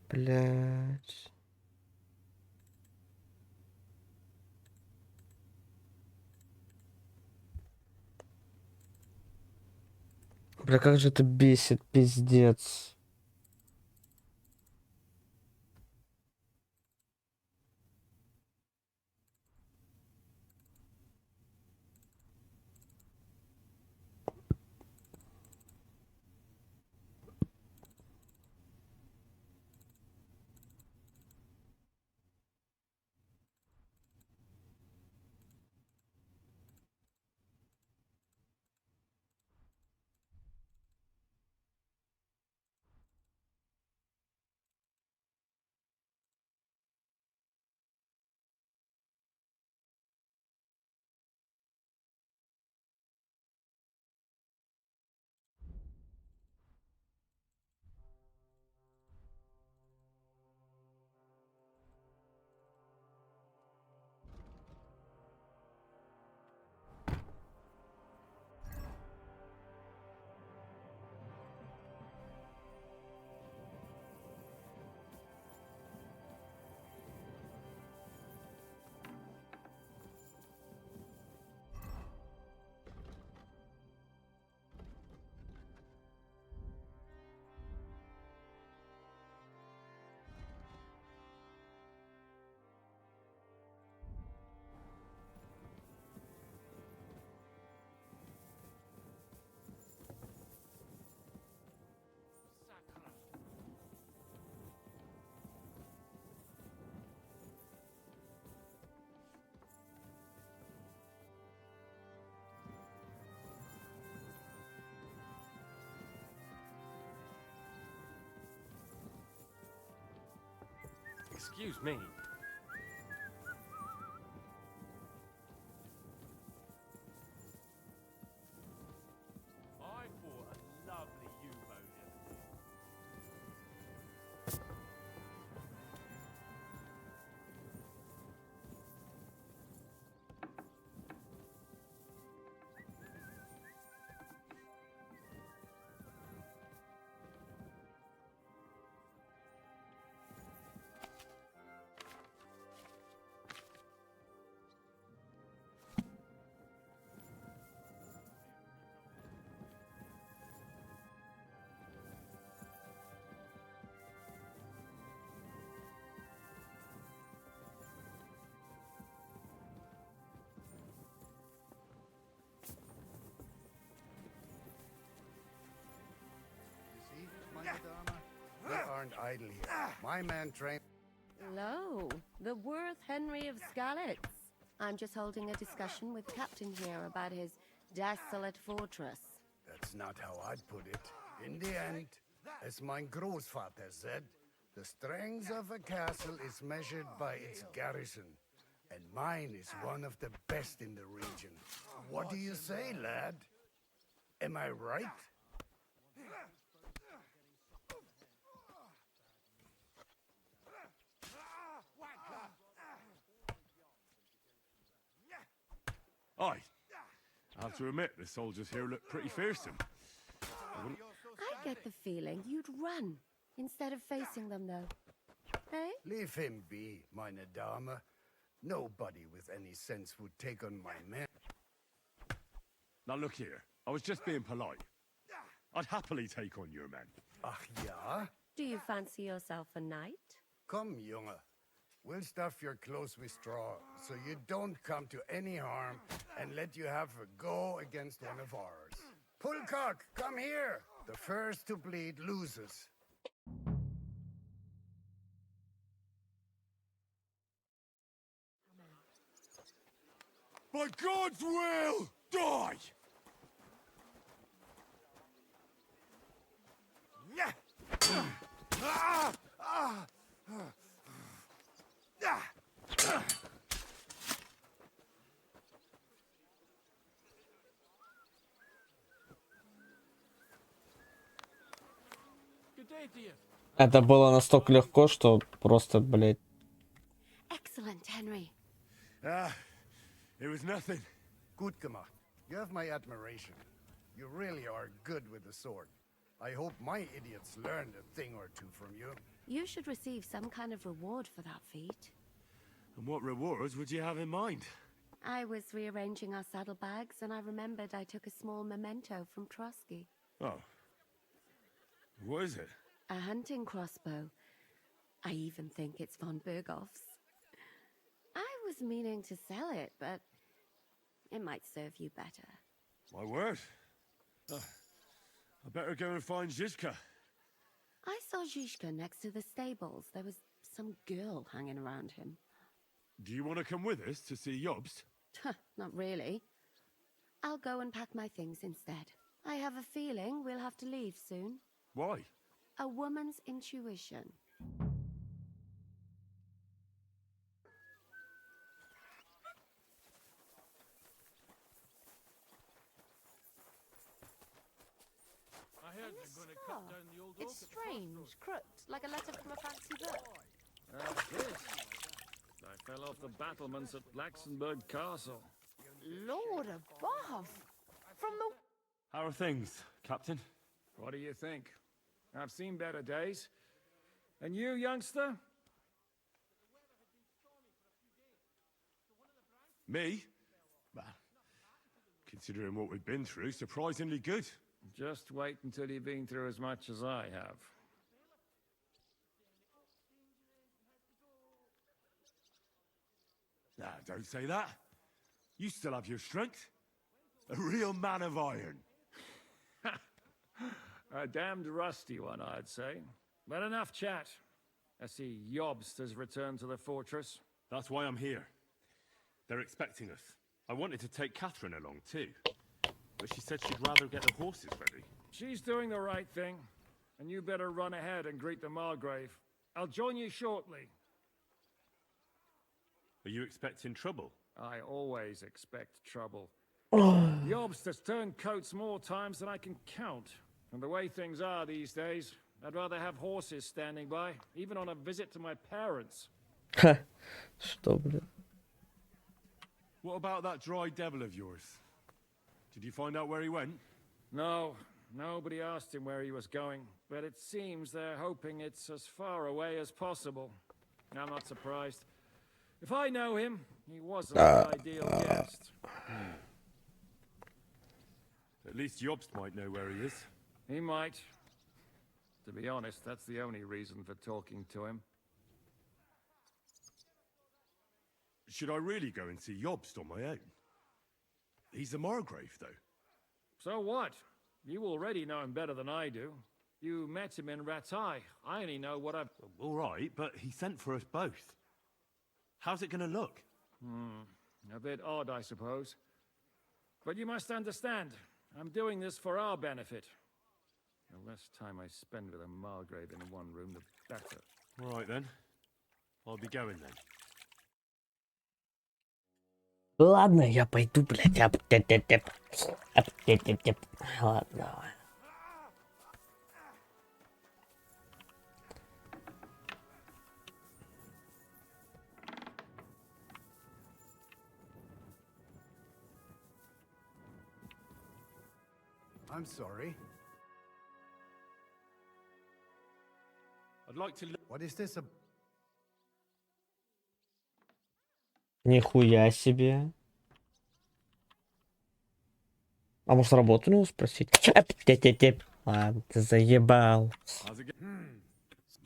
Блядь. Бля, как же это бесит, пиздец. Excuse me. I bought a lovely U-boat the other day. You see, my Madama? We aren't idle here. My man trained. Hello, the Worth Henry of Skalitz. I'm just holding a discussion with Captain here about his desolate fortress. That's not how I'd put it. In the end, as my Großvater said, the strength of a castle is measured by its garrison. And mine is one of the best in the region. What do you say, lad? Am I right? Aye. I have to admit, the soldiers here look pretty fearsome. I get the feeling you'd run instead of facing them, though. Hey? Leave him be, meine Dame. Nobody with any sense would take on my men. Now look here, I was just being polite. I'd happily take on your men. Ach ja? Do you fancy yourself a knight? Come, Junge. We'll stuff your clothes with straw, so you don't come to any harm, and let you have a go against one of ours. Pullcock, come here! The first to bleed loses. By God's will, die! Это было настолько легко, что просто, блядь. Excellent, Henry. It was nothing. Gut gemacht. You have my admiration. You really are good with the sword. I hope my idiots learned a thing or two from you. You should receive some kind of reward for that feat. And what rewards would you have in mind? I was rearranging our saddlebags, and I remembered I took a small memento from Trotsky. Oh. What is it? A hunting crossbow. I even think it's von Berghoff's. I was meaning to sell it, but it might serve you better. My word. I better go and find Zizka. I saw Zizka next to the stables. There was some girl hanging around him. Do you want to come with us to see Jobst? Not really. I'll go and pack my things instead. I have a feeling we'll have to leave soon. Why? A woman's intuition. I heard they're going to cut down the old oak. It's strange, crooked, like a letter from a fancy book. That's it. I fell off the battlements at Laxenburg Castle. Lord above! From the... How are things, Captain? What do you think? I've seen better days. And you, youngster? Me? Well, considering what we've been through, surprisingly good. Just wait until you've been through as much as I have. Nah, don't say that. You still have your strength. A real man of iron. A damned rusty one, I'd say. But enough chat. I see Jobst has returned to the fortress. That's why I'm here. They're expecting us. I wanted to take Catherine along too, but she said she'd rather get the horses ready. She's doing the right thing, and you better run ahead and greet the Margrave. I'll join you shortly. Are you expecting trouble? I always expect trouble. The Obst has turned coats more times than I can count. And the way things are these days, I'd rather have horses standing by, even on a visit to my parents. Что, блин? What about that dry devil of yours? Did you find out where he went? No, nobody asked him where he was going, but it seems they're hoping it's as far away as possible. I'm not surprised. If I know him, he wasn't the ideal guest. At least Jobst might know where he is. He might. To be honest, that's the only reason for talking to him. Should I really go and see Jobst on my own? He's a Margrave, though. So what? You already know him better than I do. You met him in Ratai. I only know what I've... All right, but he sent for us both. How's it going to look? A bit odd, I suppose. But you must understand, I'm doing this for our benefit. The less time I spend with a Margrave in one room, the better. All right, then. I'll be going, then. Ладно, я пойду, блядь. Ладно, давай. I'm sorry. I'd like to look... What is this? Нихуя себе. А может работу у него спросить? Ладно, ты заебал.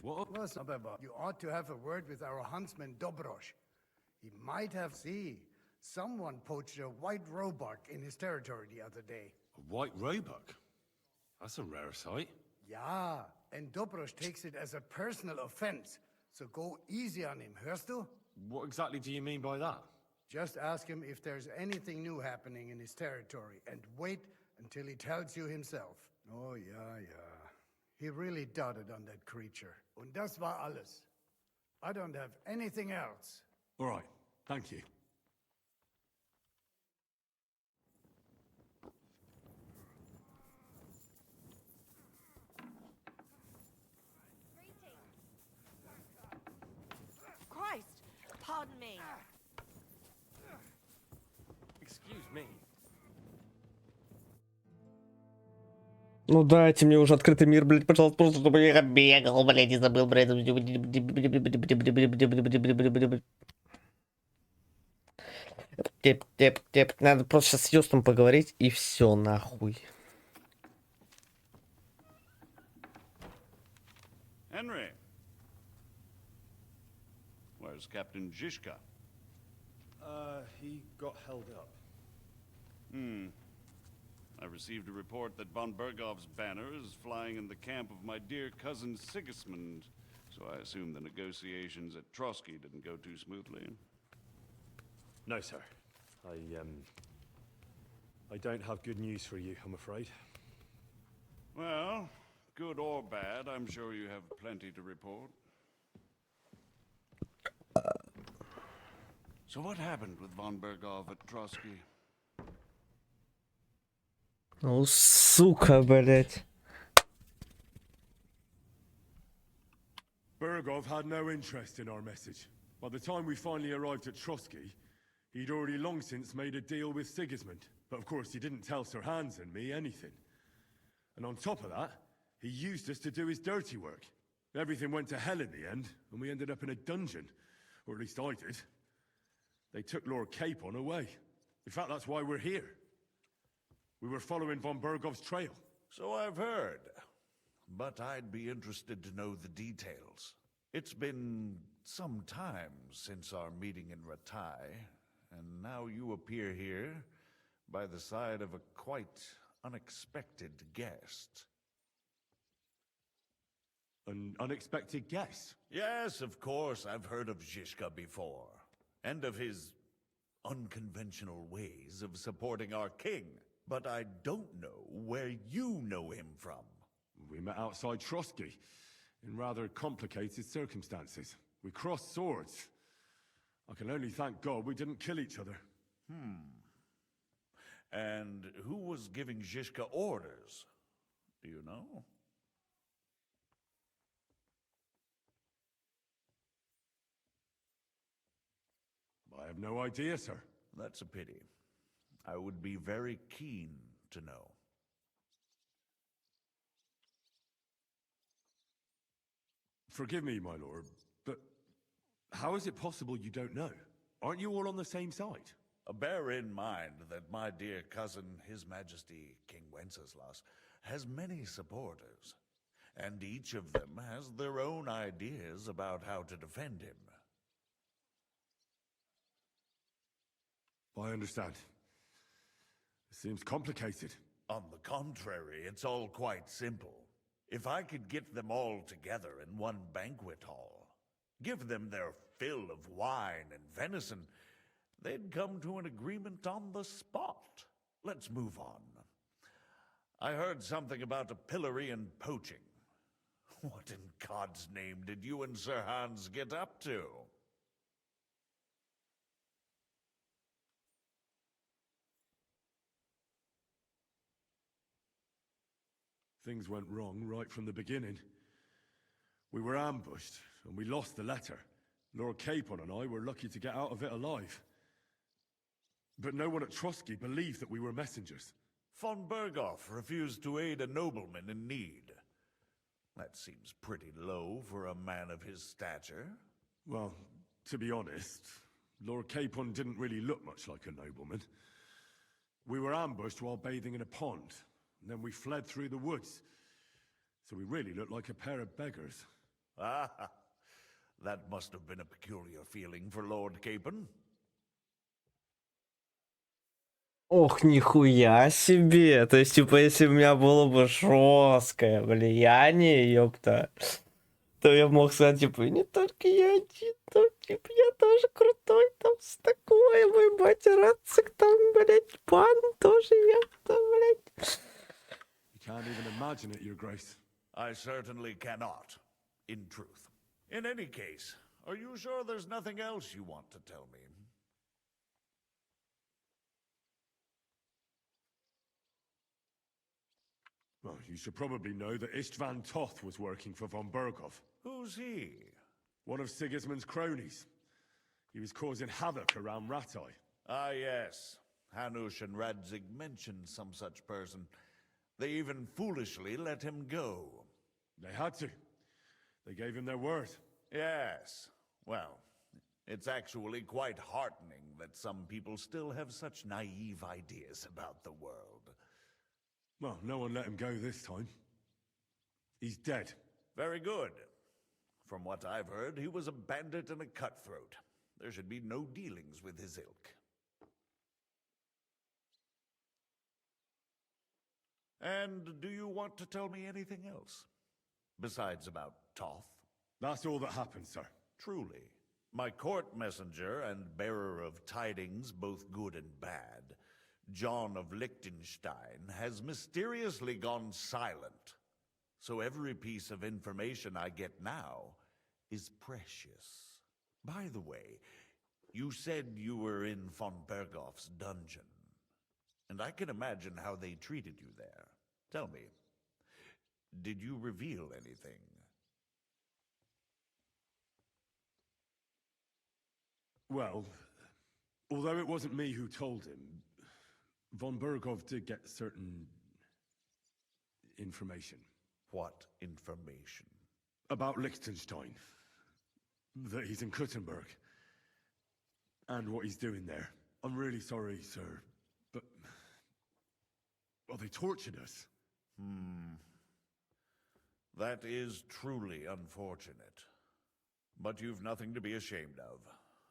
You ought to have a word with our huntsman Dobrosh. He might have someone poached a white roebuck in his territory the other day. A white roebuck? That's a rare sight. Yeah, and Dobrosh takes it as a personal offense. So go easy on him, hörst du? What exactly do you mean by that? Just ask him if there's anything new happening in his territory, and wait until he tells you himself. Oh, yeah. He really doted on that creature. Und das war alles. I don't have anything else. All right, thank you. Christ! Pardon me. Excuse me. Ну дайте мне уже открытый мир, блядь, пожалуйста, просто чтобы я бегал, блядь, не забыл, блядь. Надо просто сейчас с Юстом поговорить, и все, нахуй. Henry. Where's Captain Zhishka? He got held up. I received a report that von Bergov's banner is flying in the camp of my dear cousin Sigismund, so I assume the negotiations at Trotsky didn't go too smoothly. No, sir. I don't have good news for you, I'm afraid. Well, good or bad, I'm sure you have plenty to report. So what happened with von Bergov at Trotsky? Ну, сука, блядь. Bergov had no interest in our message. By the time we finally arrived at Trotsky, he'd already long since made a deal with Sigismund. But of course, he didn't tell Sir Hans and me anything. And on top of that, he used us to do his dirty work. Everything went to hell in the end, and we ended up in a dungeon. Or at least I did. They took Lord Capon away. In fact, that's why we're here. We were following von Bergov's trail. So I've heard. But I'd be interested to know the details. It's been some time since our meeting in Ratai, and now you appear here by the side of a quite unexpected guest. An unexpected guest? Yes, of course, I've heard of Zhishka before, and of his unconventional ways of supporting our king. But I don't know where you know him from. We met outside Trotsky, in rather complicated circumstances. We crossed swords. I can only thank God we didn't kill each other. And who was giving Zhishka orders? Do you know? I have no idea, sir. That's a pity. I would be very keen to know. Forgive me, my lord, but how is it possible you don't know? Aren't you all on the same side? Bear in mind that my dear cousin, His Majesty King Wenceslas, has many supporters, and each of them has their own ideas about how to defend him. I understand. It seems complicated. On the contrary, it's all quite simple. If I could get them all together in one banquet hall, give them their fill of wine and venison, they'd come to an agreement on the spot. Let's move on. I heard something about a pillory and poaching. What in God's name did you and Sir Hans get up to? Things went wrong right from the beginning. We were ambushed, and we lost the letter. Lord Capon and I were lucky to get out of it alive. But no one at Trotsky believed that we were messengers. Von Berghoff refused to aid a nobleman in need. That seems pretty low for a man of his stature. Well, to be honest, Lord Capon didn't really look much like a nobleman. We were ambushed while bathing in a pond, and then we fled through the woods. So we really looked like a pair of beggars. Ah, that must have been a peculiar feeling for Lord Capon. Ох, нихуя себе. То есть, типа, если у меня было бы жесткое влияние, ёпта, то я мог сказать, типа, не только я один, там, типа, я тоже крутой, там, с такой, мой батя Рацик, там, блядь, пан тоже, ёпта, блядь. You can't even imagine it, Your Grace. I certainly cannot, in truth. In any case, are you sure there's nothing else you want to tell me? Well, you should probably know that Istvan Toth was working for von Berghoff. Who's he? One of Sigismund's cronies. He was causing havoc around Ratai. Ah, yes. Hanush and Radzig mentioned some such person. They even foolishly let him go. They had to. They gave him their word. Yes. Well, it's actually quite heartening that some people still have such naive ideas about the world. Well, no one let him go this time. He's dead. Very good. From what I've heard, he was a bandit and a cutthroat. There should be no dealings with his ilk. And do you want to tell me anything else? Besides about Toth? That's all that happened, sir. Truly. My court messenger and bearer of tidings, both good and bad, John of Liechtenstein, has mysteriously gone silent. So every piece of information I get now is precious. By the way, you said you were in von Berghoff's dungeon, and I can imagine how they treated you there. Tell me, did you reveal anything? Well, although it wasn't me who told him, von Berghoff did get certain information. What information? About Liechtenstein. That he's in Kuttenberg. And what he's doing there. I'm really sorry, sir, but... well, they tortured us. That is truly unfortunate. But you've nothing to be ashamed of.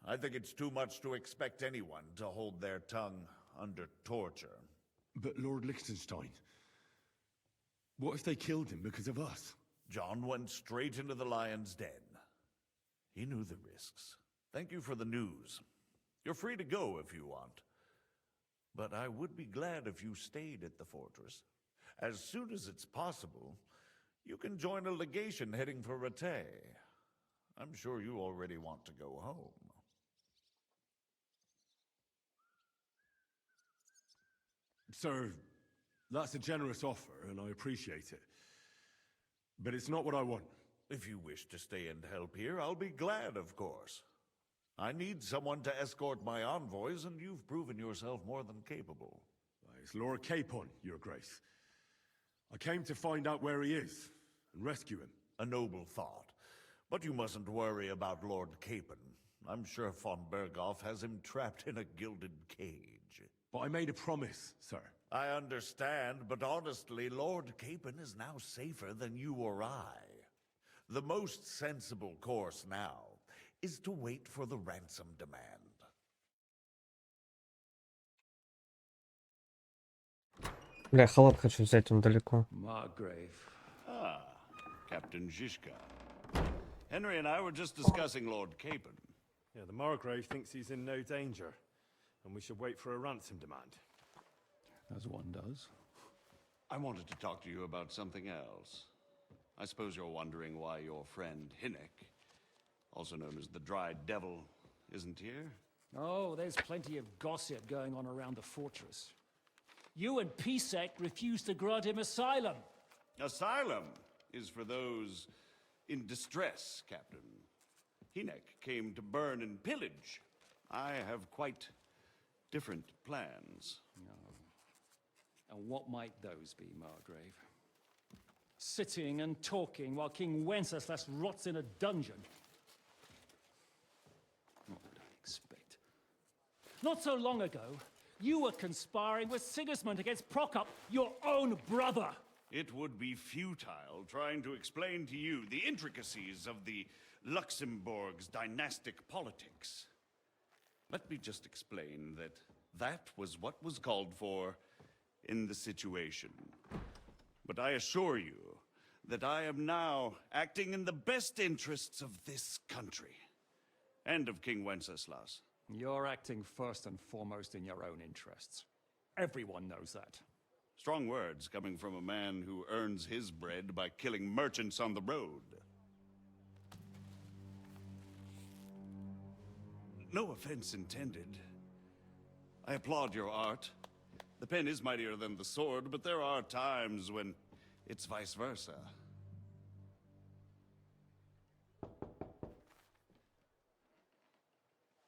I think it's too much to expect anyone to hold their tongue under torture. But Lord Liechtenstein... what if they killed him because of us? John went straight into the lion's den. He knew the risks. Thank you for the news. You're free to go if you want. But I would be glad if you stayed at the fortress. As soon as it's possible, you can join a legation heading for Rattay. I'm sure you already want to go home. Sir, that's a generous offer, and I appreciate it. But it's not what I want. If you wish to stay and help here, I'll be glad, of course. I need someone to escort my envoys, and you've proven yourself more than capable. It's Lord Capon, Your Grace. I came to find out where he is and rescue him. A noble thought. But you mustn't worry about Lord Capon. I'm sure von Berghoff has him trapped in a gilded cage. But I made a promise, sir. I understand, but honestly, Lord Capon is now safer than you or I. The most sensible course now is to wait for the ransom demand. Бля, халат хочу взять, он далеко. Margrave. Ah, Captain Zizka. Henry and I were just discussing Lord Capon. Yeah, the Margrave thinks he's in no danger, and we should wait for a ransom demand. As one does. I wanted to talk to you about something else. I suppose you're wondering why your friend Hinnek, also known as the Dry Devil, isn't here? Oh, there's plenty of gossip going on around the fortress. You and Pisek refused to grant him asylum. Asylum is for those in distress, Captain. Hinnek came to burn and pillage. I have quite different plans. And what might those be, Margrave? Sitting and talking while King Wenceslas rots in a dungeon. What would I expect? Not so long ago, you were conspiring with Sigismund against Prokop, your own brother. It would be futile trying to explain to you the intricacies of the Luxembourg's dynastic politics. Let me just explain that that was what was called for in the situation. But I assure you that I am now acting in the best interests of this country and of King Wenceslas. You're acting first and foremost in your own interests. Everyone knows that. Strong words coming from a man who earns his bread by killing merchants on the road. No offense intended. I applaud your art. The pen is mightier than the sword, but there are times when it's vice versa.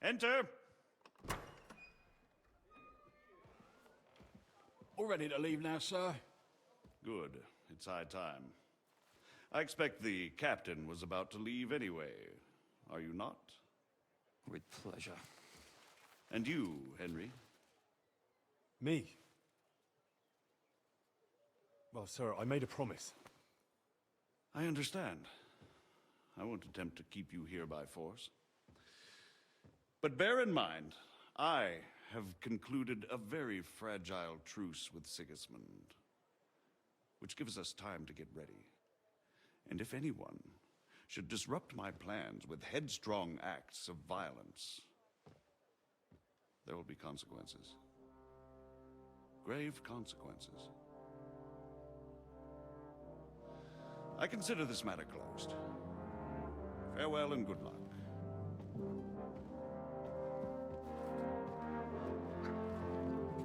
Enter! All ready to leave now, sir? Good. It's high time. I expect the captain was about to leave anyway. Are you not? With pleasure. And you, Henry? Me? Well, sir, I made a promise. I understand. I won't attempt to keep you here by force. But bear in mind, I have concluded a very fragile truce with Sigismund, which gives us time to get ready. And if anyone should disrupt my plans with headstrong acts of violence, there will be consequences. Grave consequences. I consider this matter closed. Farewell and good luck.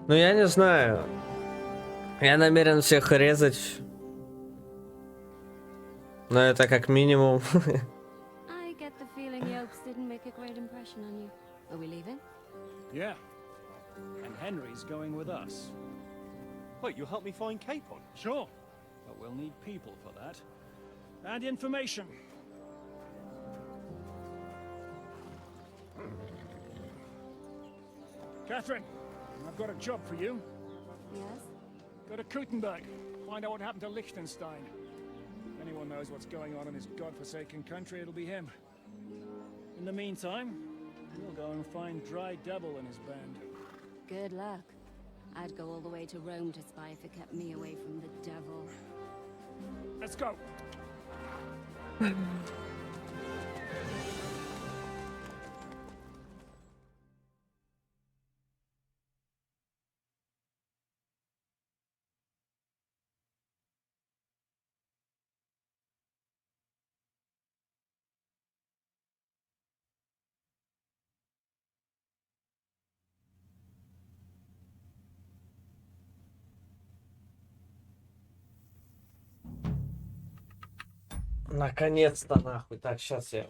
Ну, я не знаю. Я намерен всех резать. Но это как минимум. I get the feeling Yokes didn't make a great impression on you. Are we leaving? Yeah. And Henry's going with us. Wait, you'll help me find Capon? Sure. But we'll need people for that. And information. Catherine, I've got a job for you. Yes? Go to Kuttenberg. Find out what happened to Liechtenstein. If anyone knows what's going on in this godforsaken country, it'll be him. In the meantime, we'll go and find Dry Devil and his band. Good luck. I'd go all the way to Rome to spy if it kept me away from the devil. Let's go! Наконец-то, нахуй. Так, сейчас я...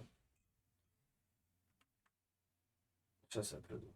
Сейчас я приду.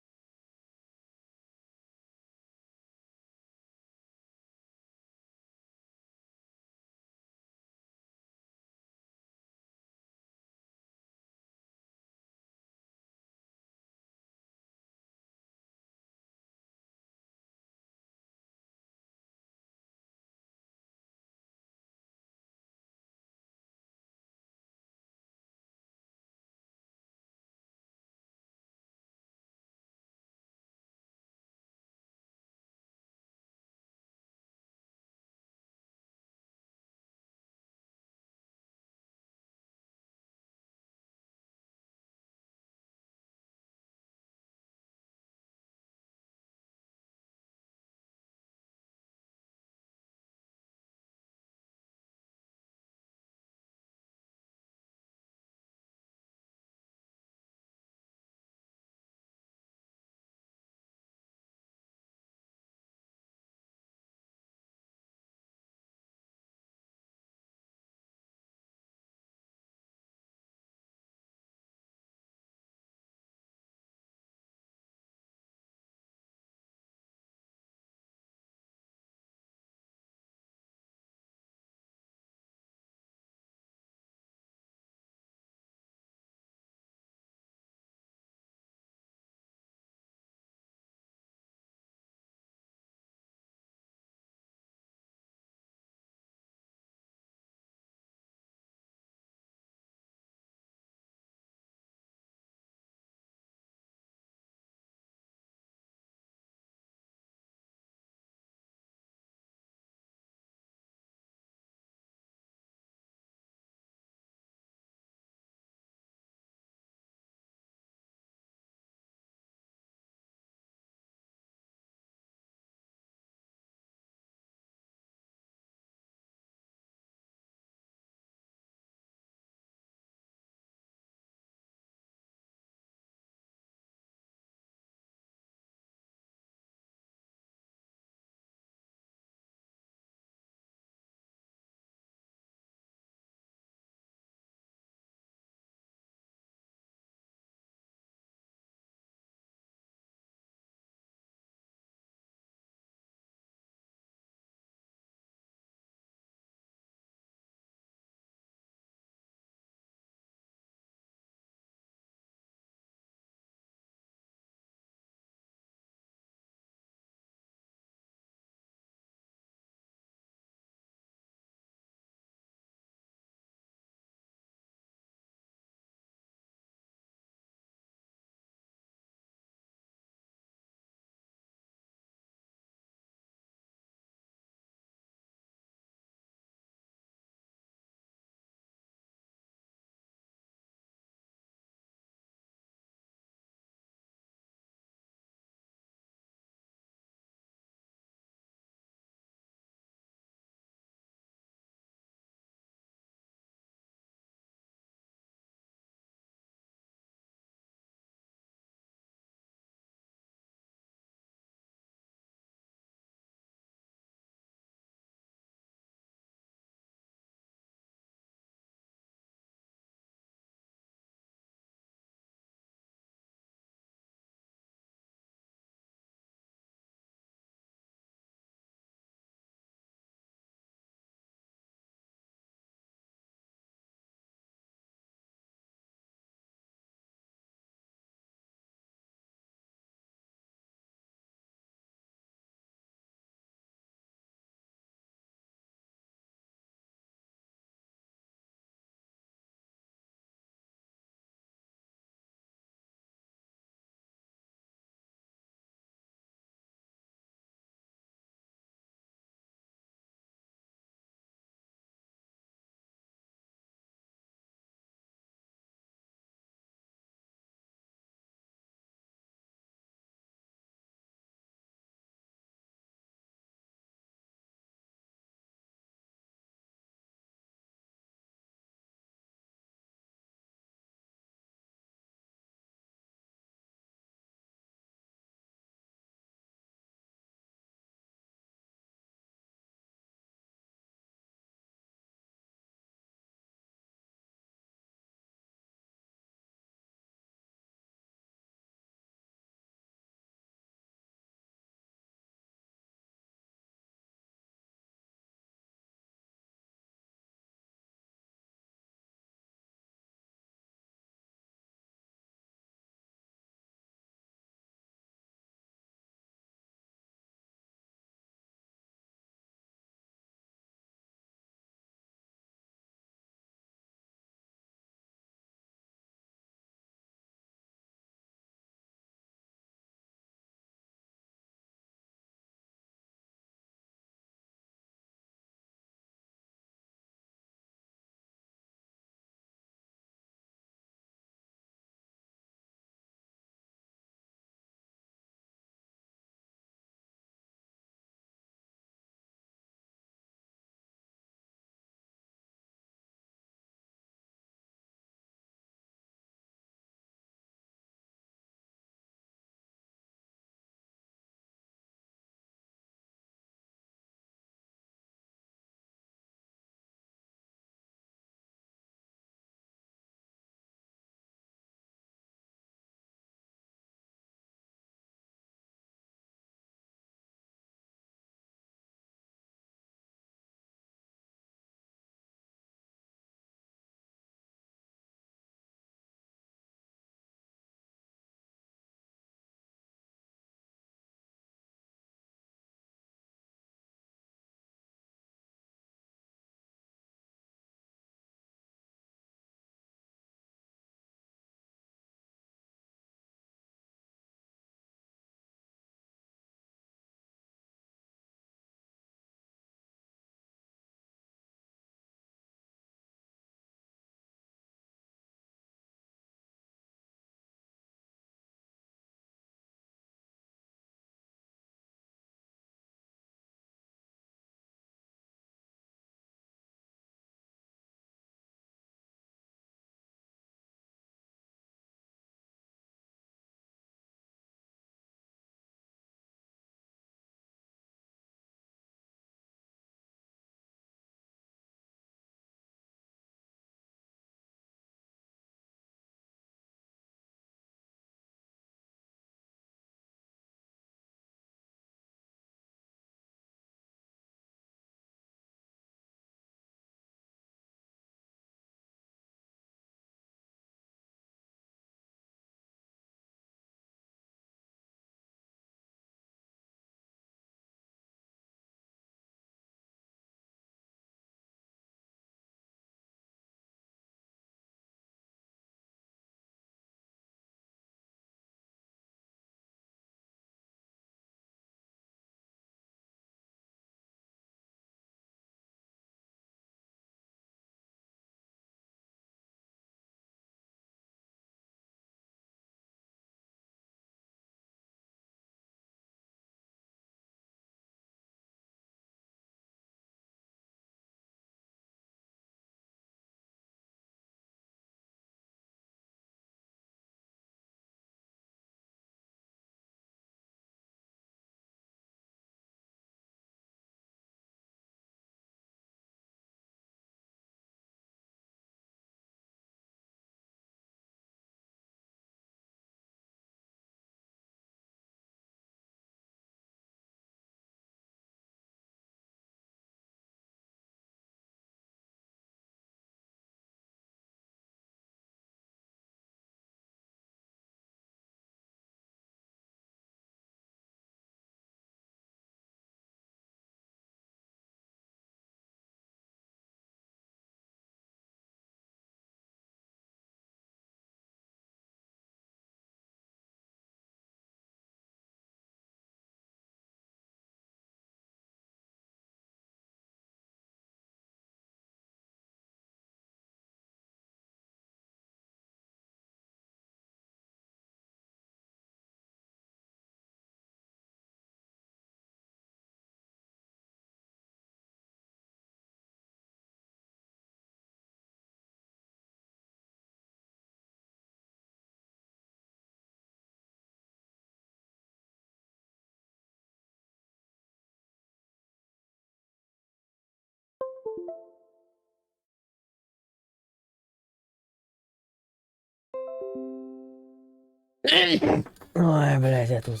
Ой, блядь, я тут...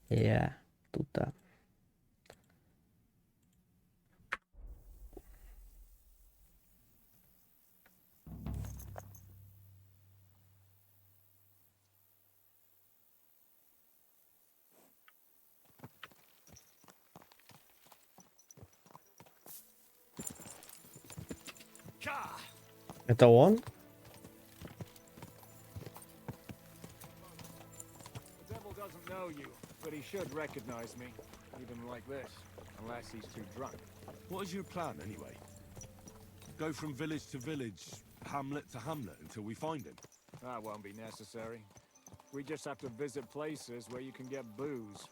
Я тут... Это он? The devil doesn't know you, but he should recognize me, even like this, unless he's too drunk. What is your plan, anyway? Go from village to village, hamlet to hamlet, until we find him? That won't be necessary. We just have to visit places where you can get booze.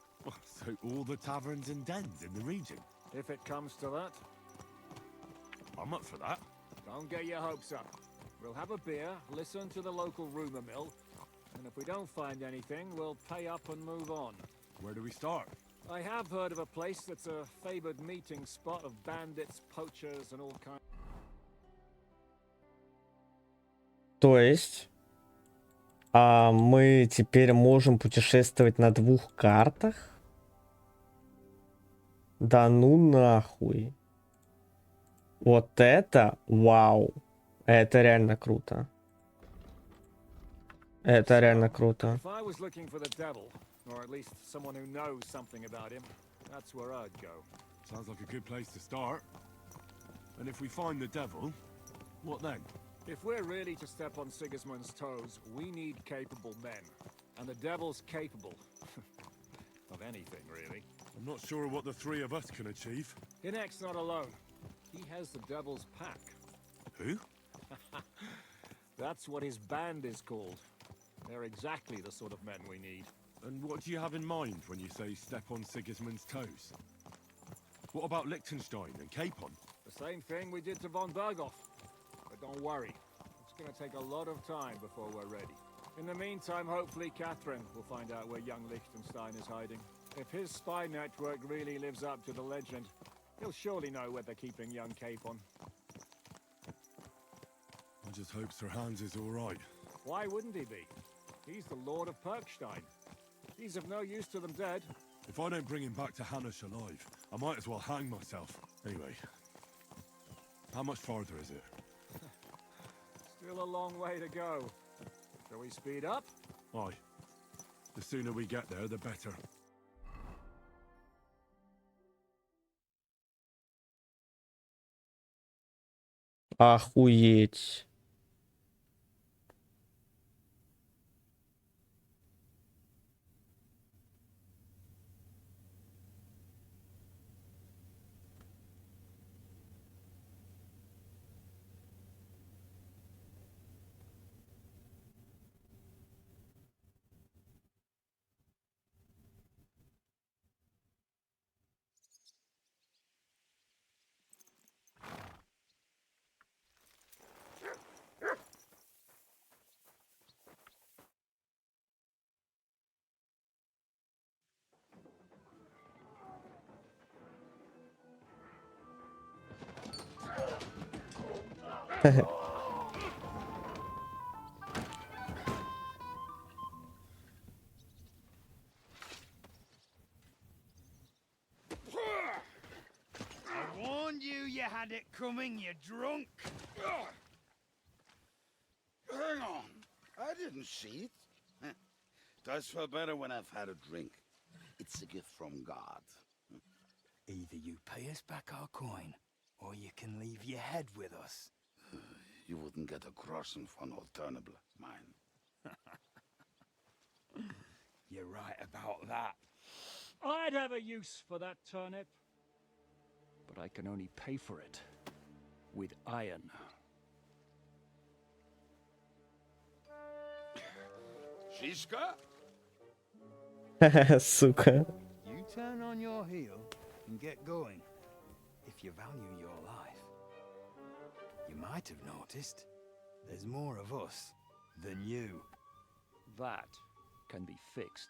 So all the taverns and dens in the region? If it comes to that. I'm up for that. Don't get your hopes up. We'll have a beer, listen to the local rumor mill, and if we don't find anything, we'll pay up and move on. Where do we start? I have heard of a place that's a favored meeting spot of bandits, poachers, and all kinds. То есть... мы теперь можем путешествовать на 2 картах? Да ну нахуй. Вот это вау. Это реально круто. Это реально круто. If I was looking for the devil, or at least someone who knows something about him, that's where I'd go. Sounds like a good place to start. And if we find the devil, what then? If we're really to step on Sigismund's toes, we need capable men. And the devil's capable. Of anything, really. I'm not sure what the 3 of us can achieve. Inek's not alone. He has the devil's pack. Who? That's what his band is called. They're exactly the sort of men we need. And what do you have in mind when you say step on Sigismund's toes? What about Liechtenstein and Capon? The same thing we did to von Berghoff. But don't worry, it's gonna take a lot of time before we're ready. In the meantime, hopefully Catherine will find out where young Liechtenstein is hiding. If his spy network really lives up to the legend, he'll surely know where they're keeping young Capon. I just hope Sir Hans is all right. Why wouldn't he be? He's the Lord of Perkstein. He's of no use to them dead. If I don't bring him back to Hanish alive, I might as well hang myself. Anyway, how much farther is it? Still a long way to go. Shall we speed up? Aye. The sooner we get there, the better. Охуеть. I warned you you had it coming, you drunk. Hang on. I didn't see it. Does feel better when I've had a drink. It's a gift from God. Either you pay us back our coin, or you can leave your head with us. You wouldn't get a groschen for an alternable, mine. You're right about that. I'd have a use for that turnip. But I can only pay for it with iron. Shishka? Сука. You turn on your heel and get going. If you value your life. You might have noticed there's more of us than you. That can be fixed.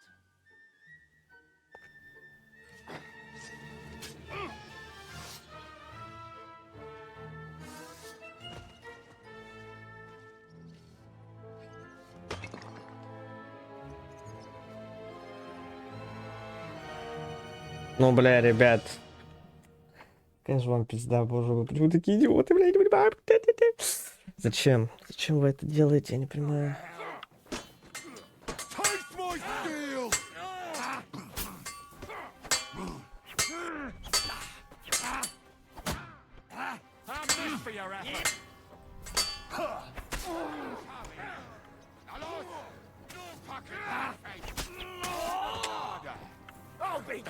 Ну, бля, ребят. Конечно, вам пизда, боже, вы почему такие идиоты, бля, не понимаю. Зачем? Зачем вы это делаете, я не понимаю. Taste my steel! I'm this for your effort. I'll be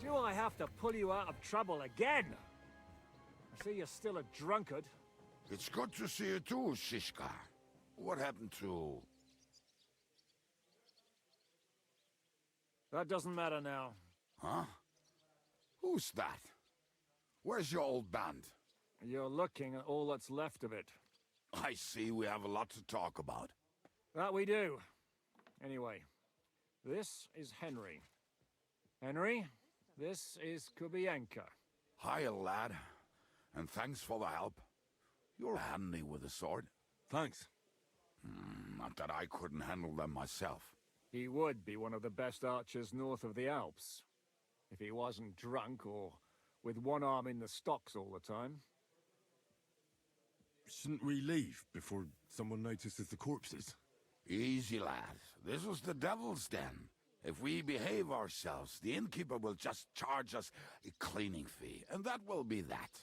Do I have to pull you out of trouble again? I see you're still a drunkard. It's good to see you too, Shishka. What happened to... That doesn't matter now. Huh? Who's that? Where's your old band? You're looking at all that's left of it. I see we have a lot to talk about. That we do. Anyway, this is Henry. Henry, this is Kubienka. Hiya, lad. And thanks for the help. You're handy with a sword. Thanks. Not that I couldn't handle them myself. He would be one of the best archers north of the Alps. If he wasn't drunk or with one arm in the stocks all the time. Shouldn't we leave before someone notices the corpses? Easy, lad. This was the devil's den. If we behave ourselves, the innkeeper will just charge us a cleaning fee, and that will be that.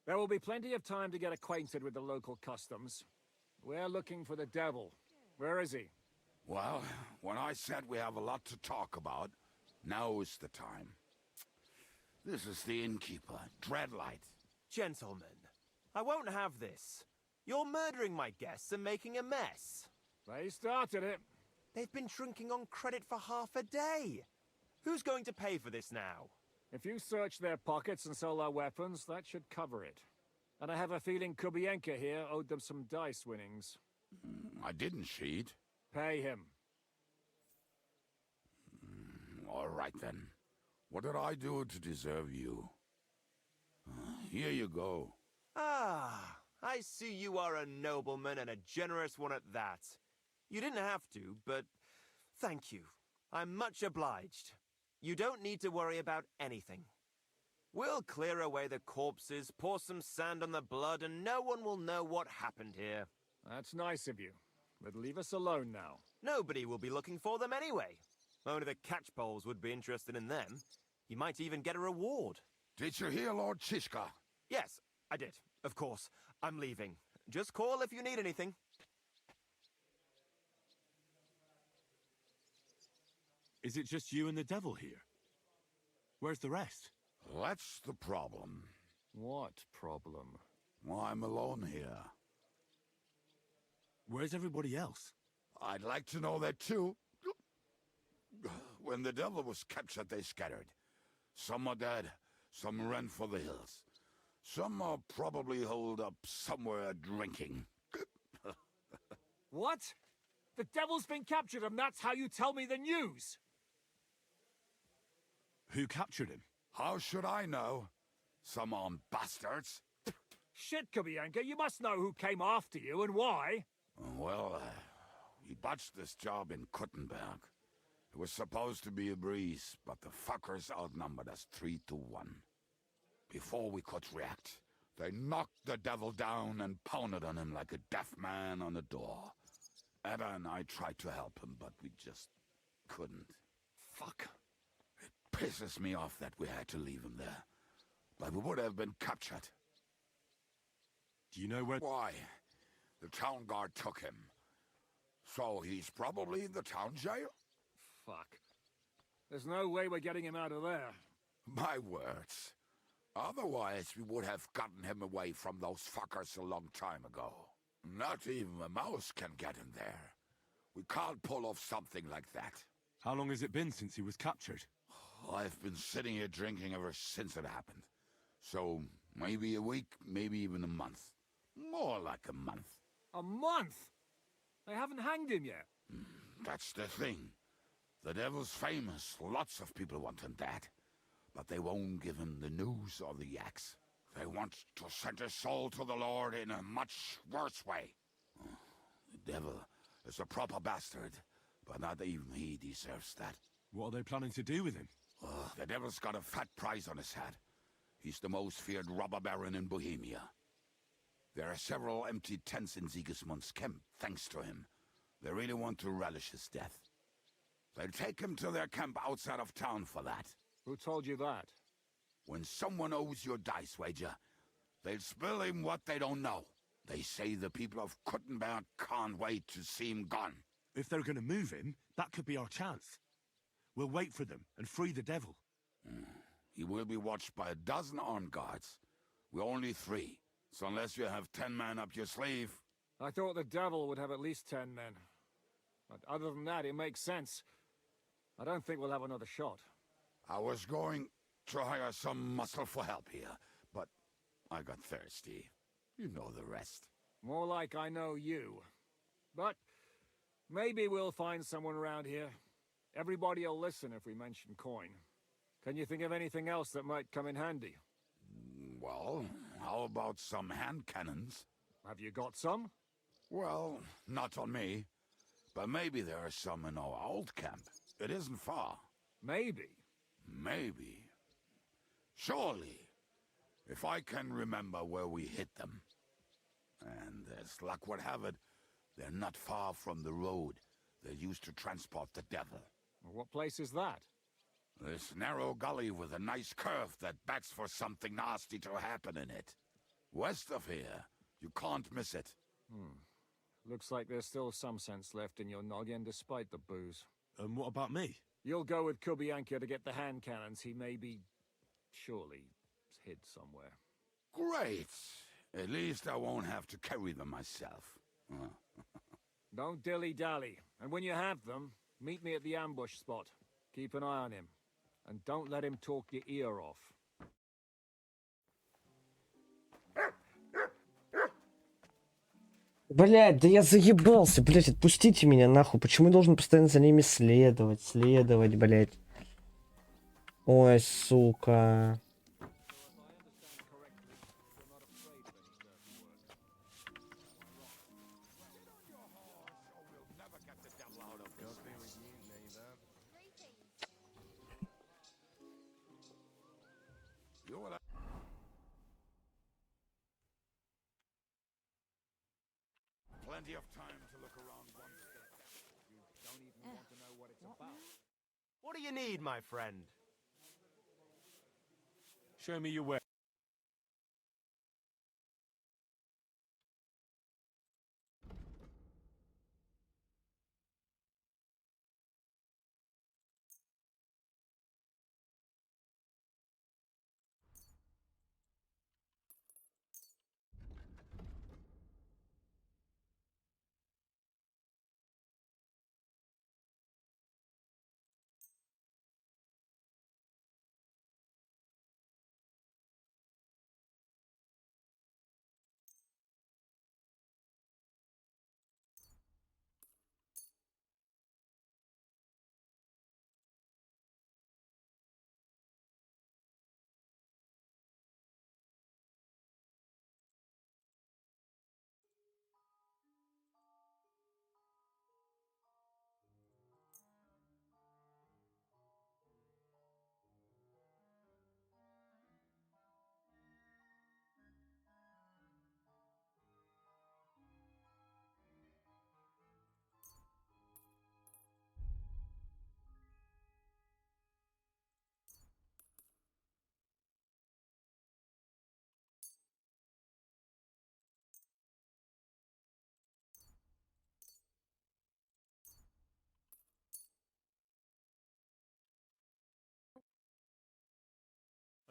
There will be plenty of time to get acquainted with the local customs. We're looking for the devil. Where is he? Well, when I said we have a lot to talk about, now is the time. This is the innkeeper, Dreadlight. Gentlemen, I won't have this. You're murdering my guests and making a mess. They started it. They've been drinking on credit for half a day. Who's going to pay for this now? If you search their pockets and sell their weapons, that should cover it. And I have a feeling Kubienka here owed them some dice winnings. I didn't cheat. Pay him. All right, then. What did I do to deserve you? Here you go. Ah, I see you are a nobleman and a generous one at that. You didn't have to, but thank you. I'm much obliged. You don't need to worry about anything. We'll clear away the corpses, pour some sand on the blood, and no one will know what happened here. That's nice of you. But leave us alone now. Nobody will be looking for them anyway. Only the catchpoles would be interested in them. You might even get a reward. Did you hear, Lord Shishka? Yes, I did. Of course. I'm leaving. Just call if you need anything. Is it just you and the devil here? Where's the rest? That's the problem. What problem? Well, I'm alone here. Where's everybody else? I'd like to know that too. When the devil was captured, they scattered. Some are dead, some ran for the hills. Some are probably holed up somewhere drinking. What? The devil's been captured and that's how you tell me the news? Who captured him? How should I know? Some armed bastards. Shit, Kubienka, you must know who came after you and why. Well, we botched this job in Kuttenberg. It was supposed to be a breeze, but the fuckers outnumbered us 3-1. Before we could react, they knocked the devil down and pounded on him like a deaf man on a door. Ada and I tried to help him, but we just couldn't. Fuck. It pisses me off that we had to leave him there. But we would have been captured. Do you know where... Why? The town guard took him. So he's probably in the town jail? Fuck. There's no way we're getting him out of there. My words. Otherwise, we would have gotten him away from those fuckers a long time ago. Not even a mouse can get in there. We can't pull off something like that. How long has it been since he was captured? I've been sitting here drinking ever since it happened. So, maybe a week, maybe even a month. More like a month. A month? They haven't hanged him yet. That's the thing. The devil's famous. Lots of people want him dead. But they won't give him the news or the axe. They want to send his soul to the Lord in a much worse way. The devil is a proper bastard, but not even he deserves that. What are they planning to do with him? The devil's got a fat price on his head. He's the most feared robber baron in Bohemia. There are several empty tents in Sigismund's camp, thanks to him. They really want to relish his death. They'll take him to their camp outside of town for that. Who told you that? When someone owes you a dice wager, they'll spill him what they don't know. They say the people of Kuttenberg can't wait to see him gone. If they're gonna move him, that could be our chance. We'll wait for them and free the devil. He will be watched by a dozen armed guards. We're only 3, so unless you have 10 men up your sleeve... I thought the devil would have at least 10 men. But other than that, it makes sense. I don't think we'll have another shot. I was going to hire some muscle for help here, but I got thirsty. You know the rest. More like I know you. But maybe we'll find someone around here. Everybody will listen if we mention coin. Can you think of anything else that might come in handy? Well, how about some hand cannons? Have you got some? Well, not on me. But maybe there are some in our old camp. It isn't far. Maybe? Maybe. Surely. If I can remember where we hid them. And as luck would have it, they're not far from the road they used to transport the devil. What place is that? This narrow gully with a nice curve that backs for something nasty to happen in it. West of here, you can't miss it. Looks like there's still some sense left in your noggin despite the booze. And what about me? You'll go with Kubianka to get the hand cannons. He may be... surely hid somewhere. Great! At least I won't have to carry them myself. Don't dilly-dally. And when you have them, meet me at the ambush spot. Keep an eye on him. And don't let him talk your ear off. Блядь, да я заебался, блядь, отпустите меня нахуй. Почему я должен постоянно за ними следовать, блядь? Ой, сука. Plenty of time to look around once. You don't even want to know what it's about. What do you need, my friend? Show me your way.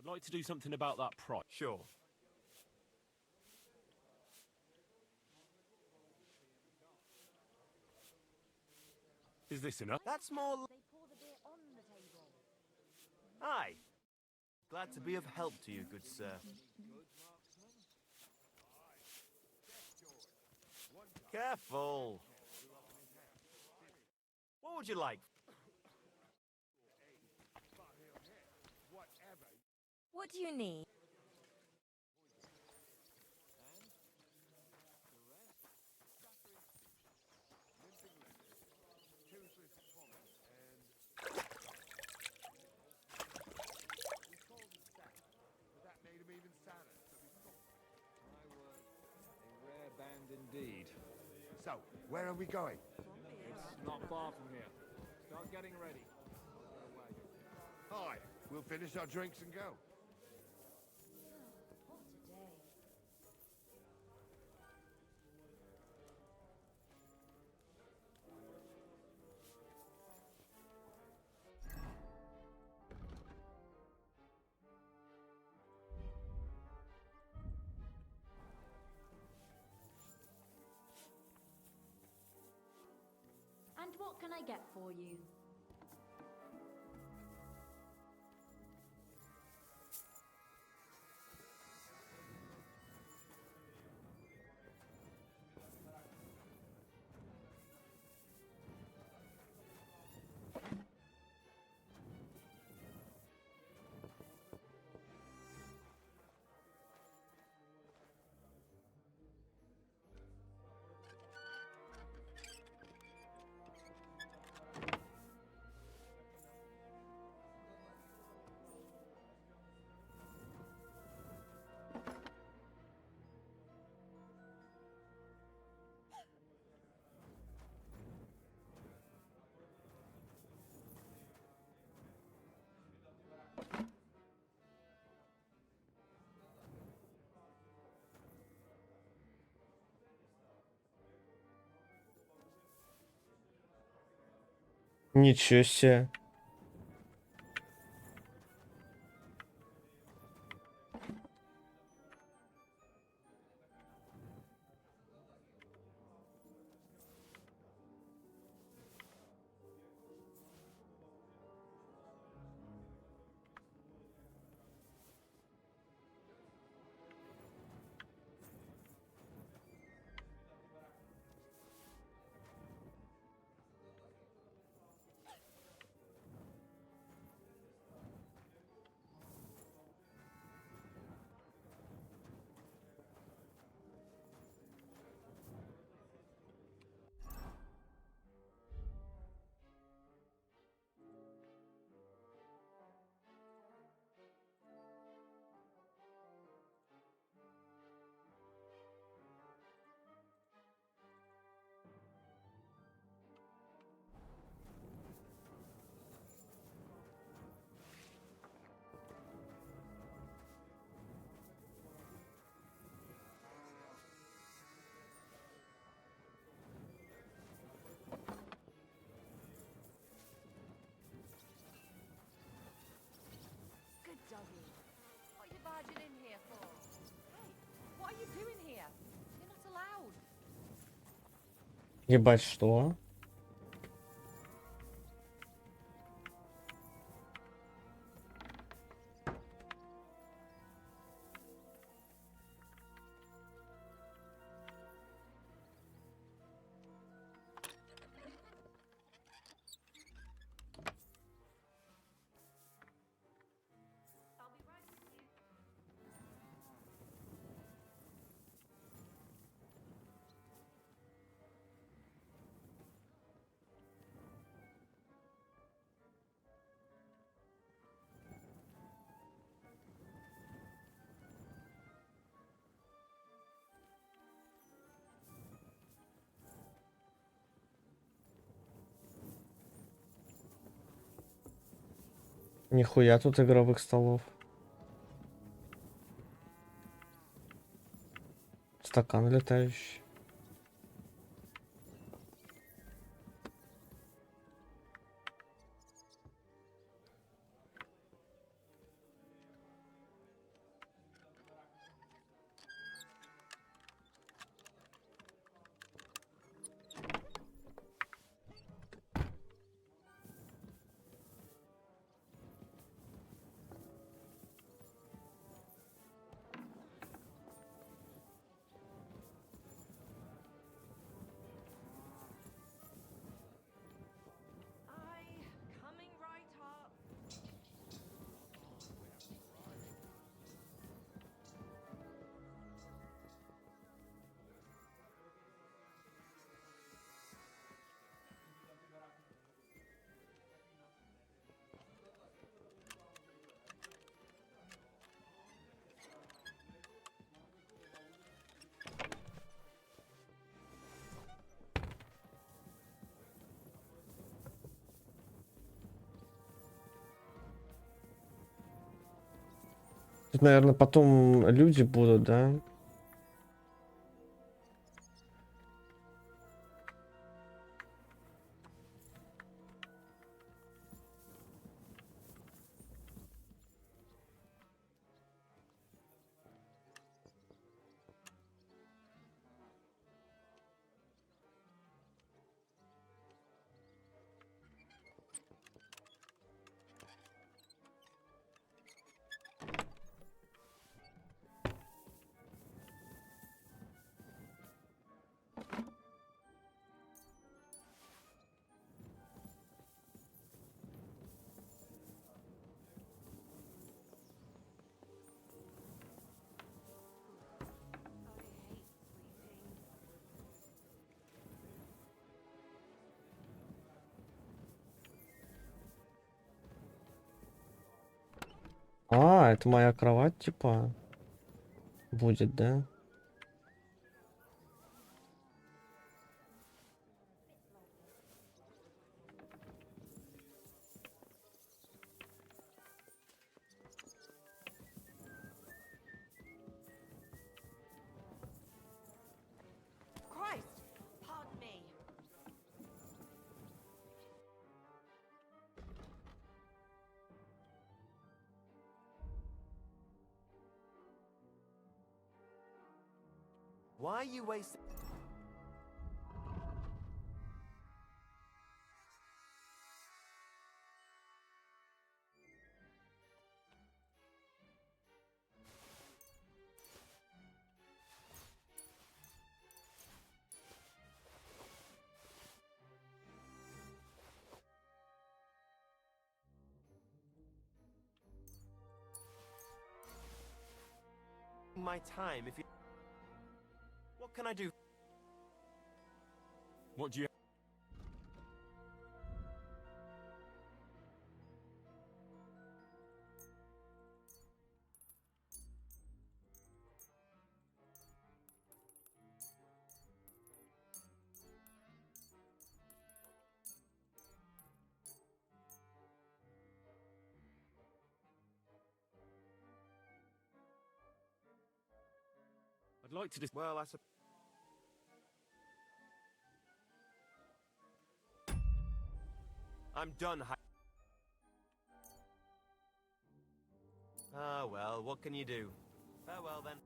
I'd like to do something about that price. Sure. Is this enough? That's more... Aye. Glad to be of help to you, good sir. Careful. What would you like? What do you need? And indeed. So, where are we going? It's not far from here. Start getting ready. Aye, we'll finish our drinks and go. What a day. And what can I get for you? Ничего себе. Good doggy. What are you barging in here for? Hey, what are you doing here? You're not allowed. Ебать, что? Нихуя тут игровых столов. Стакан летающий. Тут, наверное, потом люди будут, да? А, это моя кровать, типа, будет, да? Christ! Pardon me. Why are you wasting... my time if you... What can I do? What do you... I'd like to just... Well, I'm done. Ah, well, what can you do? Farewell, then.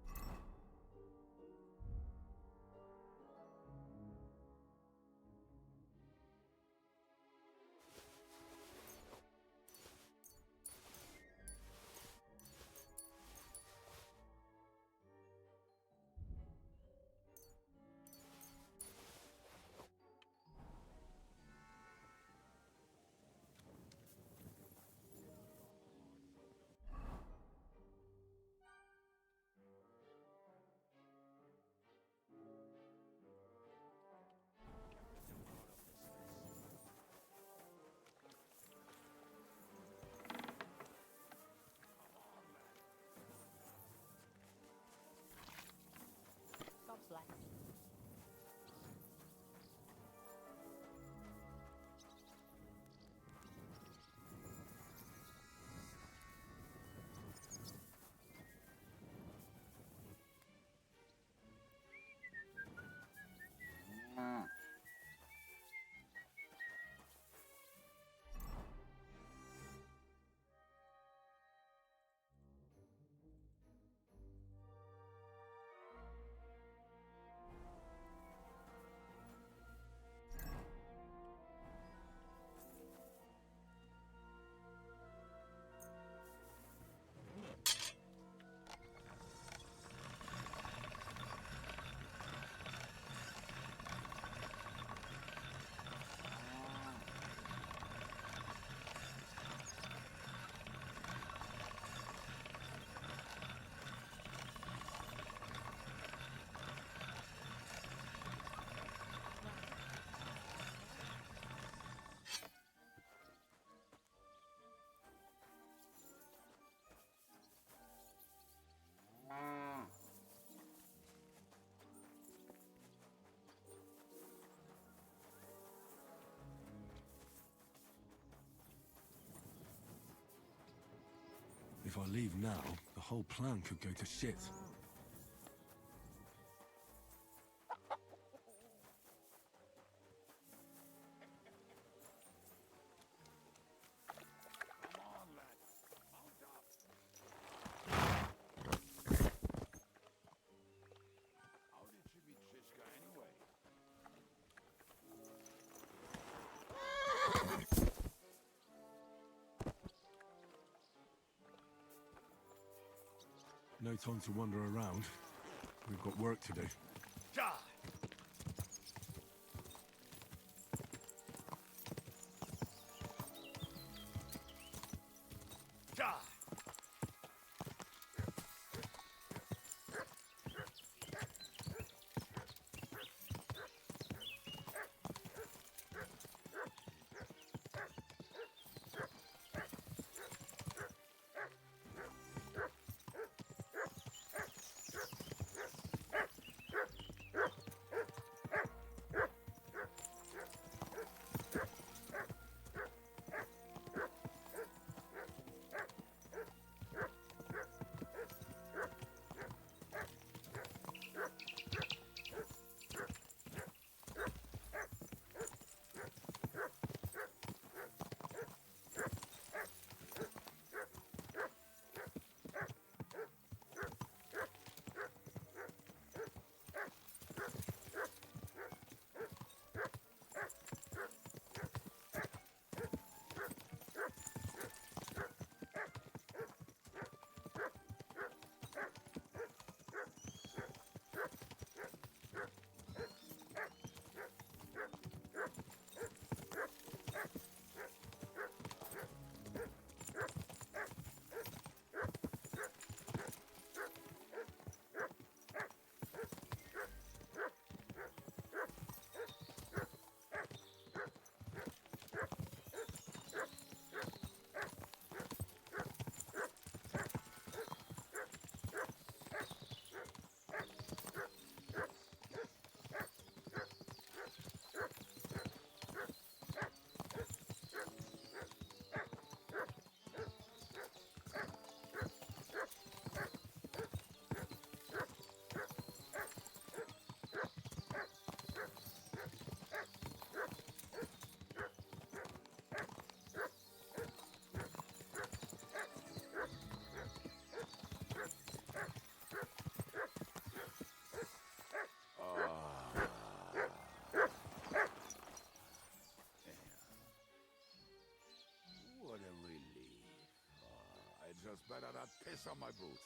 If I leave now, the whole plan could go to shit. No time to wander around. We've got work to do. Just better not piss on my boots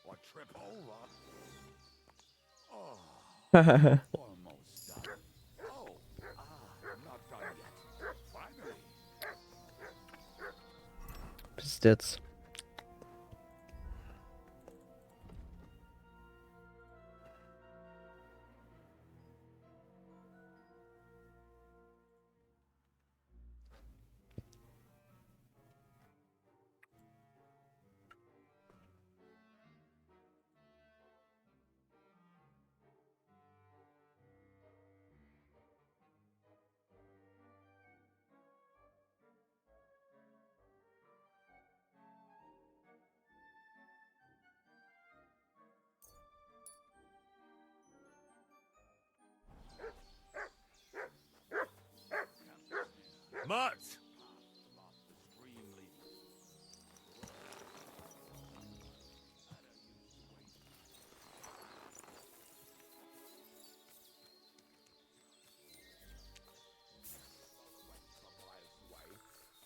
or trip over. Oh, almost done. Oh, not done yet. Finally. Пиздец. Mutt!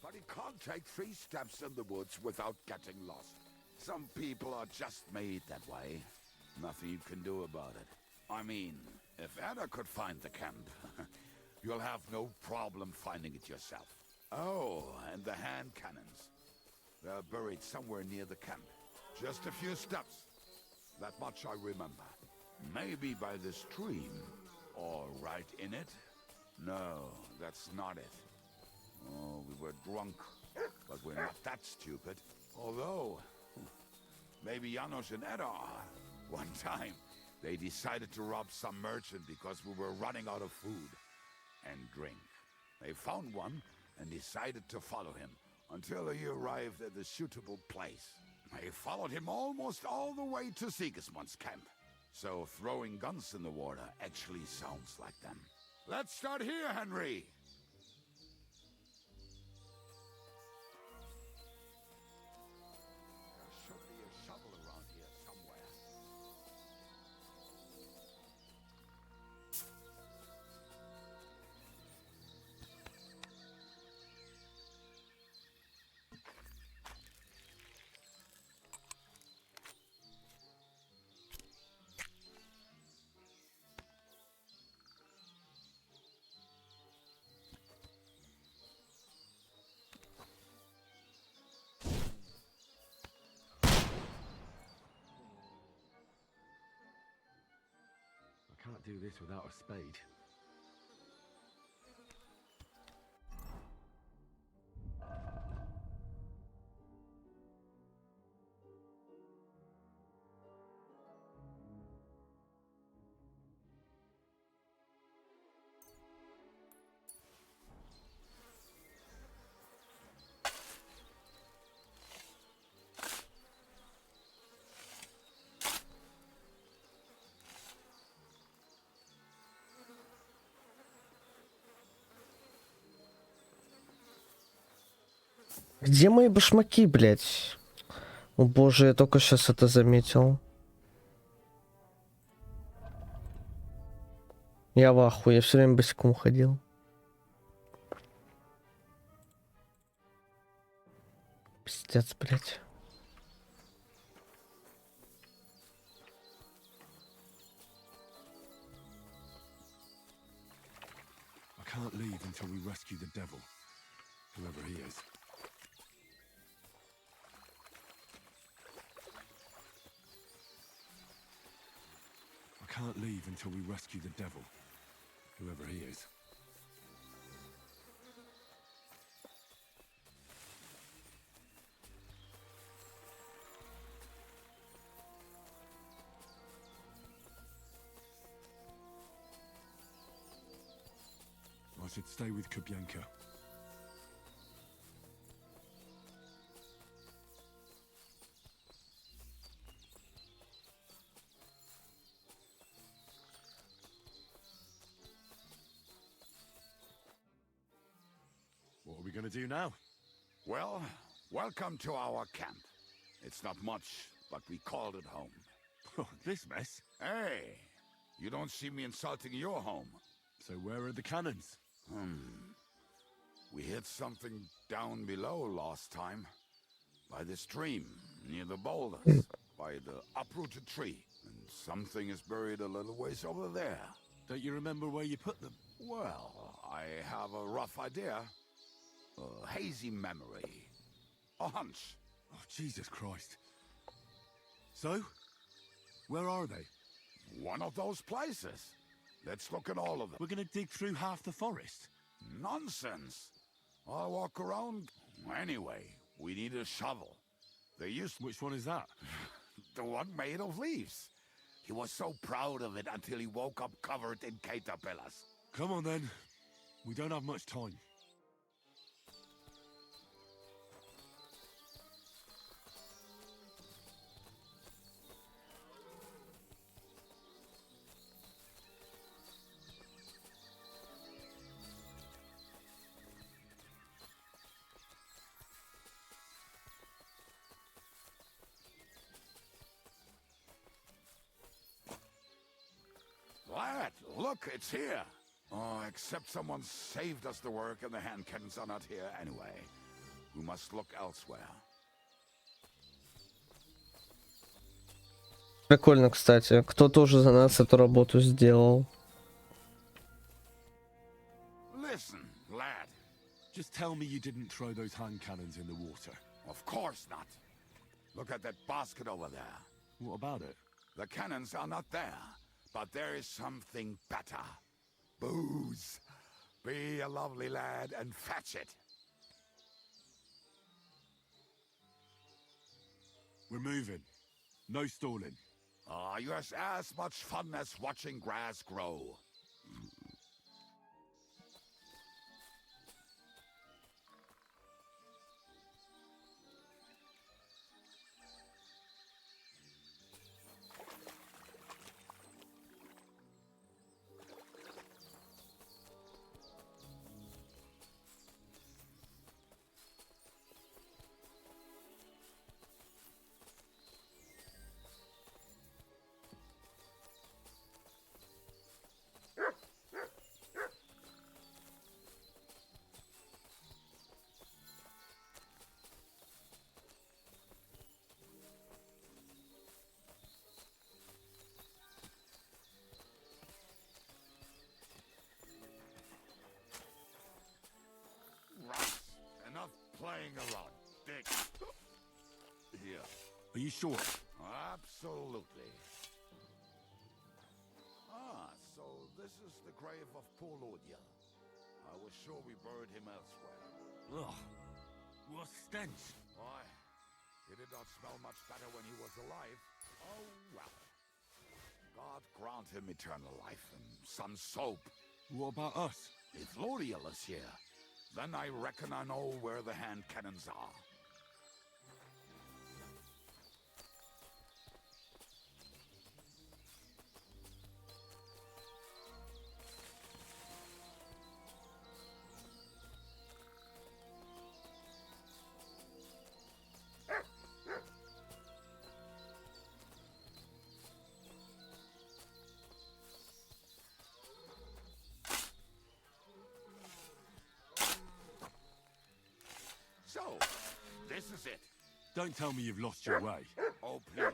But he can't take 3 steps in the woods without getting lost. Some people are just made that way. Nothing you can do about it. I mean, if Anna could find the camp, you'll have no problem finding it yourself. Oh, and the hand cannons. They're buried somewhere near the camp. Just a few steps. That much I remember. Maybe by the stream. Or right in it? No, that's not it. Oh, we were drunk. But we're not that stupid. Although, maybe Janos and Edda are. One time, they decided to rob some merchant because we were running out of food and drink. They found one and decided to follow him until he arrived at a suitable place. I followed him almost all the way to Sigismund's camp. So throwing guns in the water actually sounds like them. Let's start here, Henry! There should be a shovel around here somewhere. I can't do this without a spade. Где мои башмаки, блядь? О боже, я только сейчас это заметил. Я в ахуе, я все время босиком ходил. Пиздец, блядь. I can't leave until we rescue the devil, whoever he is. I can't leave until we rescue the devil, whoever he is. I should stay with Kubyanka. What are we going to do now? Well, welcome to our camp. It's not much, but we called it home. Oh, this mess? Hey, you don't see me insulting your home. So where are the cannons? We hit something down below last time. By the stream, near the boulders, by the uprooted tree. And something is buried a little ways over there. Don't you remember where you put them? Well, I have a rough idea. A hazy memory. A hunch. Oh, Jesus Christ. So? Where are they? One of those places. Let's look at all of them. We're gonna dig through half the forest. Nonsense. I'll walk around. Anyway, we need a shovel. They used... Which one is that? The one made of leaves. He was so proud of it until he woke up covered in caterpillars. Come on then. We don't have much time. Lad, look, it's here. Oh, except someone saved us the work and the hand cannons are not here anyway. We must look elsewhere. Прикольно, кстати. Кто-то уже за нас эту работу сделал. Listen, lad. Just tell me you didn't throw those hand cannons in the water. Of course not. Look at that basket over there. What about it? The cannons are not there, but there is something better. Booze. Be a lovely lad and fetch it. We're moving. No stalling. You have as much fun as watching grass grow. you sure? Absolutely. Ah, so this is the grave of poor Lodiel. I was sure we buried him elsewhere. Ugh. What stench. Why? He did not smell much better when he was alive. Oh, well. God grant him eternal life and some soap. What about us? If Lodiel is here, then I reckon I know where the hand cannons are. So, this is it. Don't tell me you've lost your way. Oh, please.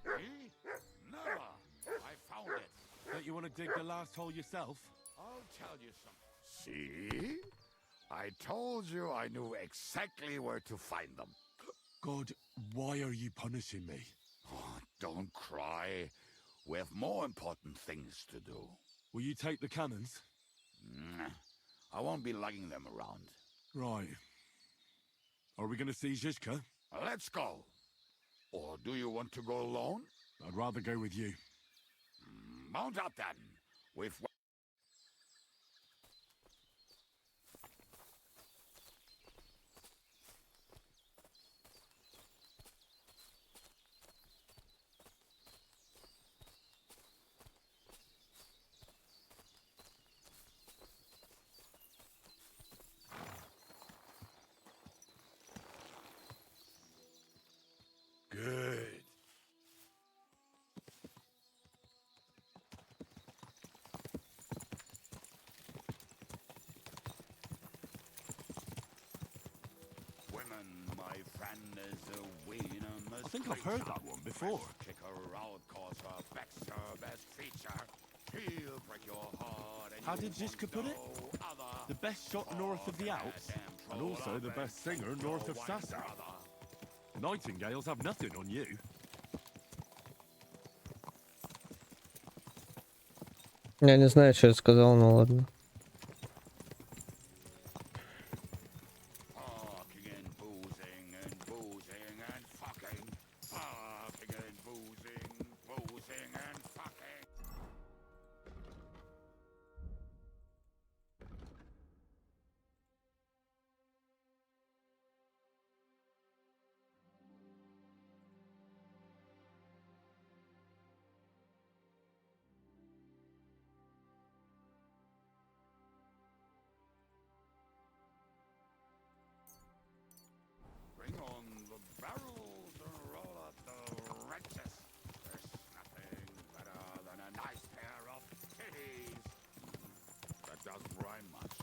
Me? Never. I found it. Don't you want to dig the last hole yourself? I'll tell you something. See? I told you I knew exactly where to find them. God, why are you punishing me? Oh, don't cry. We have more important things to do. Will you take the cannons? I won't be lugging them around. Right. Are we going to see Zizka? Let's go. Or do you want to go alone? I'd rather go with you. Mount up then. We've... Good. Women, my friend, is a ween and I think I've heard that one before. Kick her out, cause her back's her best feature. He'll break your heart. And How did Zizka put it? The best shot north of the Alps, and also the best singer north of Sassa. Nightingales have nothing on you. Я не знаю, что я сказал, но ладно. Bring on the barrels and roll up the wrenches. There's nothing better than a nice pair of titties. That doesn't rhyme much.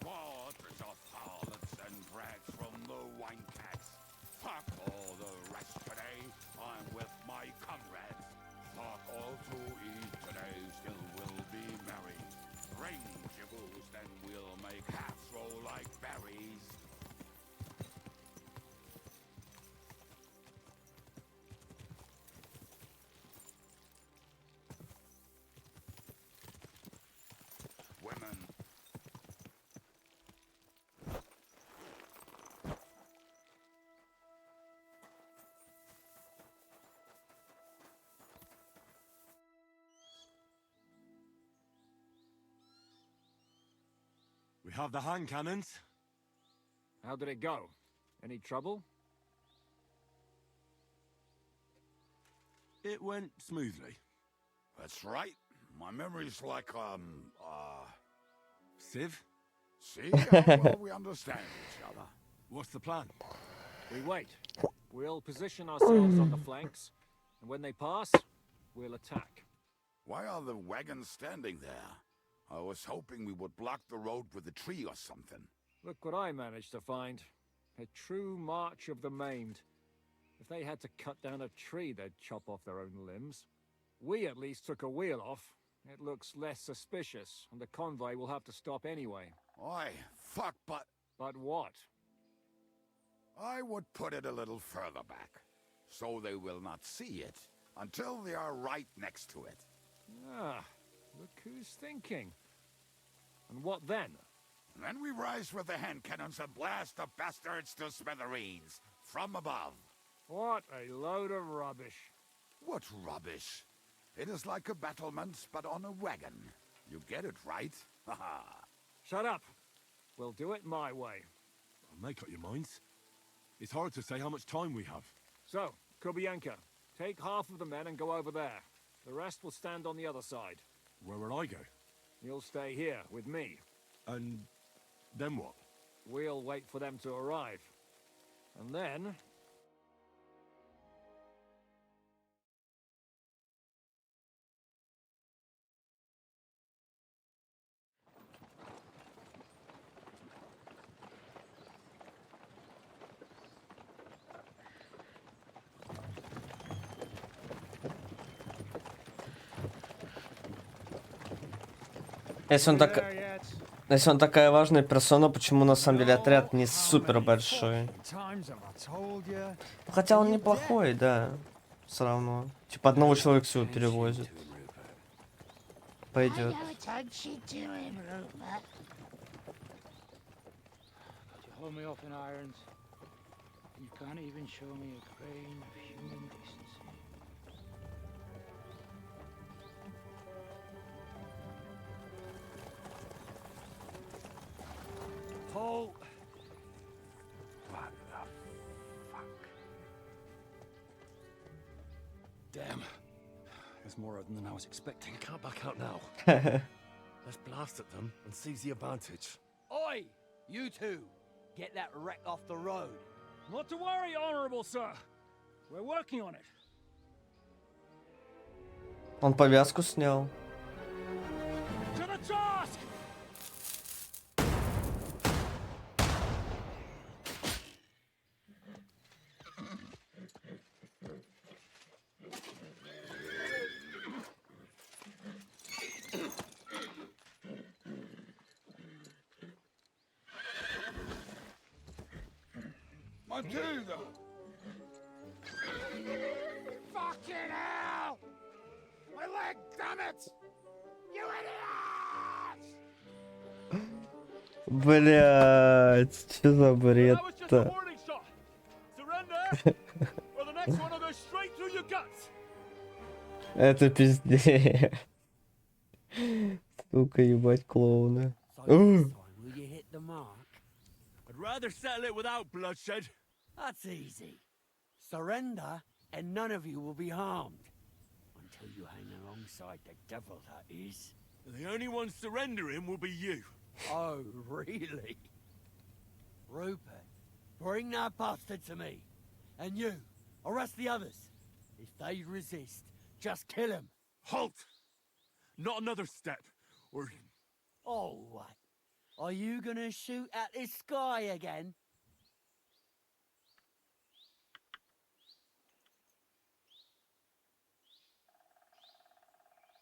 Waters of harlots and brags from the wine cats. Fuck all the rest today. I'm with my comrades. Fuck all to eat today, still we'll be merry. Bring your booze, then we'll make hats roll like berries. Women. We have the hand cannons. How did it go? Any trouble? It went smoothly. That's right. My memory's like, Civ? See how well we understand each other. What's the plan? We wait. We'll position ourselves on the flanks, and when they pass, we'll attack. Why are the wagons standing there? I was hoping we would block the road with a tree or something. Look what I managed to find. A true march of the maimed. If they had to cut down a tree, they'd chop off their own limbs. We at least took a wheel off. It looks less suspicious, and the convoy will have to stop anyway. Oi, fuck, but... But what? I would put it a little further back, so they will not see it until they are right next to it. Ah, look who's thinking. And what then? Then we rise with the hand cannons and blast the bastards to smithereens, from above. What a load of rubbish. What rubbish? It is like a battlement, but on a wagon. You get it, right? Haha. Shut up. We'll do it my way. Make up your minds. It's hard to say how much time we have. So, Kubienka, take half of the men and go over there. The rest will stand on the other side. Where will I go? You'll stay here, with me. And then what? We'll wait for them to arrive. And then... Если он такая важная персона, почему на самом деле отряд не супер большой? Хотя он неплохой, да. Все равно. Типа одного человека всего перевозит. Пойдет. Paul. What the fuck? Damn. There's more of them than I was expecting. Can't back out now. Let's blast at them and seize the advantage. Oi! You two! Get that wreck off the road. Not to worry, Honorable Sir. We're working on it. Он повязку снял. To the task! Matilda! Fucking hell! My leg, damn it! You idiots! Блять, что за бред-то? Это пиздец. Сука, ебать клоуна. Will you hit the mark? I'd rather settle it without bloodshed. That's easy. Surrender, and none of you will be harmed. Until you hang alongside the devil, that is. The only one surrendering will be you. Oh, really? Rupert, bring that bastard to me. And you, arrest the others. If they resist, just kill them. Halt! Not another step, or... Oh, what? Are you gonna shoot at this sky again?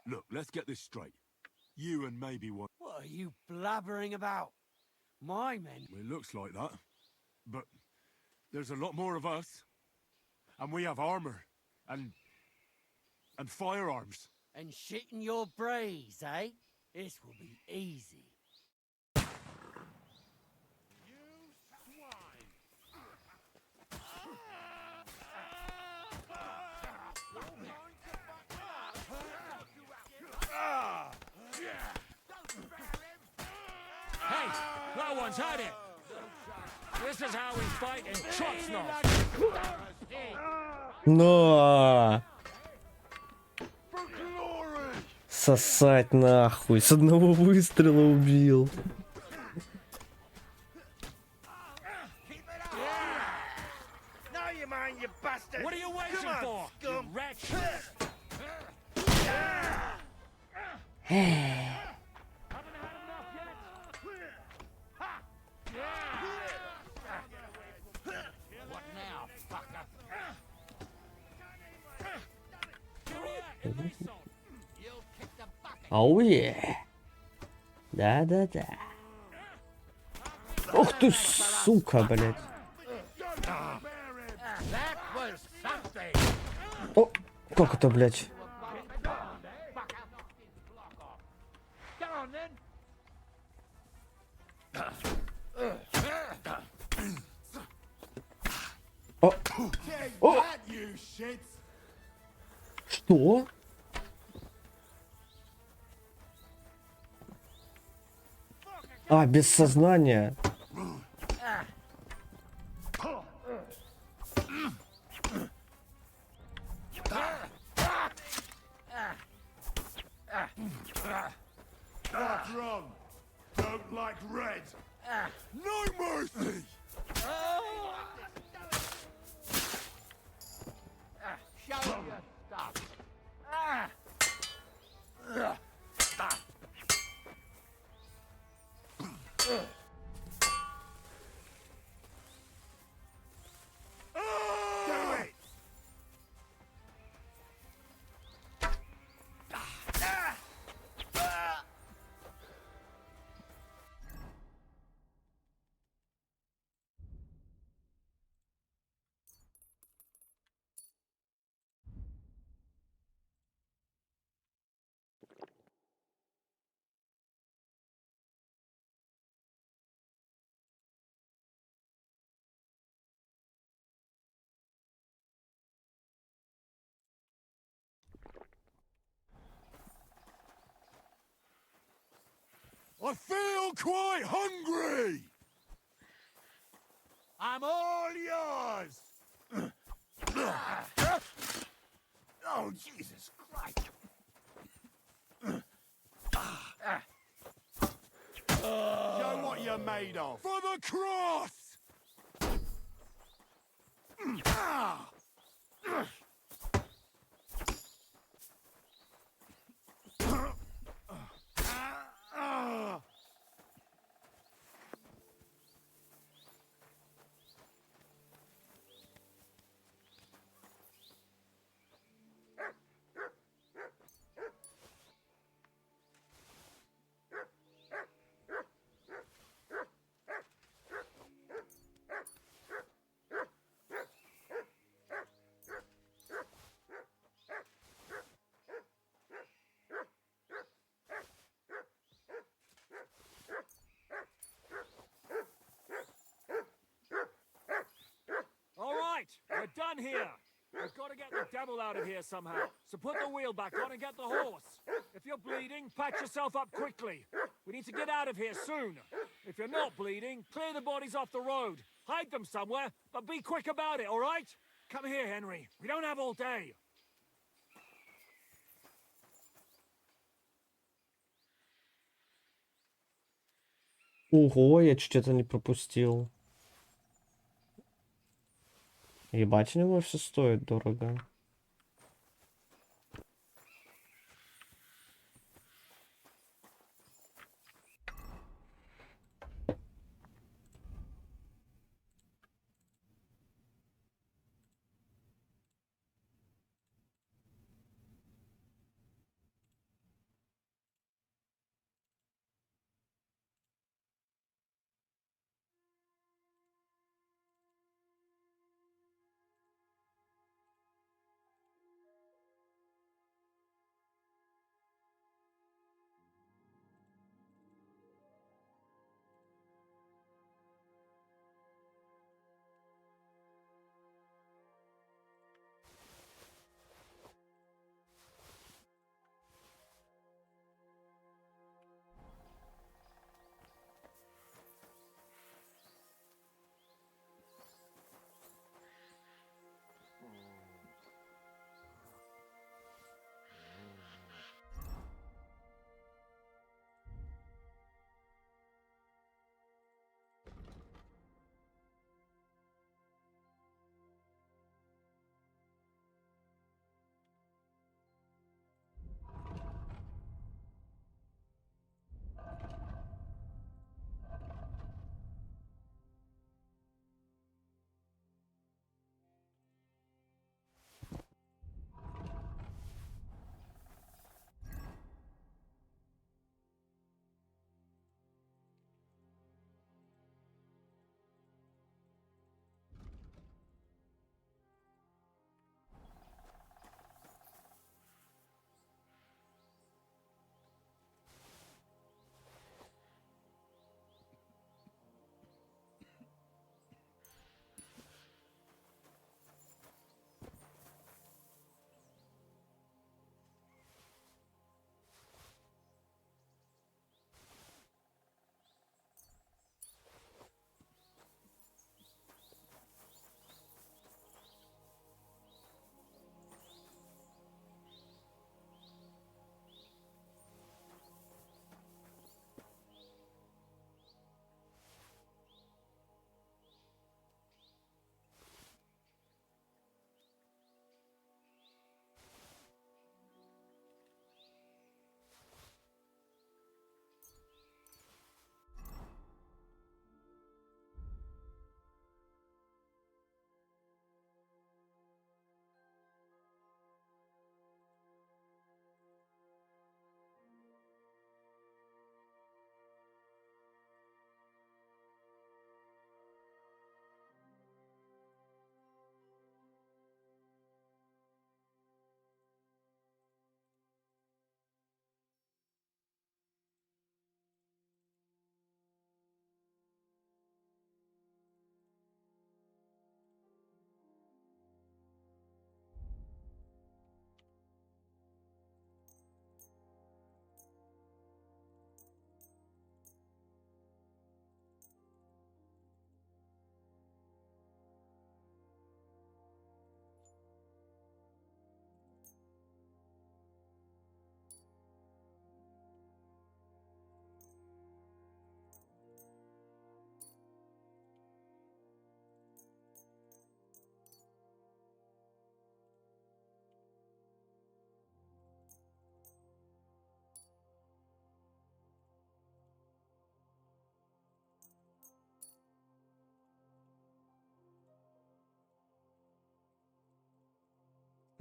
Look, let's get this straight. You and maybe one... What are you blabbering about? My men... It looks like that. But there's a lot more of us. And we have armor. And firearms. And shit in your brains, eh? This will be easy. Hey, that one's had it. This is how we fight in Trotsnov. Но! Сосать нахуй. С одного выстрела убил. What are you waiting for, you wretch? What now, fucker? You'll kick the bucket. Ауе. Да-да-да. Ух ты, сука, блядь. О, как это, блядь? О. О. Что? А, без сознания. What's wrong? Don't like red. No mercy. Show your stuff. Do it. I feel quite hungry. I'm all yours. Oh, Jesus Christ. Show what you're made of. For the cross! All right, we're done here. We've got to get the devil out of here somehow. So put the wheel back on and get the horse. If you're bleeding, patch yourself up quickly. We need to get out of here soon. If you're not bleeding, clear the bodies off the road. Hide them somewhere, but be quick about it, all right? Come here, Henry. We don't have all day. Ого, я чуть это не пропустил. Ебать, у него все стоит дорого.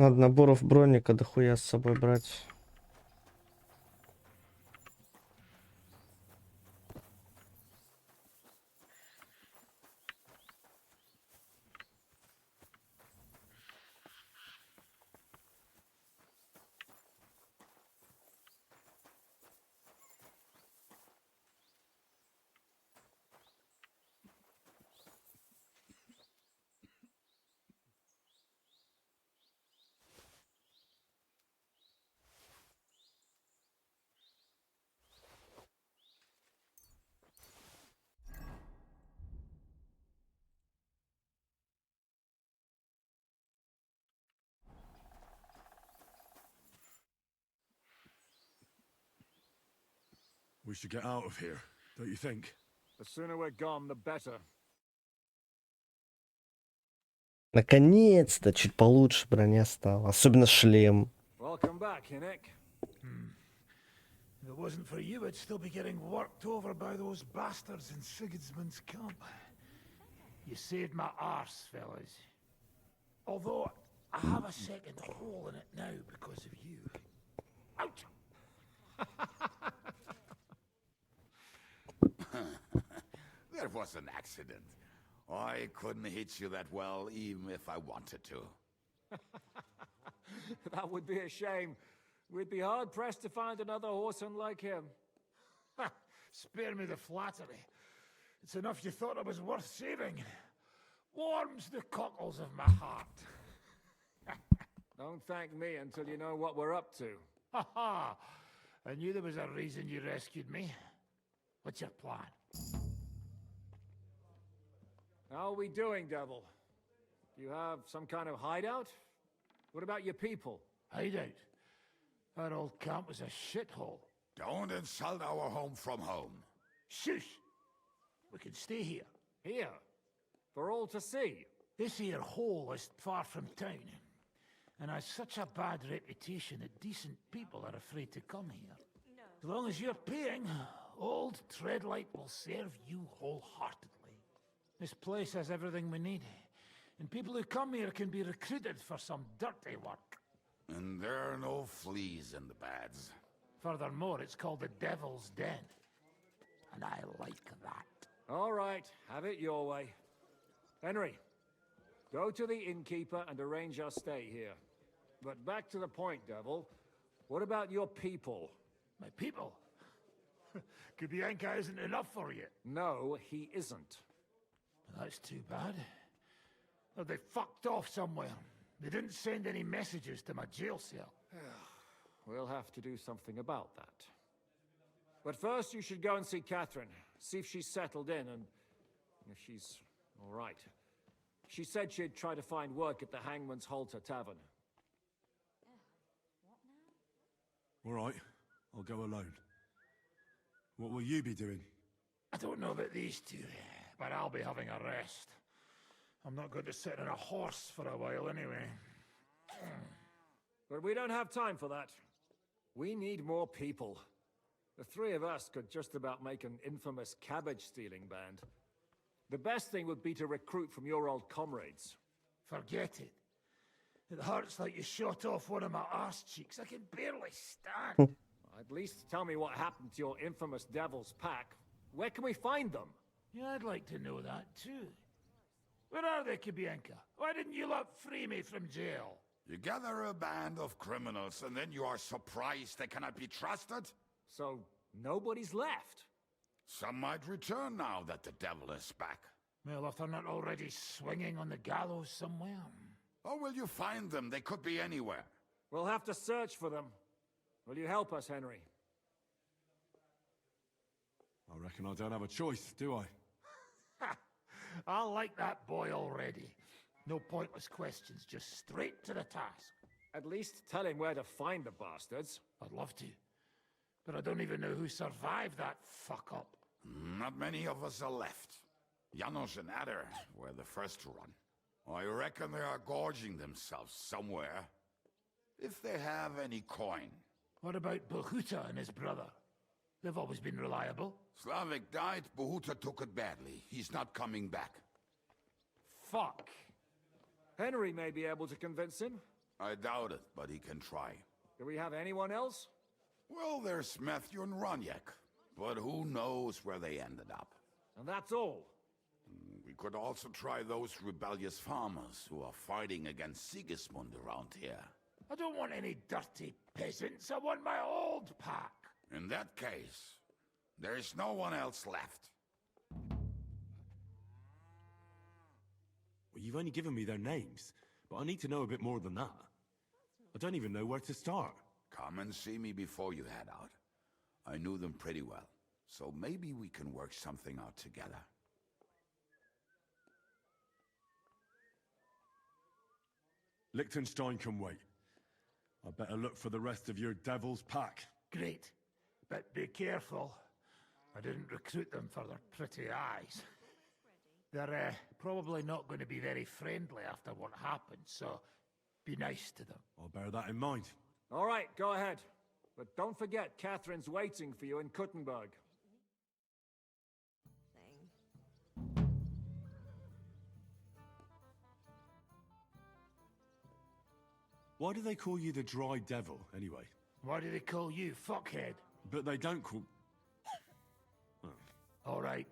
Надо наборов броника дохуя с собой брать. We should get out of here, don't you think? The sooner we're gone, the better. Наконец-то чуть получше броня стала. Особенно шлем. Welcome back, Hinnick. If it wasn't for you, I'd still be getting worked over by those bastards in Sigismund's camp. You saved my arse, fellas. Although, I have a second hole in it now because of you. Ouch! That was an accident. I couldn't hit you that well, even if I wanted to. That would be a shame. We'd be hard-pressed to find another horseman like him. Spare me the flattery. It's enough you thought I was worth saving. Warms the cockles of my heart. Don't thank me until you know what we're up to. Ha ha! I knew there was a reason you rescued me. What's your plan? How are we doing, Devil? Do you have some kind of hideout? What about your people? Hideout? Our old camp was a shithole. Don't insult our home from home. Shush! We can stay here. Here? For all to see? This here hole is far from town, and has such a bad reputation that decent people are afraid to come here. As long as you're paying, old Treadlight will serve you wholeheartedly. This place has everything we need, and people who come here can be recruited for some dirty work. And there are no fleas in the beds. Furthermore, it's called the Devil's Den, and I like that. All right, have it your way. Henry, go to the innkeeper and arrange our stay here. But back to the point, Devil. What about your people? My people? Kubienka isn't enough for you. No, he isn't. That's too bad. Well, they fucked off somewhere. They didn't send any messages to my jail cell. We'll have to do something about that. But first, you should go and see Catherine. See if she's settled in and if she's all right. She said she'd try to find work at the Hangman's Halter Tavern. All right, I'll go alone. What will you be doing? I don't know about these two, but I'll be having a rest. I'm not going to sit on a horse for a while anyway. But we don't have time for that. We need more people. The three of us could just about make an infamous cabbage-stealing band. The best thing would be to recruit from your old comrades. Forget it. It hurts like you shot off one of my arse cheeks. I can barely stand. At least tell me what happened to your infamous Devil's Pack. Where can we find them? Yeah, I'd like to know that too. Where are they, Kubienka? Why didn't you lot free me from jail? You gather a band of criminals and then you are surprised they cannot be trusted? So, nobody's left? Some might return now that the devil is back. Well, if they're not already swinging on the gallows somewhere. Or will you find them? They could be anywhere. We'll have to search for them. Will you help us, Henry? I reckon I don't have a choice, do I? I like that boy already. No pointless questions, just straight to the task. At least tell him where to find the bastards. I'd love to. But I don't even know who survived that fuck-up. Not many of us are left. Janos and Adder were the first to run. I reckon they are gorging themselves somewhere. If they have any coin. What about Behuta and his brother? They've always been reliable. Slavik died, Behuta took it badly. He's not coming back. Fuck. Henry may be able to convince him. I doubt it, but he can try. Do we have anyone else? Well, there's Matthew and Roniek, but who knows where they ended up. And that's all? We could also try those rebellious farmers who are fighting against Sigismund around here. I don't want any dirty peasants. I want my old pack. In that case, there is no one else left. Well, you've only given me their names, but I need to know a bit more than that. I don't even know where to start. Come and see me before you head out. I knew them pretty well, so maybe we can work something out together. Liechtenstein can wait. I better look for the rest of your devil's pack. Great. But be careful. I didn't recruit them for their pretty eyes. They're probably not going to be very friendly after what happened, so be nice to them. I'll bear that in mind. All right, go ahead. But don't forget, Catherine's waiting for you in Kuttenberg. Why do they call you the Dry Devil, anyway? Why do they call you fuckhead? But they don't call... All right,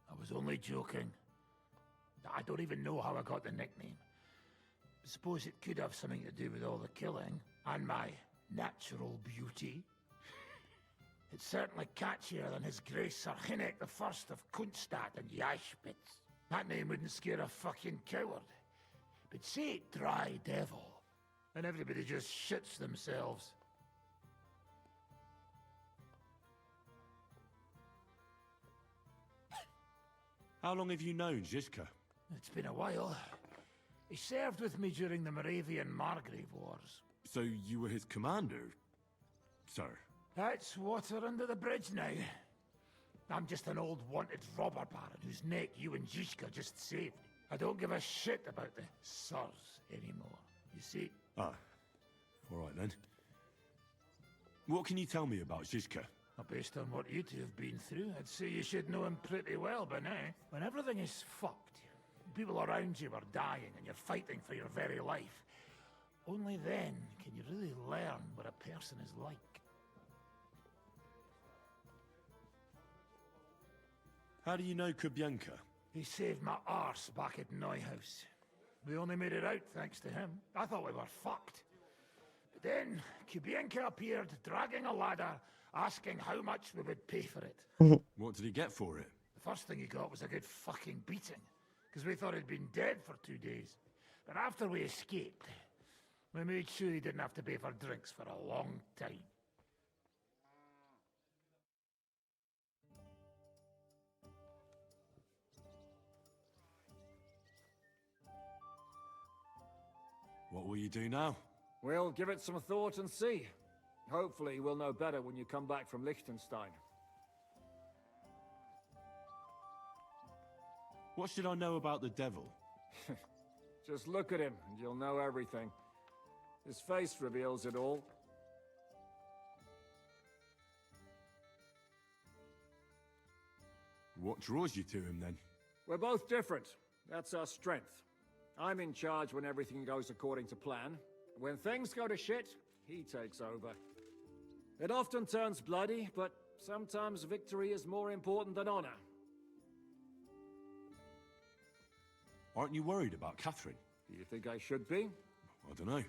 I was only joking. I don't even know how I got the nickname. Suppose it could have something to do with all the killing, and my natural beauty. It's certainly catchier than His Grace Sir Hinnek the First of Kunststadt and Yashpitz. That name wouldn't scare a fucking coward. But say it Dry Devil, and everybody just shits themselves. How long have you known Zizka? It's been a while. He served with me during the Moravian Margrave Wars. So you were his commander, sir? That's water under the bridge now. I'm just an old wanted robber baron whose neck you and Zizka just saved. I don't give a shit about the sirs anymore, you see? Ah, all right then. What can you tell me about Zizka? Based on what you two have been through, I'd say you should know him pretty well by now. When everything is fucked, people around you are dying and you're fighting for your very life, only then can you really learn what a person is like. How do you know Kubienka? He saved my arse back at Neuhaus. We only made it out thanks to him. I thought we were fucked. But then Kubienka appeared, dragging a ladder, asking how much we would pay for it. What did he get for it? The first thing he got was a good fucking beating, because we thought he'd been dead for 2 days. But after we escaped, we made sure he didn't have to pay for drinks for a long time. What will you do now? We'll give it some thought and see. Hopefully we'll know better when you come back from Liechtenstein. What should I know about the devil? Just look at him and you'll know everything. His face reveals it all. What draws you to him then? We're both different. That's our strength. I'm in charge when everything goes according to plan. When things go to shit, he takes over. It often turns bloody, but sometimes victory is more important than honor. Aren't you worried about Catherine? Do you think I should be? I don't know.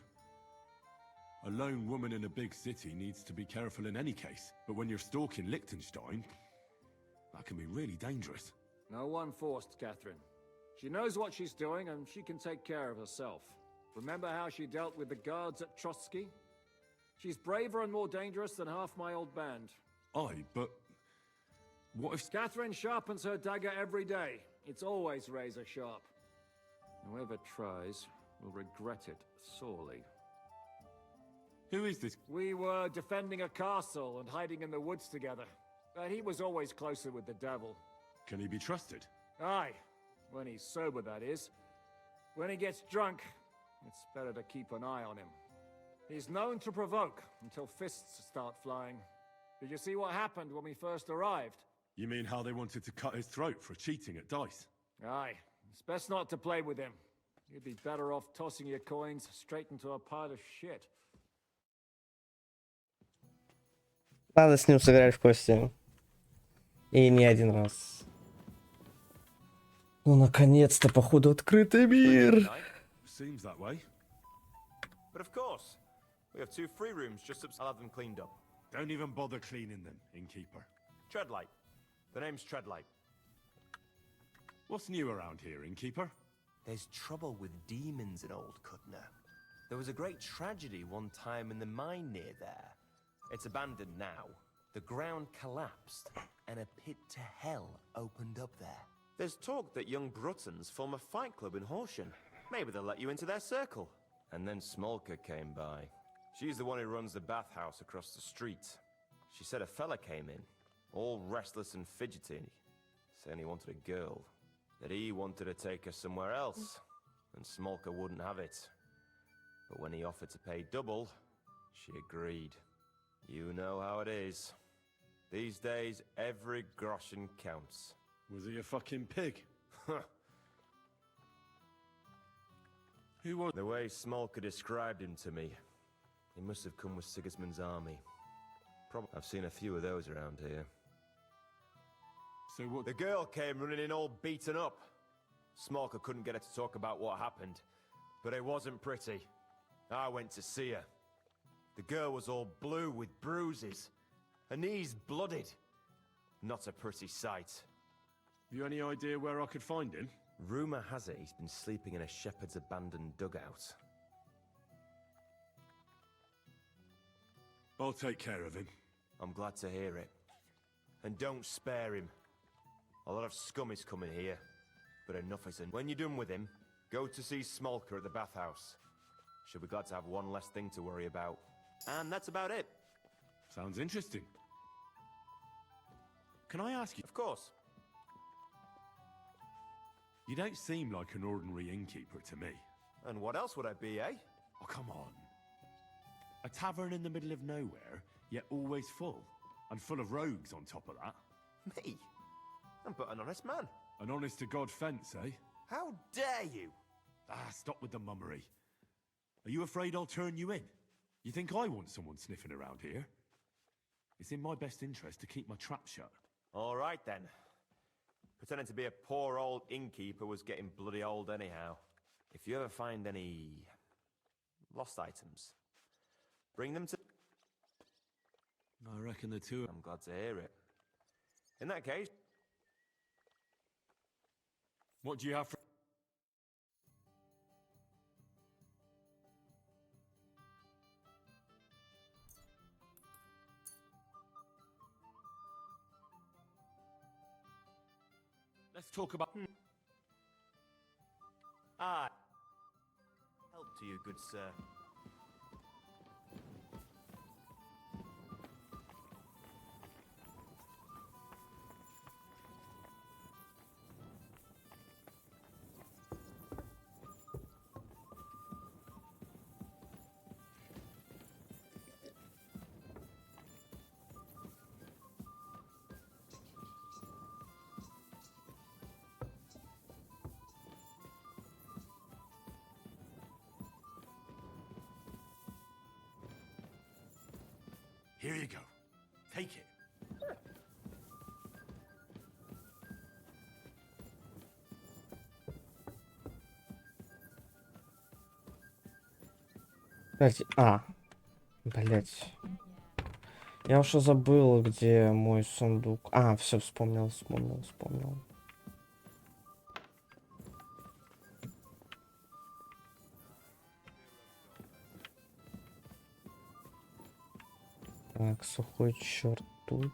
A lone woman in a big city needs to be careful in any case. But when you're stalking Liechtenstein, that can be really dangerous. No one forced Catherine. She knows what she's doing, and she can take care of herself. Remember how she dealt with the guards at Trotsky? She's braver and more dangerous than half my old band. Aye, but... what if... Catherine sharpens her dagger every day. It's always razor sharp. Whoever tries will regret it sorely. Who is this? We were defending a castle and hiding in the woods together. But he was always closer with the devil. Can he be trusted? Aye. When he's sober, that is. When he gets drunk, it's better to keep an eye on him. He's known to provoke until fists start flying. Did you see what happened when we first arrived? You mean how they wanted to cut his throat for cheating at dice? Aye. It's best not to play with him. You'd be better off tossing your coins straight into a pile of shit. Надо с ним сыграть в кости. И не один раз. Ну, наконец-то, походу, открытый мир. Seems that way. But of course, we have 2 free rooms just upstairs. I'll have them cleaned up. Don't even bother cleaning them, innkeeper. Treadlight. The name's Treadlight. What's new around here, innkeeper? There's trouble with demons in Old Cutner. There was a great tragedy one time in the mine near there. It's abandoned now. The ground collapsed, and a pit to hell opened up there. There's talk that young Bruttons form a fight club in Horsham. Maybe they'll let you into their circle. And then Smolka came by. She's the one who runs the bathhouse across the street. She said a fella came in, all restless and fidgety, saying he wanted a girl. That he wanted to take her somewhere else, and Smolka wouldn't have it. But when he offered to pay double, she agreed. You know how it is. These days, every groschen counts. Was he a fucking pig? Who was... The way Smolka described him to me, he must have come with Sigismund's army. I've seen a few of those around here. So what... The girl came running in all beaten up. Smolka couldn't get her to talk about what happened, but it wasn't pretty. I went to see her. The girl was all blue with bruises, her knees blooded. Not a pretty sight. You any idea where I could find him? Rumour has it he's been sleeping in a shepherd's abandoned dugout. I'll take care of him. I'm glad to hear it. And don't spare him. A lot of scum is coming here, but enough isn't. When you're done with him, go to see Smolka at the bathhouse. She'll be glad to have one less thing to worry about. And that's about it. Sounds interesting. Can I ask you? Of course. You don't seem like an ordinary innkeeper to me. And what else would I be, eh? Oh, come on. A tavern in the middle of nowhere, yet always full. And full of rogues on top of that. Me? I'm but an honest man. An honest-to-God fence, eh? How dare you? Stop with the mummery. Are you afraid I'll turn you in? You think I want someone sniffing around here? It's in my best interest to keep my trap shut. All right, then. Pretending to be a poor old innkeeper was getting bloody old anyhow. If you ever find any... lost items, bring them to... I reckon the two... I'm glad to hear it. In that case... What do you have for... Let's talk about... Help to you, good sir. Here you go. Take it. Блять. Я уже забыл, где мой сундук. Все, вспомнил. Так, сухой черт тут.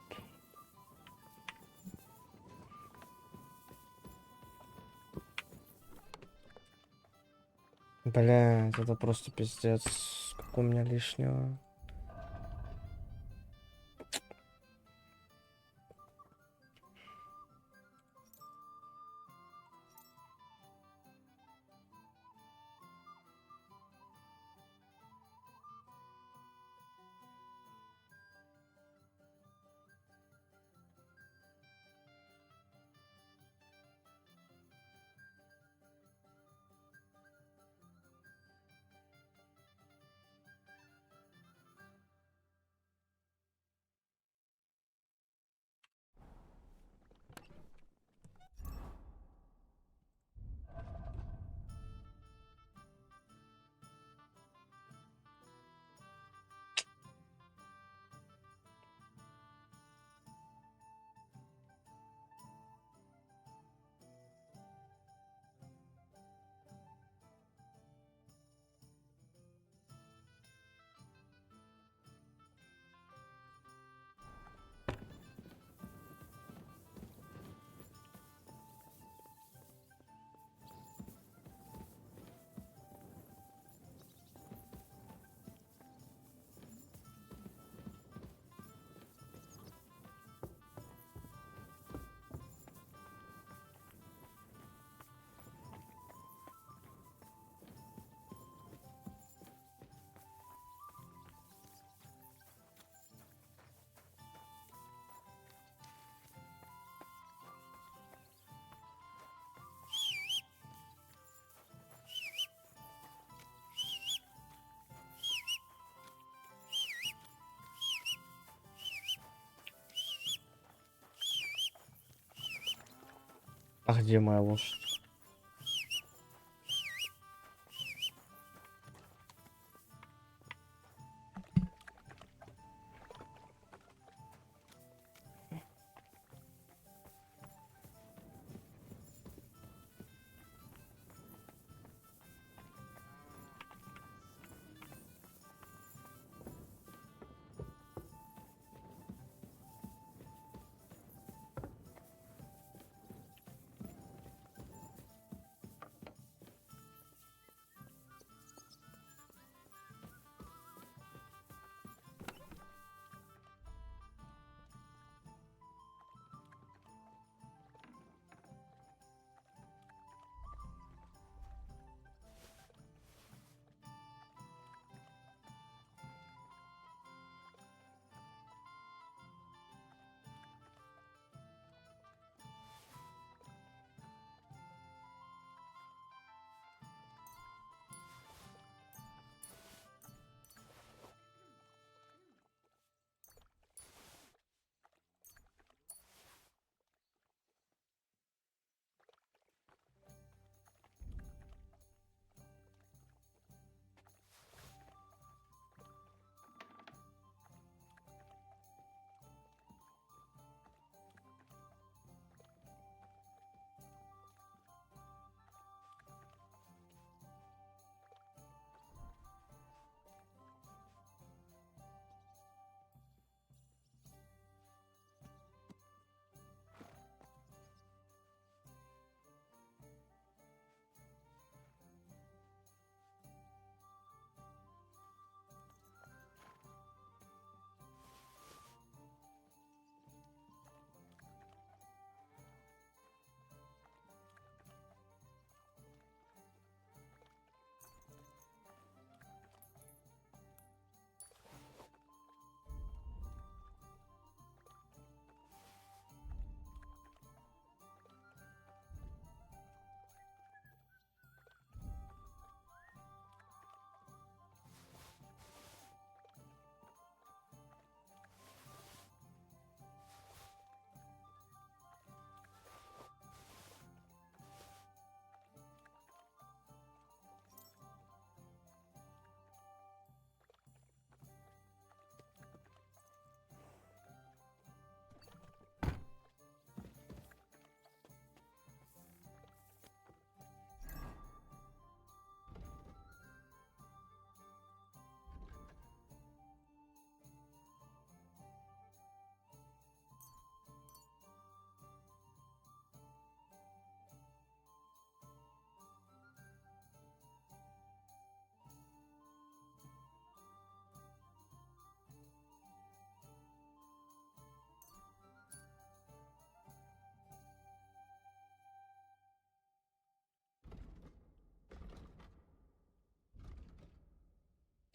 Блядь, это просто пиздец. Сколько у меня лишнего. А где моя лошадь?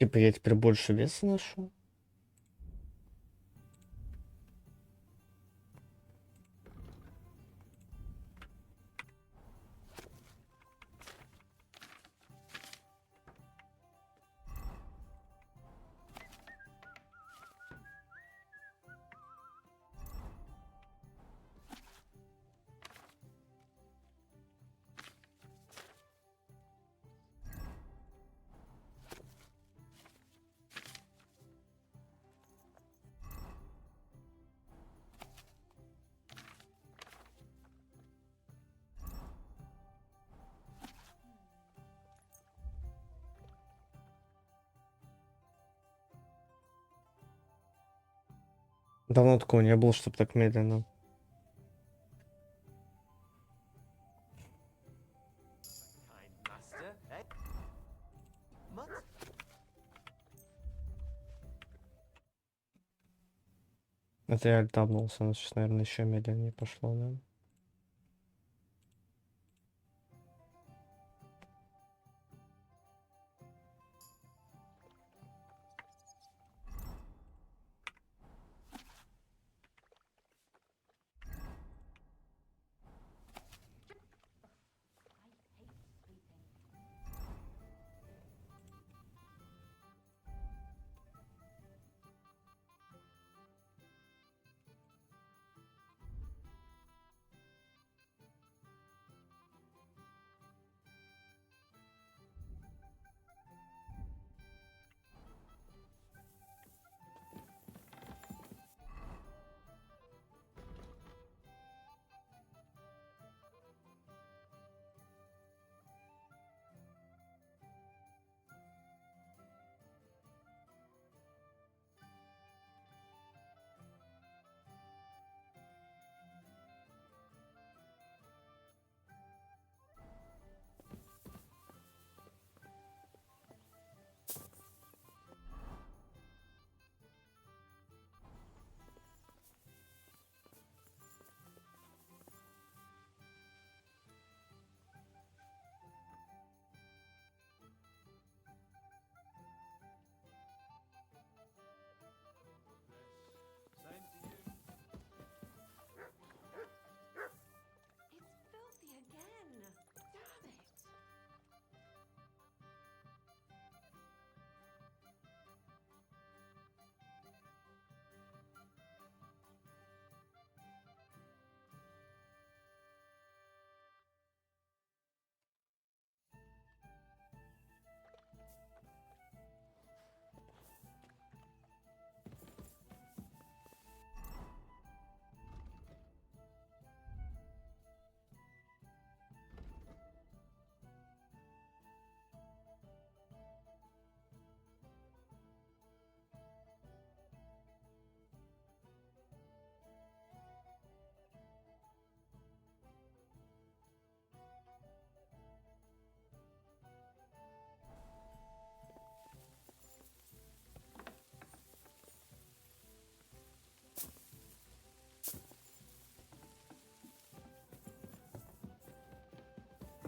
Типа я теперь больше веса ношу? Давно такого не было, чтобы так медленно. Master, eh? Mutt? Это я альтабнулся, оно сейчас, наверное, еще медленнее пошло, да?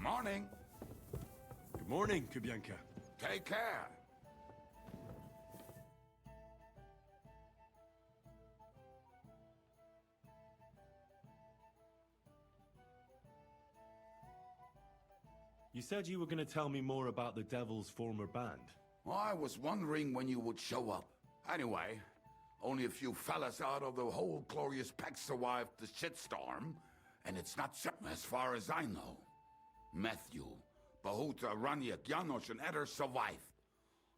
Good morning. Good morning, Kubianka. Take care. You said you were going to tell me more about the Devil's former band. I was wondering when you would show up. Anyway, only a few fellas out of the whole glorious pack survived the shitstorm, and it's not so as far as I know. Matthew, Bahuta, Raniak, Janos, and Eder survived.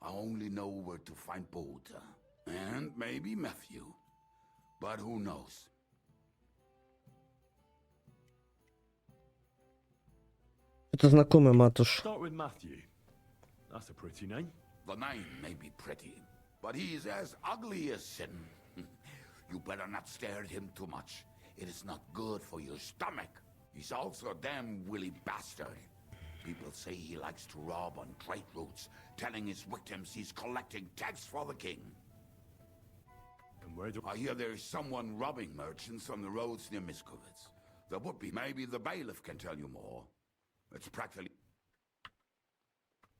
I only know where to find Bahuta. And maybe Matthew. But who knows? Это знакомый, матуш. Start with Matthew. That's a pretty name. The name may be pretty, but he's as ugly as sin. You better not stare at him too much. It is not good for your stomach. He's also a damn willy bastard. People say he likes to rob on trade routes, telling his victims he's collecting tax for the king. And where do I hear there's someone robbing merchants on the roads near Miskovitz. There would be. Maybe the bailiff can tell you more. It's practically...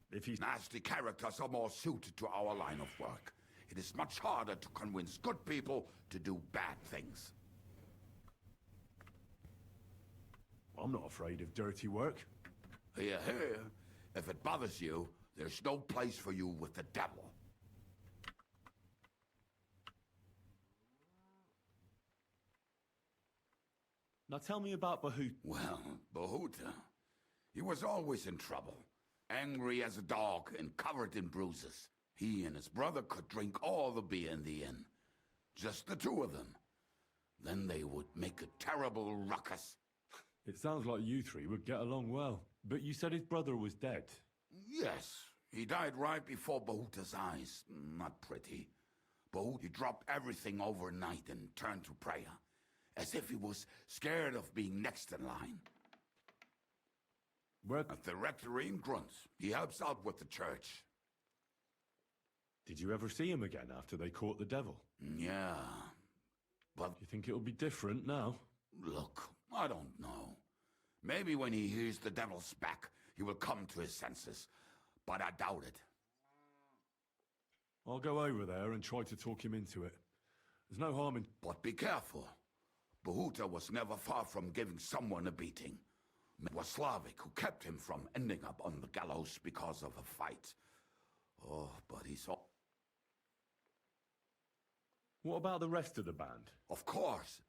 If he's... Nasty characters are more suited to our line of work. It is much harder to convince good people to do bad things. I'm not afraid of dirty work. Here, here. If it bothers you, there's no place for you with the devil. Now tell me about Bahuta. Well, Bahuta... He was always in trouble. Angry as a dog and covered in bruises. He and his brother could drink all the beer in the inn. Just the two of them. Then they would make a terrible ruckus. It sounds like you three would get along well. But you said his brother was dead. Yes, he died right before Bahuta's eyes. Not pretty. Bahuta dropped everything overnight and turned to prayer. As if he was scared of being next in line. Where? At the rectory in Grunts. He helps out with the church. Did you ever see him again after they caught the devil? Yeah. But... You think it'll be different now? Look, I don't know. Maybe when he hears the devil's back, he will come to his senses. But I doubt it. I'll go over there and try to talk him into it. There's no harm in... But be careful. Bahuta was never far from giving someone a beating. It was Slavic who kept him from ending up on the gallows because of a fight. Oh, but he's all... What about the rest of the band? Of course.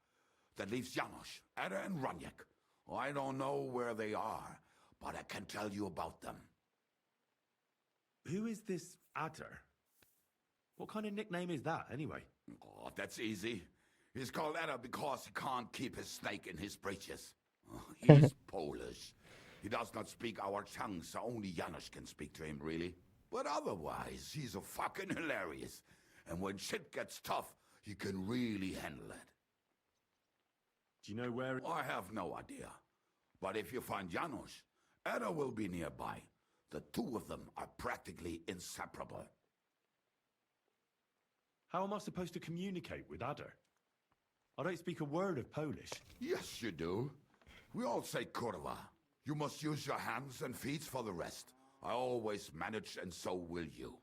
That leaves Janos, Eder and Raniak. I don't know where they are, but I can tell you about them. Who is this Adder? What kind of nickname is that, anyway? Oh, that's easy. He's called Eder because he can't keep his snake in his breeches. He's Polish. He does not speak our tongue, so only Janos can speak to him, really. But otherwise, he's a fucking hilarious. And when shit gets tough, he can really handle it. Do you know where... I have no idea. But if you find Janos, Eder will be nearby. The two of them are practically inseparable. How am I supposed to communicate with Adder? I don't speak a word of Polish. Yes, you do. We all say kurwa. You must use your hands and feet for the rest. I always manage, and so will you.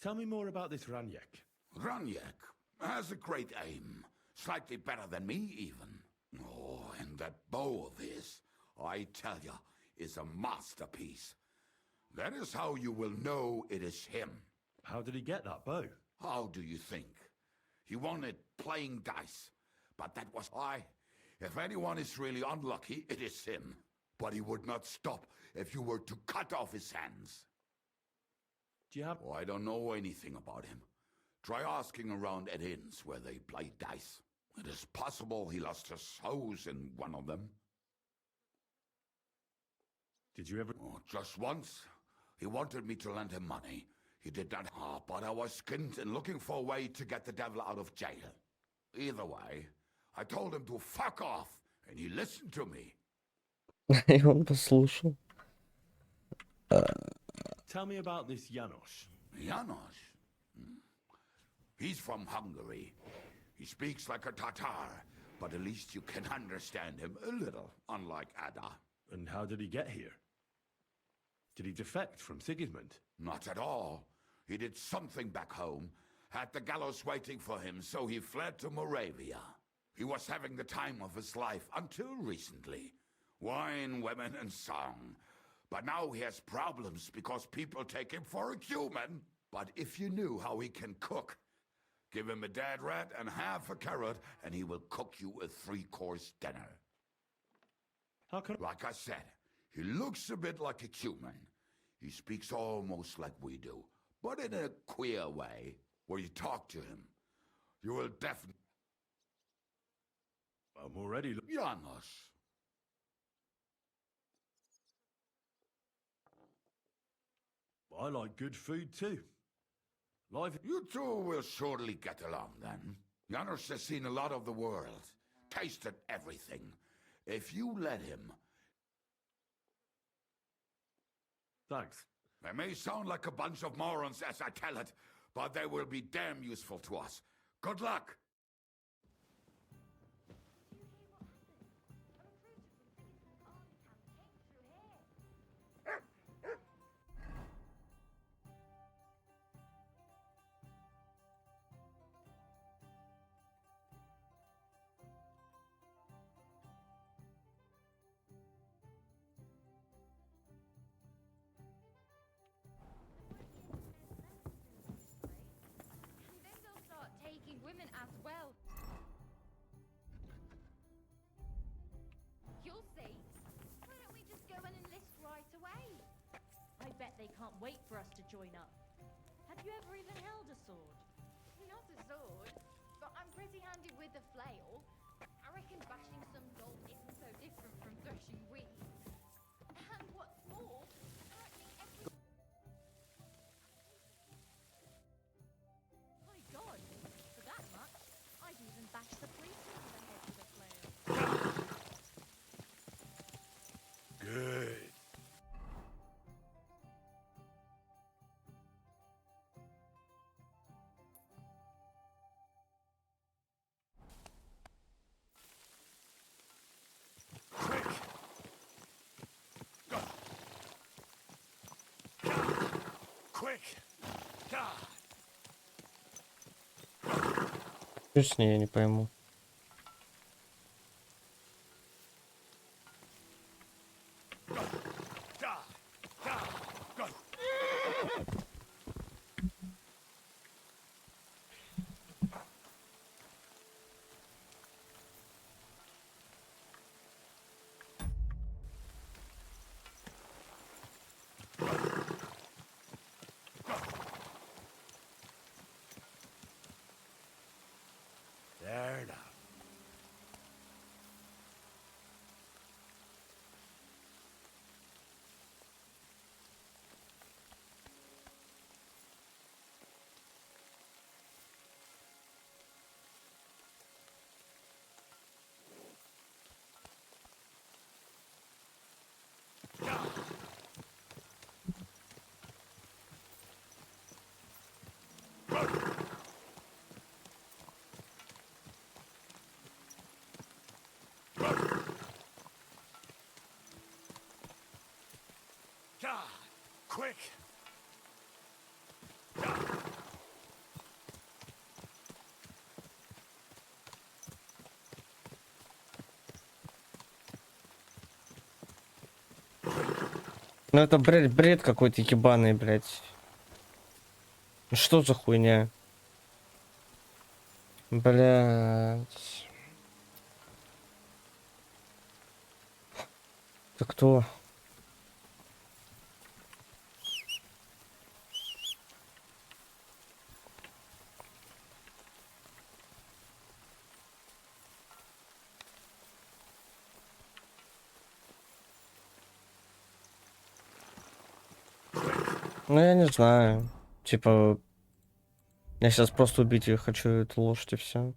Tell me more about this Raniak. Raniak has a great aim. Slightly better than me, even. Oh, and that bow of his, I tell ya, is a masterpiece. That is how you will know it is him. How did he get that bow? How do you think? He won it playing dice. But that was I. If anyone is really unlucky, it is him. But he would not stop if you were to cut off his hands. Do you have... Oh, I don't know anything about him. Try asking around at inns where they play dice. It is possible he lost his hose in one of them. Did you ever... Oh, just once. He wanted me to lend him money. He did not, but I was skinned and looking for a way to get the devil out of jail. Either way, I told him to fuck off, and he listened to me. И он послушал. Tell me about this Janos. Janos? He's from Hungary. He speaks like a Tatar, but at least you can understand him a little, unlike Ada. And how did he get here? Did he defect from Sigismund? Not at all. He did something back home, had the gallows waiting for him, so he fled to Moravia. He was having the time of his life until recently. Wine, women, and song. But now he has problems because people take him for a human. But if you knew how he can cook, give him a dead rat and half a carrot, and he will cook you a 3-course dinner. How can... Like I said, he looks a bit like a human. He speaks almost like we do, but in a queer way, where you talk to him. You will definitely... I'm already... Janos. I like good food too. Life... You two will surely get along then. Janos has seen a lot of the world, tasted everything. If you let him... Thanks. They may sound like a bunch of morons as I tell it, but they will be damn useful to us. Good luck! Women as well. You'll see. Why don't we just go and enlist right away? I bet they can't wait for us to join up. Have you ever even held a sword? Not a sword, but I'm pretty handy with a flail. I reckon bashing some doll isn't so different from threshing wheat. And what's more, threatening every... My God! For that much, I'd even bash the priest over the head with a flail. Good. Quick! Что с ней, я не пойму. There now. Quick! Ну это бред какой-то ебаный, блядь. Что за хуйня? Блядь. Это кто? Ну я не знаю. Типа, я сейчас просто убить ее хочу, эту лошадь, и все.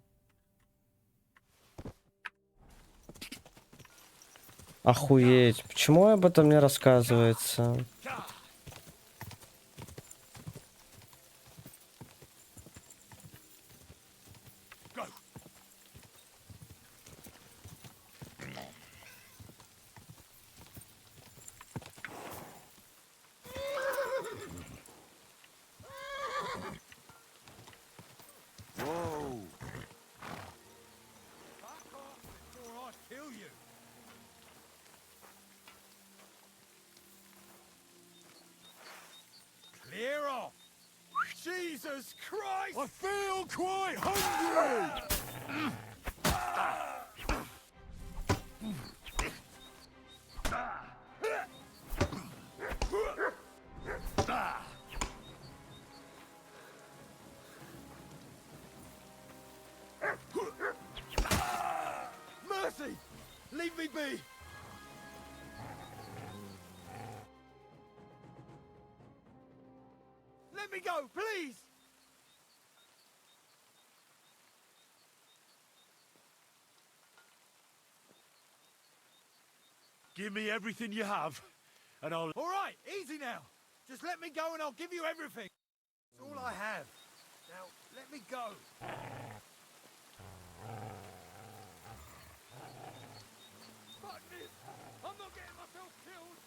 Охуеть. Почему об этом не рассказывается? Jesus Christ! I feel quite hungry! Mercy! Leave me be! Let me go, please! Give me everything you have, and I'll... All right, easy now. Just let me go and I'll give you everything. It's all I have. Now, let me go. Fuck this! I'm not getting myself killed!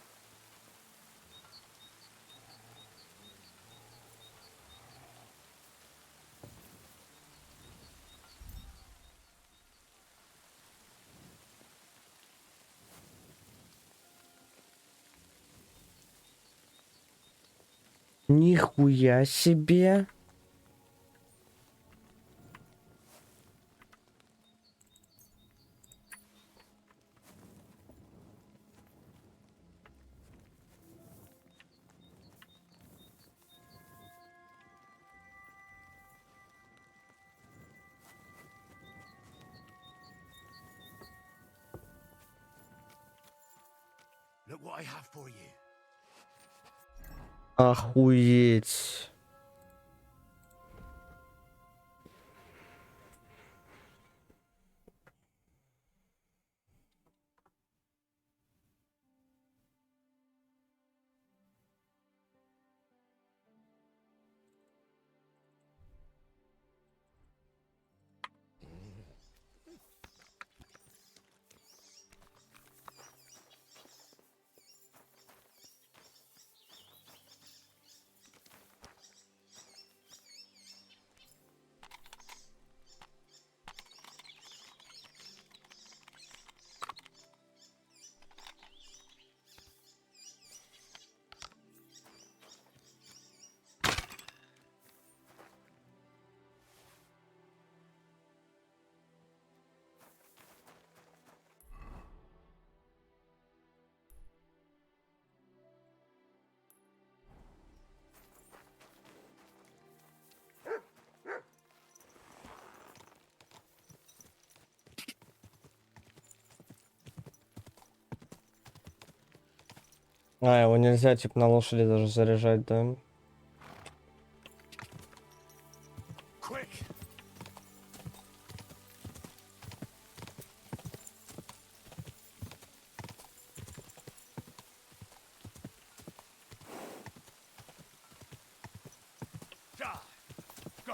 Нихуя себе. Look what I have for you. Охуеть. А, его нельзя, типа, на лошади даже заряжать, да? Quick! Ja! Go!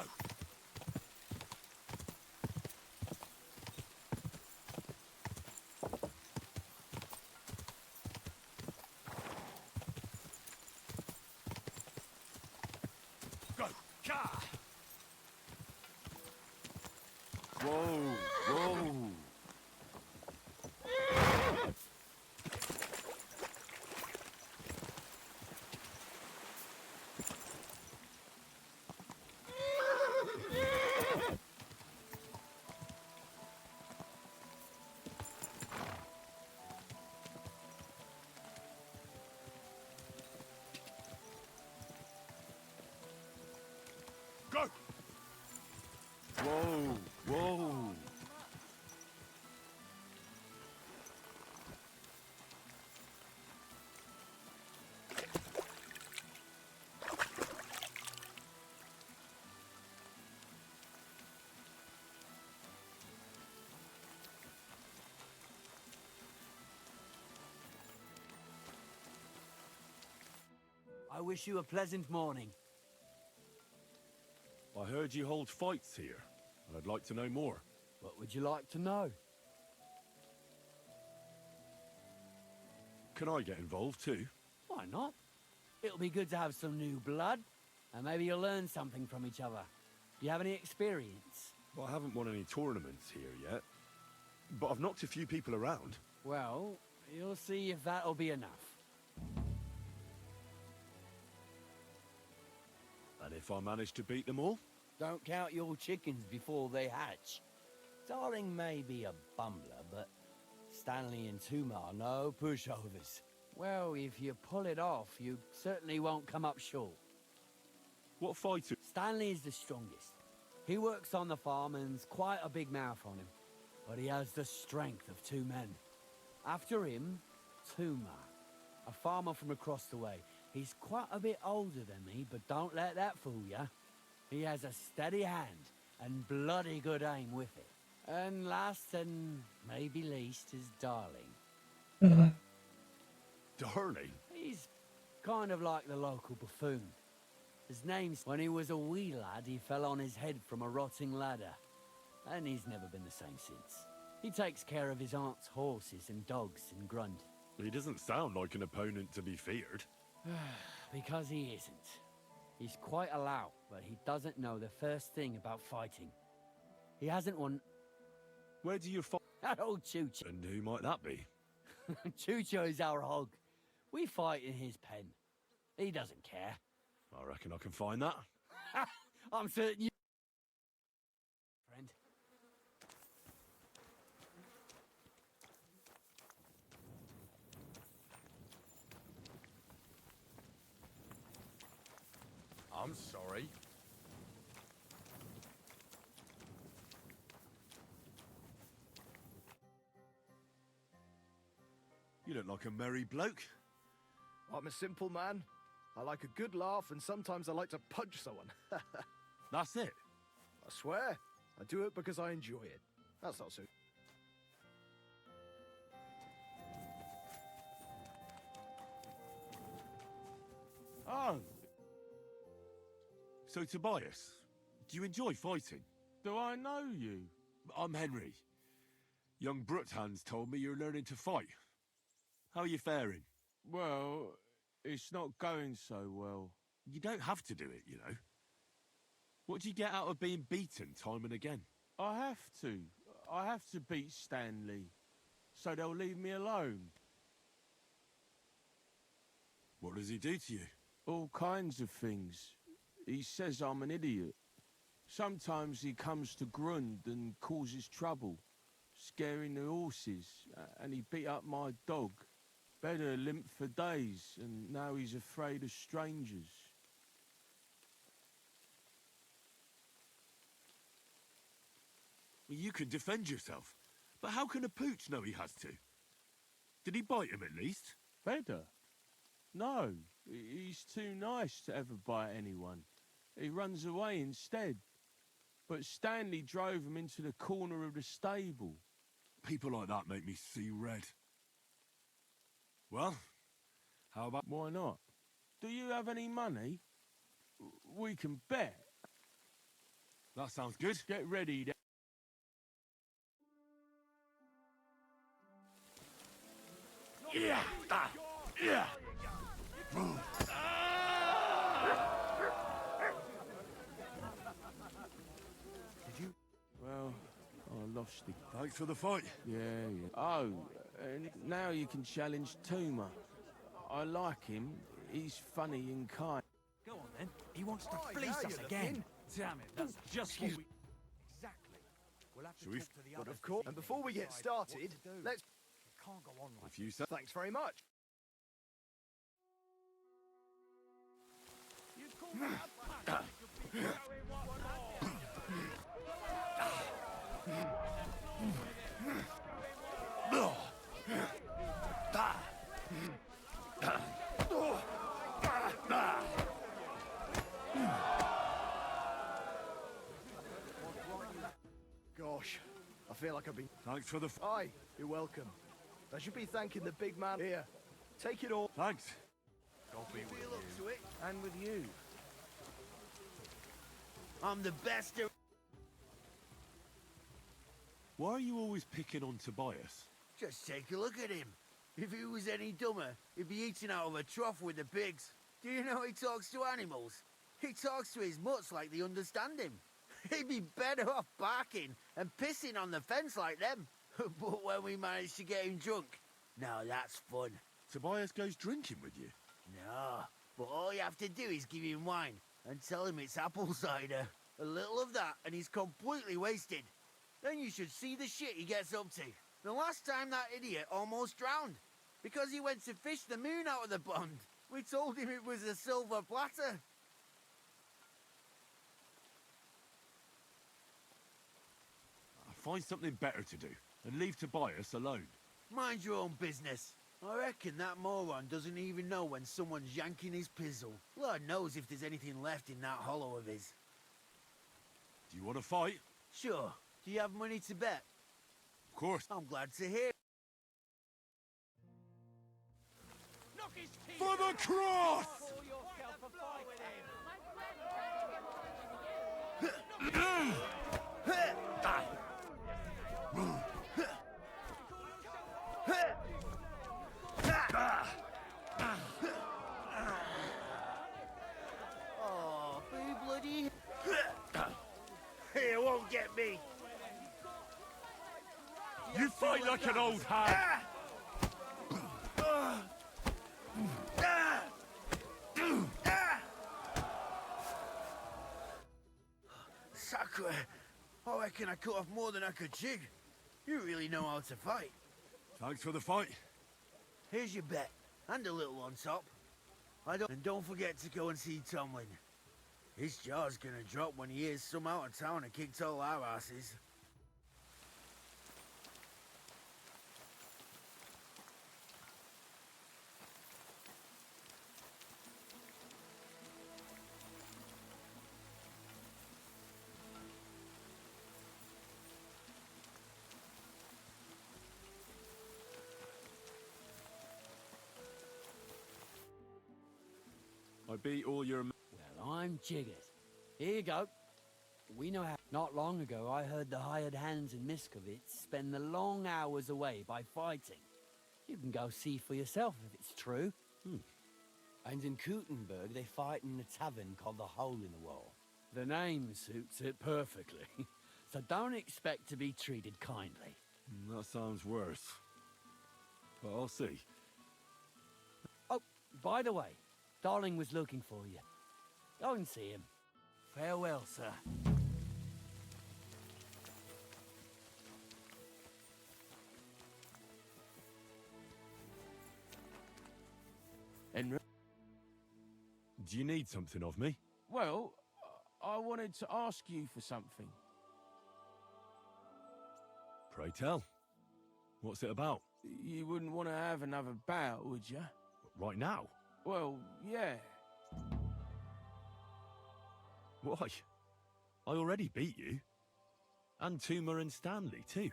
Go! Ja! Whoa, whoa. Go! Whoa, whoa. I wish you a pleasant morning. I heard you hold fights here, and I'd like to know more. What would you like to know? Can I get involved too? Why not? It'll be good to have some new blood, and maybe you'll learn something from each other. Do you have any experience? Well, I haven't won any tournaments here yet, but I've knocked a few people around. Well, you'll see if that'll be enough. And if I manage to beat them all? Don't count your chickens before they hatch. Darling may be a bumbler, but Stanley and Tuma are no pushovers. Well, if you pull it off, you certainly won't come up short. What fighter? Stanley is the strongest. He works on the farm and's quite a big mouth on him, but he has the strength of 2 men. After him, Tuma, a farmer from across the way. He's quite a bit older than me, but don't let that fool ya. He has a steady hand and bloody good aim with it. And last and maybe least is Darling. Darling? He's kind of like the local buffoon. His name's... When he was a wee lad, he fell on his head from a rotting ladder. And he's never been the same since. He takes care of his aunt's horses and dogs in Grund. He doesn't sound like an opponent to be feared. Because he isn't. He's quite a lout, but he doesn't know the first thing about fighting. He hasn't won... Where do you fight? That old Chucho. And who might that be? Chucho is our hog. We fight in his pen. He doesn't care. I reckon I can find that. I'm certain you... Friend. I'm sorry. You look like a merry bloke. I'm a simple man. I like a good laugh, and sometimes I like to punch someone. That's it? I swear. I do it because I enjoy it. That's not so... Oh. So, Tobias, do you enjoy fighting? Do I know you? I'm Henry. Young Bruthans told me you're learning to fight. How are you faring? Well, it's not going so well. You don't have to do it, you know. What do you get out of being beaten time and again? I have to. I have to beat Stanley, so they'll leave me alone. What does he do to you? All kinds of things. He says I'm an idiot. Sometimes he comes to Grund and causes trouble, scaring the horses, and he beat up my dog. Better limped for days, and now he's afraid of strangers. Well, you can defend yourself, but how can a pooch know he has to? Did he bite him at least? Better? No, he's too nice to ever bite anyone. He runs away instead. But Stanley drove him into the corner of the stable. People like that make me see red. Well, how about... Why not? Do you have any money? We can bet. That sounds good. Get ready then. Yeah! Yeah! Did you? Well, I lost it. Thanks for the fight. Yeah. Oh, and now you can challenge Tuma. I like him. He's funny and kind. Go on then. He wants to fleece us again. Damn it, that's just what we... Exactly. We'll have to Should we... talk to the But others of course, to and before we get decide started, what to do. let's... It can't go on like If you say... Thanks very much. You call that a pack? You could be going one more. Gosh, I feel like I've been... Thanks for the... Aye, you're welcome. I should be thanking the big man here. Take it all. Thanks. God be with you. And with you. I'm the best of... Why are you always picking on Tobias? Just take a look at him. If he was any dumber, he'd be eating out of a trough with the pigs. Do you know he talks to animals? He talks to his mutts like they understand him. He'd be better off barking and pissing on the fence like them. But when we manage to get him drunk, now that's fun. Tobias goes drinking with you? No, but all you have to do is give him wine, and tell him it's apple cider. A little of that, and he's completely wasted. Then you should see the shit he gets up to. The last time that idiot almost drowned, because he went to fish the moon out of the pond. We told him it was a silver platter. Find something better to do, and leave Tobias alone. Mind your own business. I reckon that moron doesn't even know when someone's yanking his pizzle. Lord knows if there's anything left in that hollow of his. Do you want to fight? Sure. Do you have money to bet? Of course. I'm glad to hear. For the cross! Oh, boo bloody. He won't get me. You fight like an old hag! Sacre. I reckon I cut off more than I could jig. You really know how to fight. Thanks for the fight. Here's your bet, and a little on top. And don't forget to go and see Tomlin. His jaw's gonna drop when he hears some out of town have kicked all our asses. I beat all your... Well, I'm jiggered. Here you go. We know how... Not long ago, I heard the hired hands in Miskovitz spend the long hours away by fighting. You can go see for yourself if it's true. And in Kuttenberg, they fight in a tavern called the Hole in the Wall. The name suits it perfectly. So don't expect to be treated kindly. That sounds worse. But I'll see. Oh, by the way, Darling was looking for you. Go and see him. Farewell, sir. Henry? Do you need something of me? Well, I wanted to ask you for something. Pray tell. What's it about? You wouldn't want to have another bout, would you? Right now? Well, yeah. Why? I already beat you. And Tuma and Stanley, too.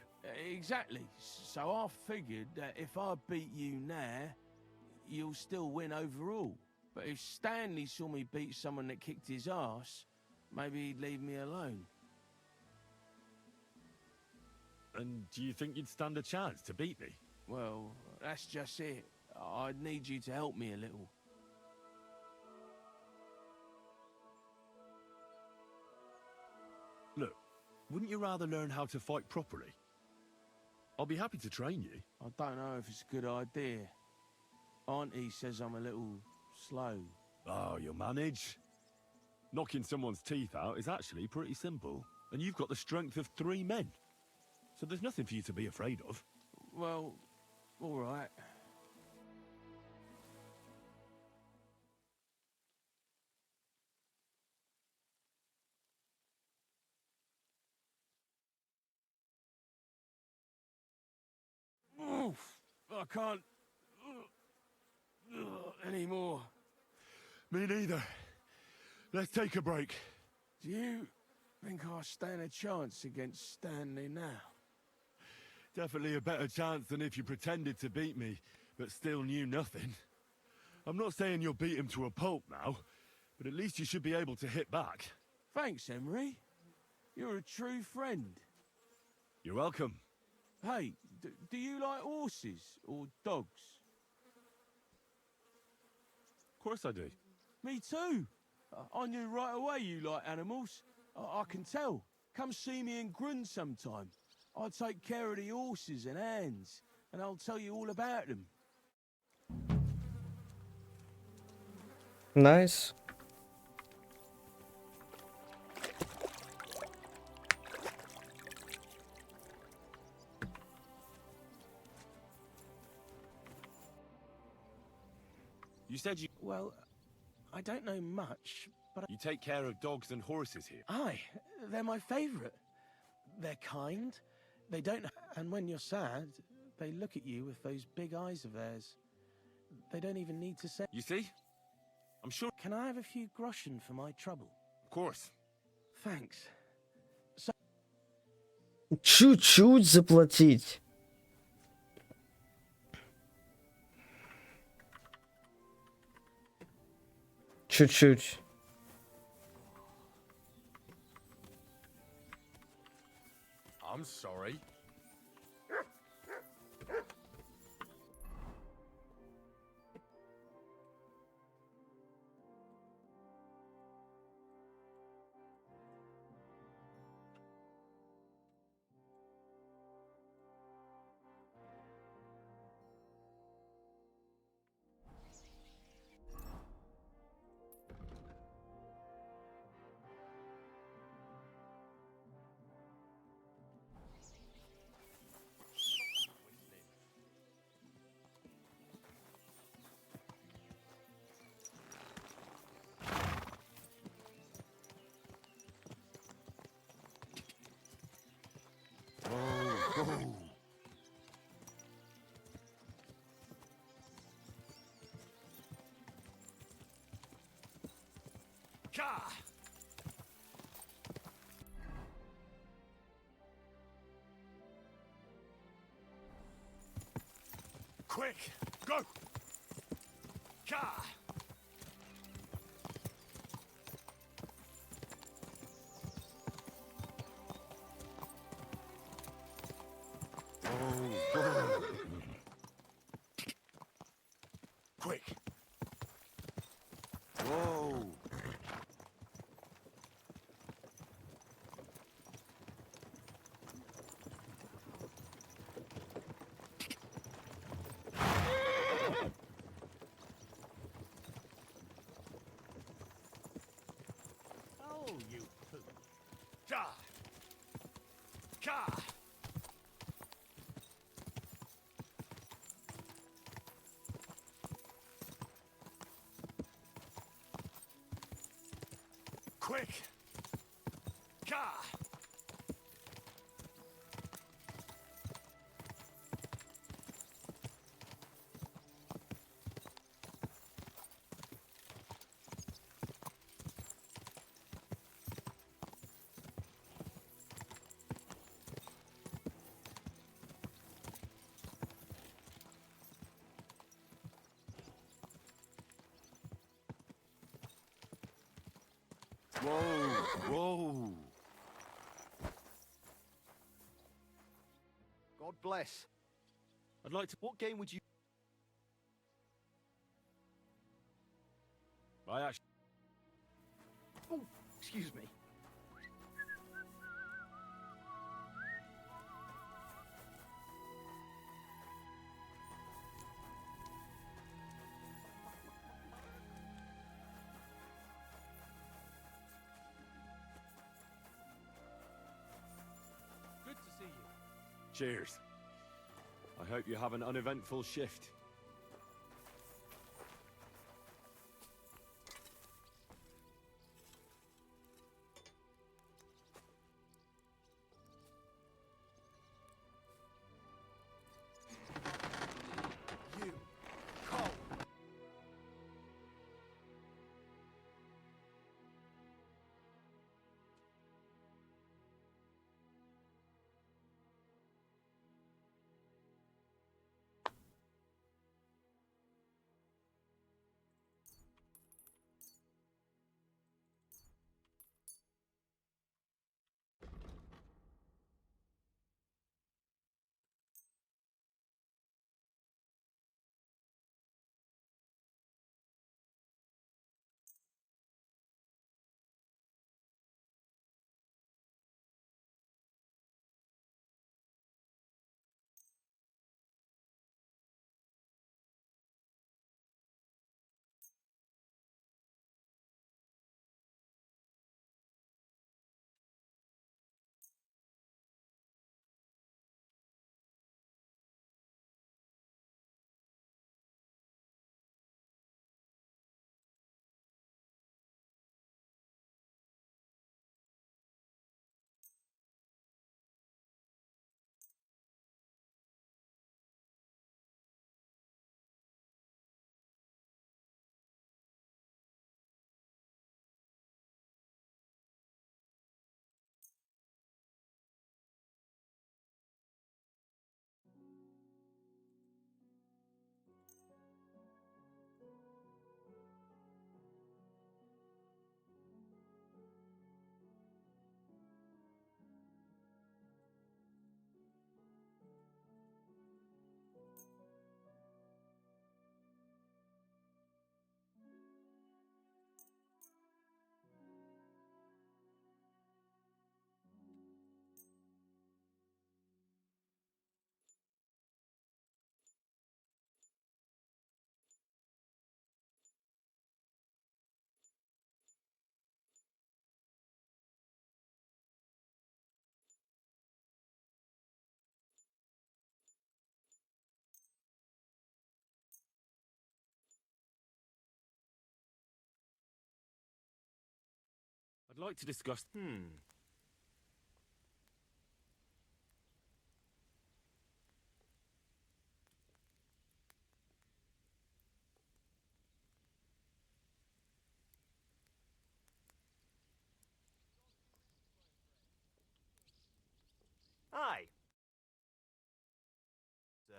Exactly. So I figured that if I beat you now, you'll still win overall. But if Stanley saw me beat someone that kicked his ass, maybe he'd leave me alone. And do you think you'd stand a chance to beat me? Well, that's just it. I'd need you to help me a little. Look, wouldn't you rather learn how to fight properly? I'll be happy to train you. I don't know if it's a good idea. Auntie says I'm a little slow. Oh, you'll manage. Knocking someone's teeth out is actually pretty simple. And you've got the strength of 3 men. So there's nothing for you to be afraid of. Well, all right. Oof, I can't anymore. Me neither. Let's take a break. Do you think I stand a chance against Stanley now? Definitely a better chance than if you pretended to beat me, but still knew nothing. I'm not saying you'll beat him to a pulp now, but at least you should be able to hit back. Thanks, Emery. You're a true friend. You're welcome. Hey, do you like horses or dogs? Of course I do. Me too. I knew right away you like animals. I can tell. Come see me in Grund sometime. I'll take care of the horses and hands, and I'll tell you all about them. Nice. You said you... Well, I don't know much, but You take care of dogs and horses here. Aye, they're my favourite. They're kind, they don't... And when you're sad, they look at you with those big eyes of theirs. They don't even need to say... You see? I'm sure... Can I have a few groschen for my trouble? Of course. Thanks. Чуть-чуть заплатить. Чуть-чуть. I'm sorry. Whoa. Ka! Quick, go! Ka! Quick! Whoa. Oh, you poo. Ka! Ka! Quick! Ka! Whoa. God bless. I'd like to... What game would you... I actually... Oh, excuse me. Good to see you. Cheers. I hope you have an uneventful shift. You. Cole. I'd like to discuss... Aye. Sir.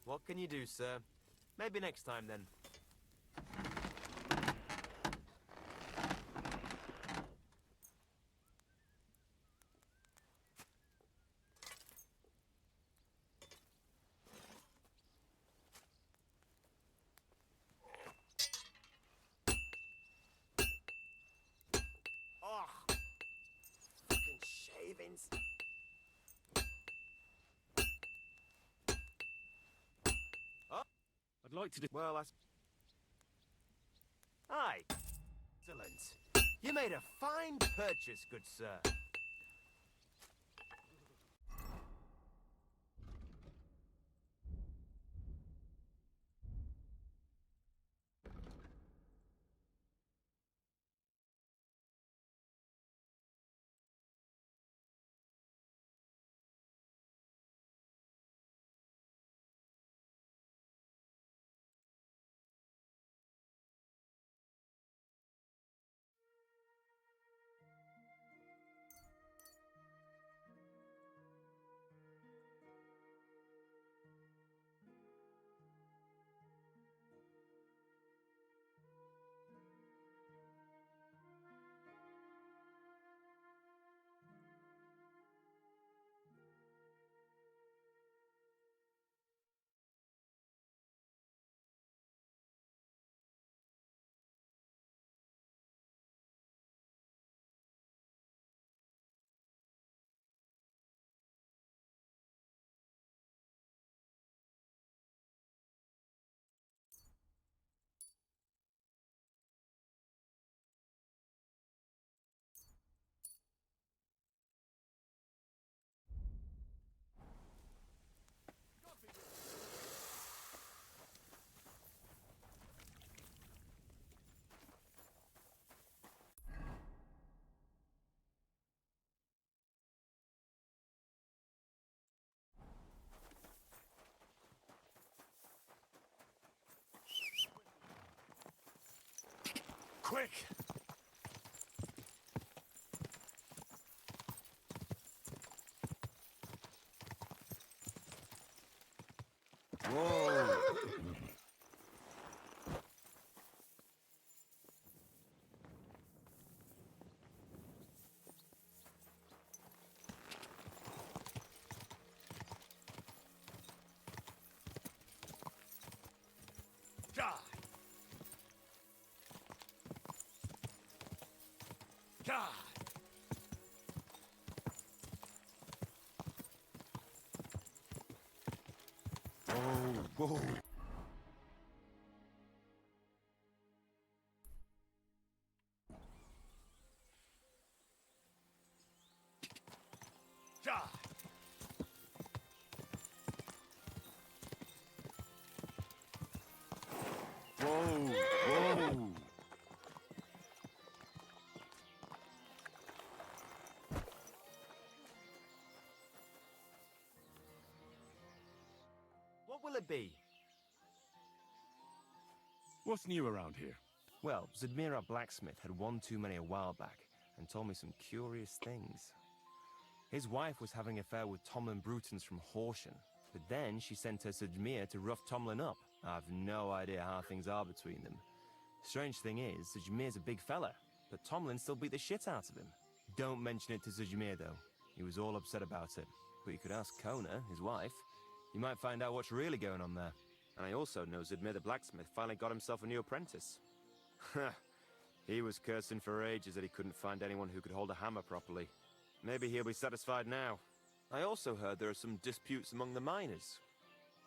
What can you do, sir? Maybe next time, then. Oh, fucking shavings. I'd like to... Well, Aye. Excellent. You made a fine purchase, good sir. Quick! Whoa! God! God! Whoa! God! Whoa! Whoa! What will it be? What's new around here? Well, Zudmira Blacksmith had one too many a while back and told me some curious things. His wife was having an affair with Tomlin Brutons from Horsham, but then she sent her Zudmir to rough Tomlin up. I've no idea how things are between them. Strange thing is, Zudmir's a big fella, but Tomlin still beat the shit out of him. Don't mention it to Zudmir, though. He was all upset about it. But you could ask Kona, his wife. You might find out what's really going on there. And I also know Zidmir the blacksmith finally got himself a new apprentice. He was cursing for ages that he couldn't find anyone who could hold a hammer properly. Maybe he'll be satisfied now. I also heard there are some disputes among the miners.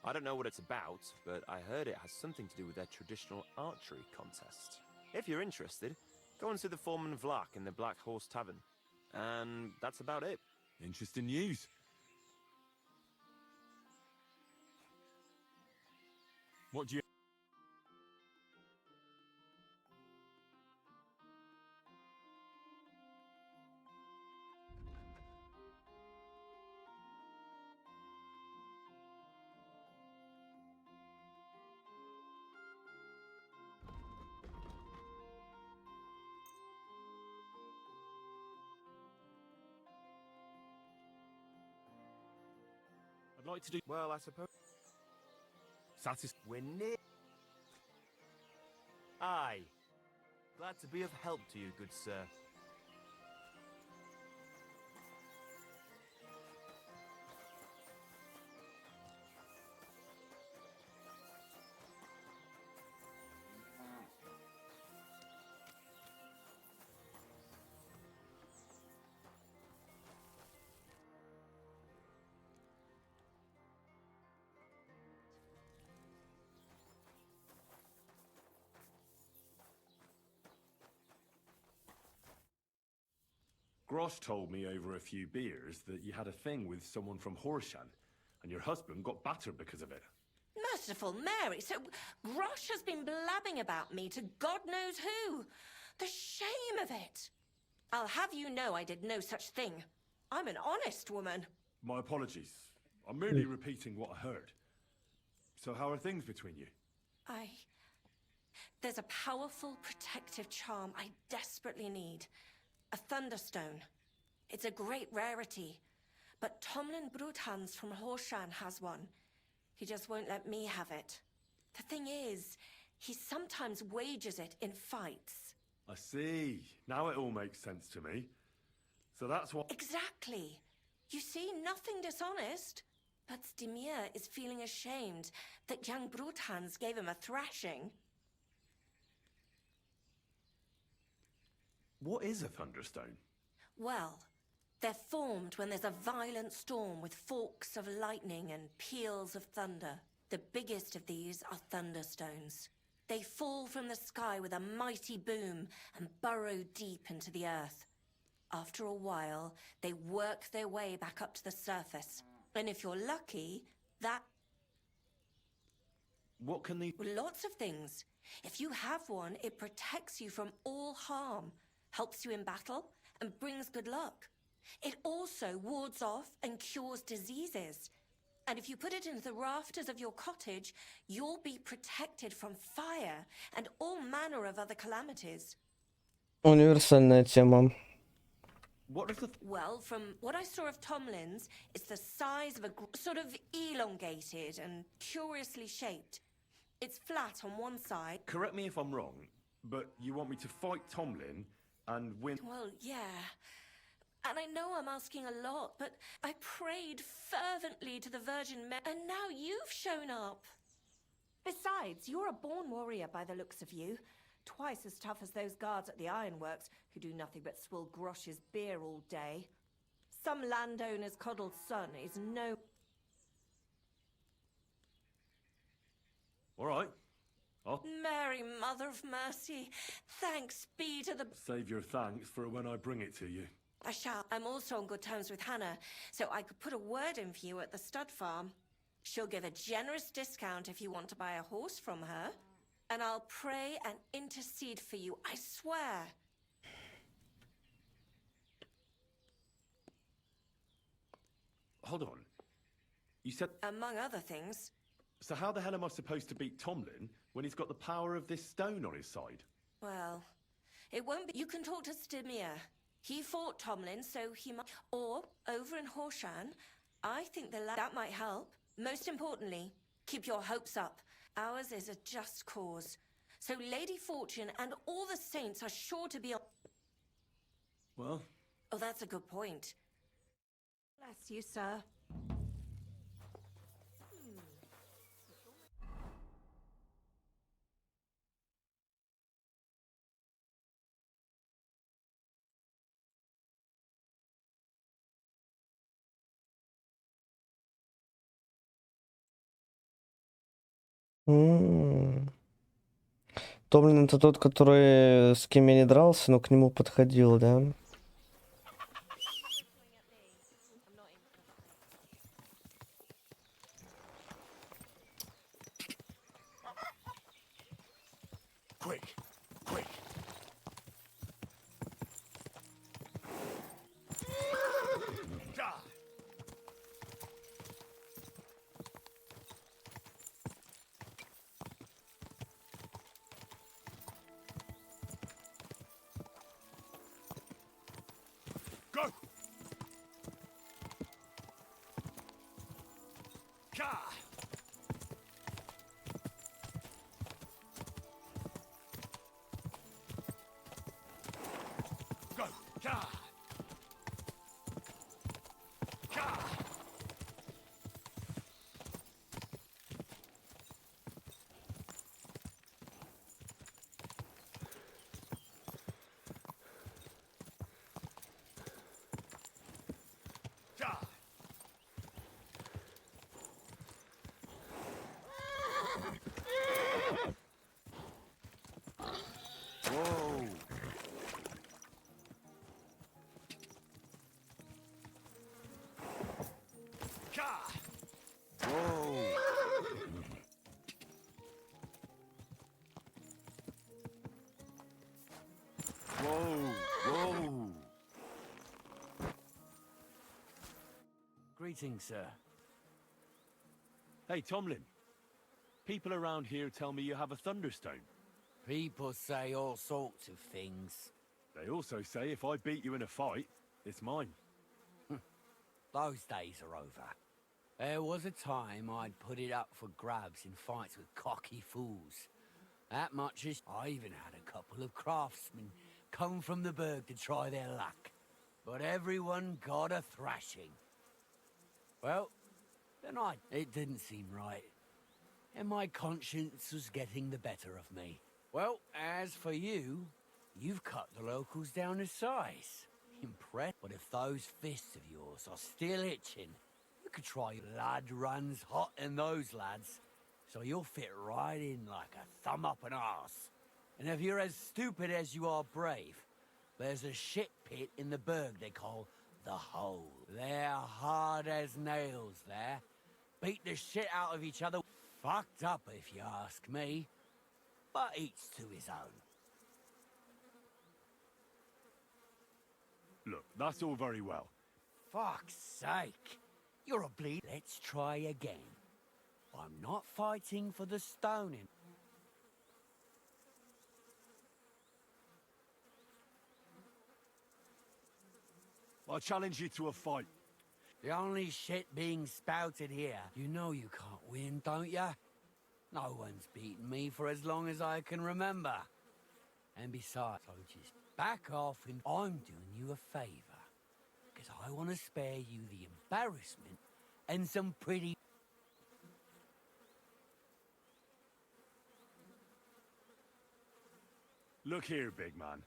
I don't know what it's about, but I heard it has something to do with their traditional archery contest. If you're interested, go and see the foreman Vlak in the Black Horse Tavern. And that's about it. Interesting news. What do you... I'd like to do... Well, I suppose... We're near... Aye. Glad to be of help to you, good sir. Grosh told me over a few beers that you had a thing with someone from Horshan, and your husband got battered because of it. Merciful Mary, so Grosh has been blabbing about me to God knows who. The shame of it. I'll have you know I did no such thing. I'm an honest woman. My apologies. I'm merely repeating what I heard. So how are things between you? There's a powerful protective charm I desperately need. A Thunderstone. It's a great rarity. But Tomlin Bruthans from Horshan has one. He just won't let me have it. The thing is, he sometimes wages it in fights. I see. Now it all makes sense to me. So that's what... Exactly. You see, nothing dishonest. But Stimir is feeling ashamed that young Bruthans gave him a thrashing. What is a Thunderstone? Well, they're formed when there's a violent storm with forks of lightning and peals of thunder. The biggest of these are Thunderstones. They fall from the sky with a mighty boom and burrow deep into the earth. After a while, they work their way back up to the surface. And if you're lucky, that... What can they... Lots of things. If you have one, it protects you from all harm, helps you in battle, and brings good luck. It also wards off and cures diseases. And if you put it into the rafters of your cottage, you'll be protected from fire and all manner of other calamities. Универсальная тема. What is the... Well, from what I saw of Tomlin's, it's the size of a sort of elongated and curiously shaped. It's flat on one side. Correct me if I'm wrong, but you want me to fight Tomlin and win... Well, yeah. And I know I'm asking a lot, but I prayed fervently to the Virgin Mary, and now you've shown up. Besides, you're a born warrior by the looks of you. Twice as tough as those guards at the ironworks, who do nothing but swill Grosh's beer all day. Some landowner's coddled son is no... All right. Mary, Mother of Mercy, thanks be to the... Save your thanks for when I bring it to you. I shall. I'm also on good terms with Hannah, so I could put a word in for you at the stud farm. She'll give a generous discount if you want to buy a horse from her. And I'll pray and intercede for you, I swear. Hold on. You said... Among other things. So how the hell am I supposed to beat Tomlin when he's got the power of this stone on his side? Well, it won't be... You can talk to Stimir. He fought Tomlin, so he might... Or, over in Horshan, I think that might help. Most importantly, keep your hopes up. Ours is a just cause. So Lady Fortune and all the saints are sure to be on... Well... Oh, that's a good point. Bless you, sir. М. Томлин это тот, который с кем я не дрался, но к нему подходил, да? Quick, quick. Die. Go. Ka. Go. Ka. Ka. Ka. Whoa! Ka. Whoa! Whoa! Whoa! Greetings, sir. Hey, Tomlin. People around here tell me you have a Thunderstone. People say all sorts of things. They also say if I beat you in a fight, it's mine. Those days are over. There was a time I'd put it up for grabs in fights with cocky fools. That much is... I even had a couple of craftsmen come from the burg to try their luck. But everyone got a thrashing. Well, tonight it didn't seem right. And my conscience was getting the better of me. Well, as for you, you've cut the locals down to size. Impressed. But if those fists of yours are still itching, you could try. Blood runs hot in those lads, so you'll fit right in like a thumb up an arse. And if you're as stupid as you are brave, there's a shit pit in the burg they call the Hole. They're hard as nails there. Beat the shit out of each other. Fucked up, if you ask me. But each to his own. Look, that's all very well. Fuck's sake. You're a bleed. Let's try again. I'm not fighting for the stoning. I challenge you to a fight. The only shit being spouted here. You know you can't win, don't ya? No one's beaten me for as long as I can remember. And besides, so just back off and I'm doing you a favor. Because I want to spare you the embarrassment and some pretty... Look here, big man.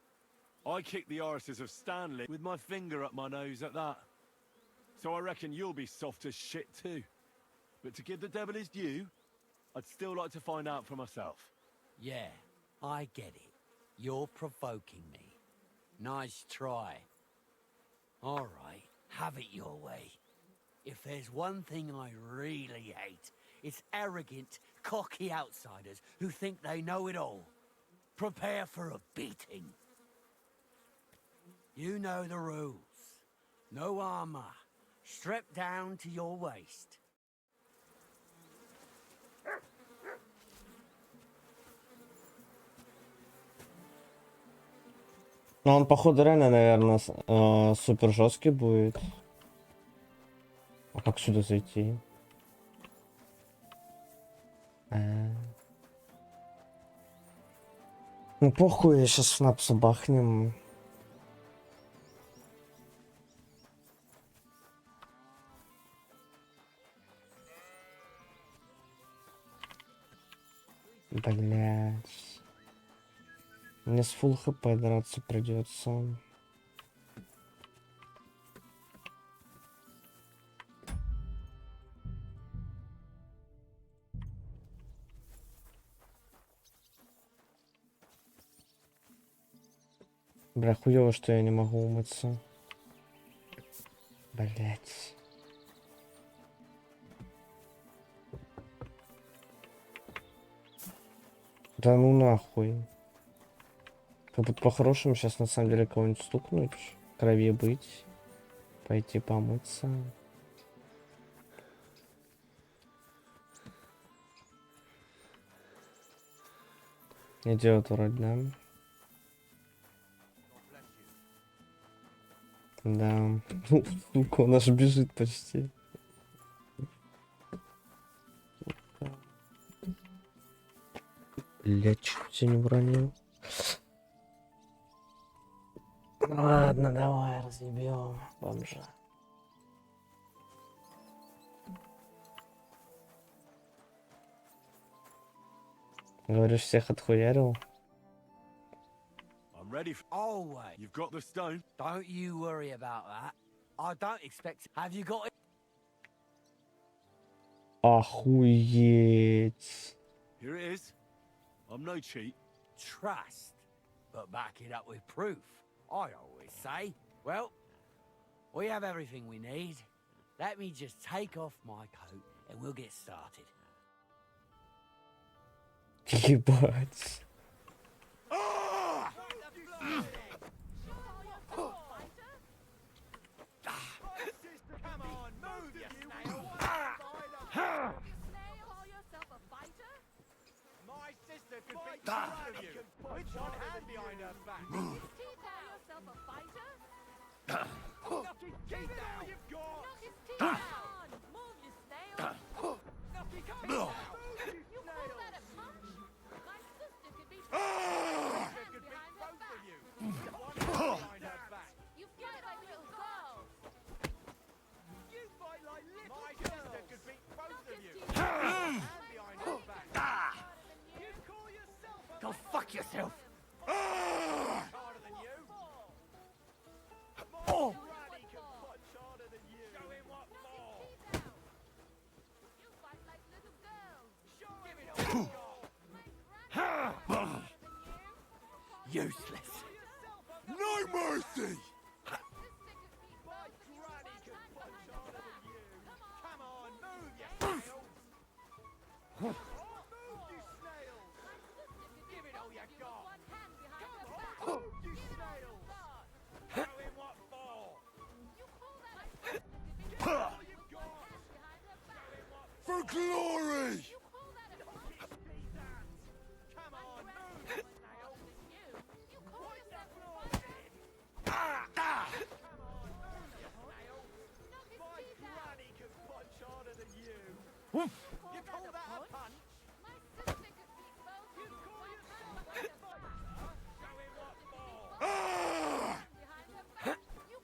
I kicked the arses of Stanley with my finger up my nose at that. So I reckon you'll be soft as shit too. But to give the devil his due, I'd still like to find out for myself. Yeah, I get it. You're provoking me. Nice try. All right, have it your way. If there's one thing I really hate, it's arrogant, cocky outsiders who think they know it all. Prepare for a beating. You know the rules. No armor. Strip down to your waist. Ну, он, походу, реально, наверное, супер жесткий будет. А как сюда зайти? Ну, похуй, сейчас снапса бахнем. Мне с фулл хп драться придется. Бля, хуёво, что я не могу умыться. Блять. Да ну нахуй. Как будто по-хорошему сейчас на самом деле кого-нибудь стукнуть, в крови быть, пойти помыться. Идет вроде, да? Да. Ну, сука, он аж бежит почти. Блять, чуть не уронил. Ладно, давай разъебем бомжа. Говоришь, всех отхуярил? I'm ready. Always. You've got the stone. Don't you worry about that. I don't expect. Have you got it? Охуеть. Here it is. I'm no cheat. Trust, but back it up with proof. I always say. Well, we have everything we need. Let me just take off my coat and we'll get started. Ебать. Come on, move, you snail! My sister could beat both of you with one hand behind her back. Knock his teeth out! You've got! Knock his teeth out! Move, you snail! Knock his teeth out! You call that a punch? My sister could beat both of you with one hand behind her back. You fight like little girls! You fight like little girls! My sister could beat both of you with one hand behind her back. You call yourself a... Go fuck yourself. harder than you? Oh. Granny can punch harder than you. Show him what for. You fight like little girls. Show him it all you got. Useless. No mercy! My granny can punch harder than you. Come on, move, you snail. Move, you snail. Give it all you got. Come on, move, you snail. Show him what for. Give it all you've got. Show him what For glory! Come on, move, you snail. Wipe that floor in. Come on, move, you snail. My granny can punch harder than you. You call that a punch? You call yourself a fighter? Show him what for.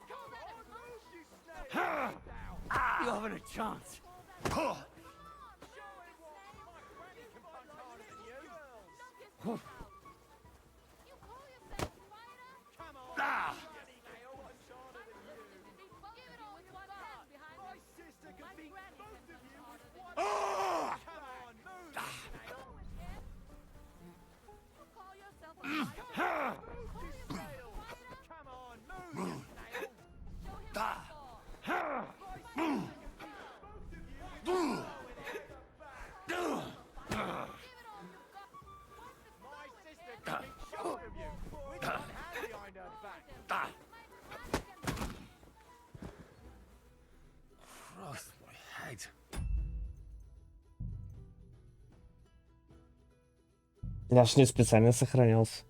Come on, move, you snail. You haven't a chance. Show him what my granny can punch harder than you. Come on, granny can punch harder than you. Give it all you got. My sister can beat both of you with one. Come on, move, you snail. Move, you snail. Come on, move, you snail. My sister can beat both of you with one. My sister can beat both of you with one hand behind her back. Cross my head. Я ж не специально сохранялся.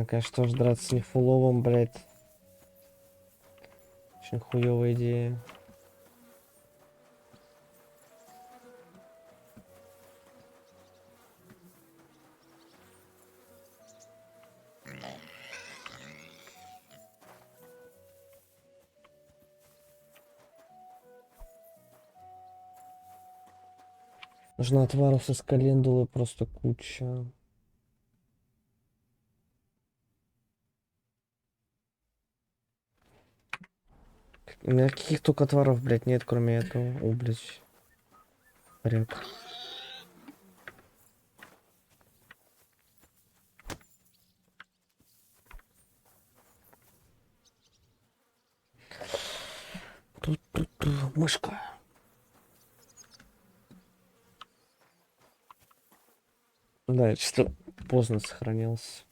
Конечно, тоже драться с нефуловым, блядь. Очень хуёвая идея. Нужно отваров со скалендулы просто куча. У меня каких только отваров, блядь, нет, кроме этого. О, блядь. Ряк. Тут мышка. Да, я чисто поздно сохранился.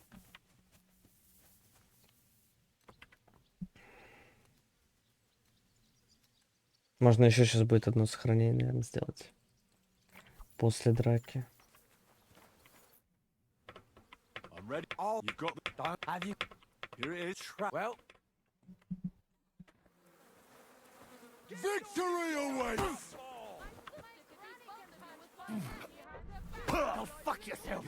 Можно еще сейчас будет одно сохранение, наверное, сделать. После драки. I'm ready. Oh, you've got the... Have you... Here it is. Well... Victory awaits! Go fuck yourself!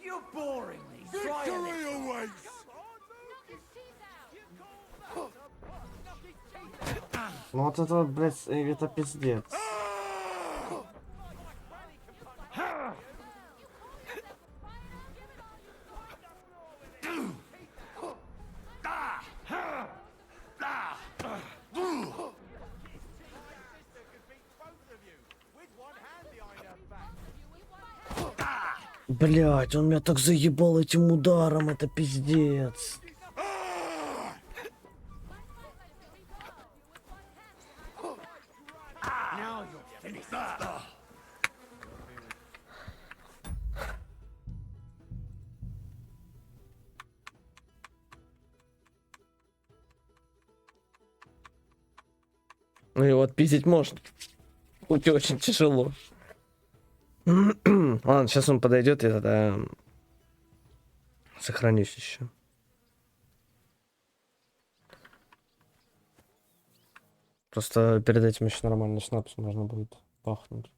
You're boring me. Victory awaits! Ну вот это вот, блядь, это пиздец. Блять, он меня так заебал этим ударом, это пиздец. Ну его отпиздить можно. Хоть и очень тяжело. Ладно, сейчас он подойдет, я тогда сохранюсь еще. Просто перед этим еще нормальный шнапс можно будет пахнуть.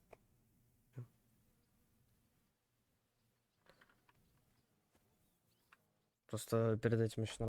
Просто перед этим еще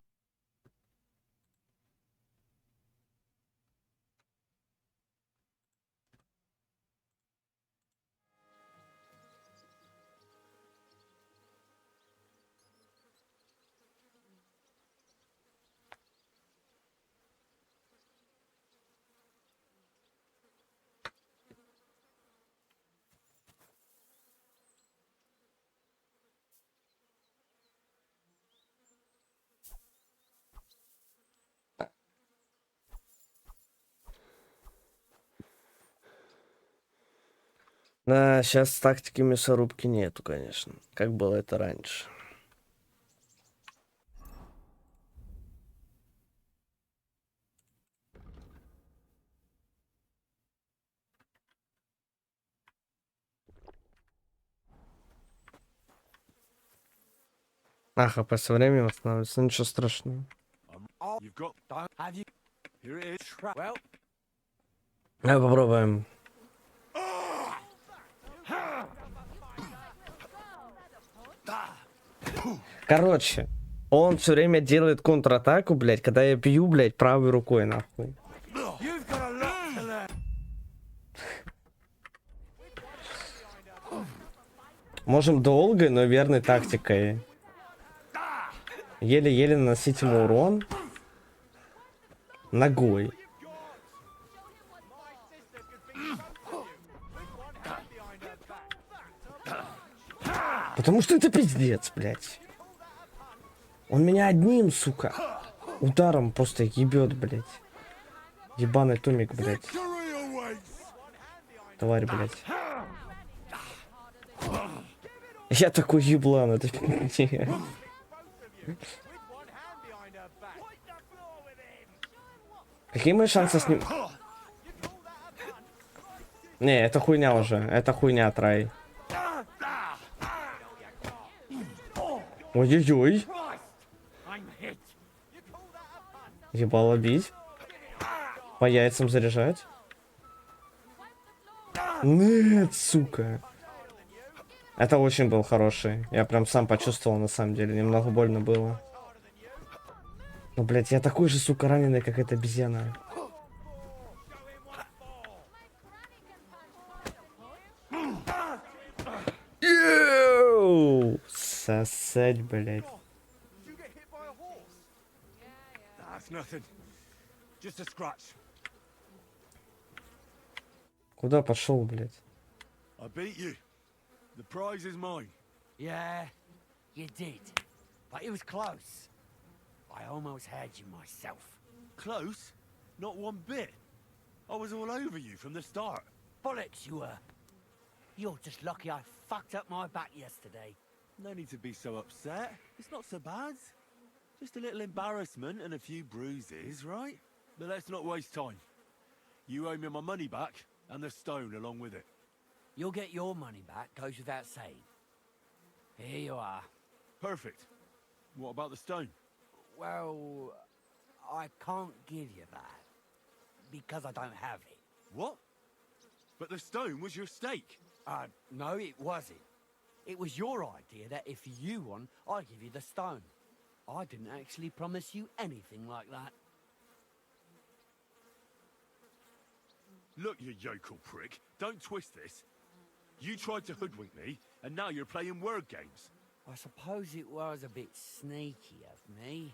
Да, сейчас тактики мясорубки нету, конечно. Как было это раньше. А, ХП со временем восстанавливается, ничего страшного. You've got... Have you... Here it is. Well... Давай попробуем. Короче, он все время делает контратаку, блядь, когда я бью, блядь, правой рукой, нахуй. Можем долгой, но верной тактикой. Еле-еле наносить ему урон. Ногой. Потому что это пиздец, блядь. Он меня одним, сука, ударом просто ебет, блядь. Ебаный тумик, блядь. Тварь, блядь. Я такой еблан, это пиздец. Какие мои шансы с ним? Не, это хуйня уже. Это хуйня, Трай. Ой-ой-ой. Ебало бить. По яйцам заряжать. Нет, сука. Это очень был хороший. Я прям сам почувствовал, на самом деле. Немного больно было. Ну, блядь, я такой же, сука, раненый, как эта обезьяна. Йоу! Сосать, блядь. That's nothing. Just a scratch. Куда пошел, блядь? I beat you. The prize is mine. Yeah, you did. But it was close. I almost had you myself. Close? Not one bit. I was all over you from the start. Bollocks you were. You're just lucky I fucked up my back yesterday. No need to be so upset. It's not so bad. Just a little embarrassment and a few bruises, right? But let's not waste time. You owe me my money back, and the stone along with it. You'll get your money back, goes without saying. Here you are. Perfect. What about the stone? Well, I can't give you that. Because I don't have it. What? But the stone was your stake. No, it wasn't. It was your idea that if you won, I'd give you the stone. I didn't actually promise you anything like that. Look, you yokel prick. Don't twist this. You tried to hoodwink me, and now you're playing word games. I suppose it was a bit sneaky of me.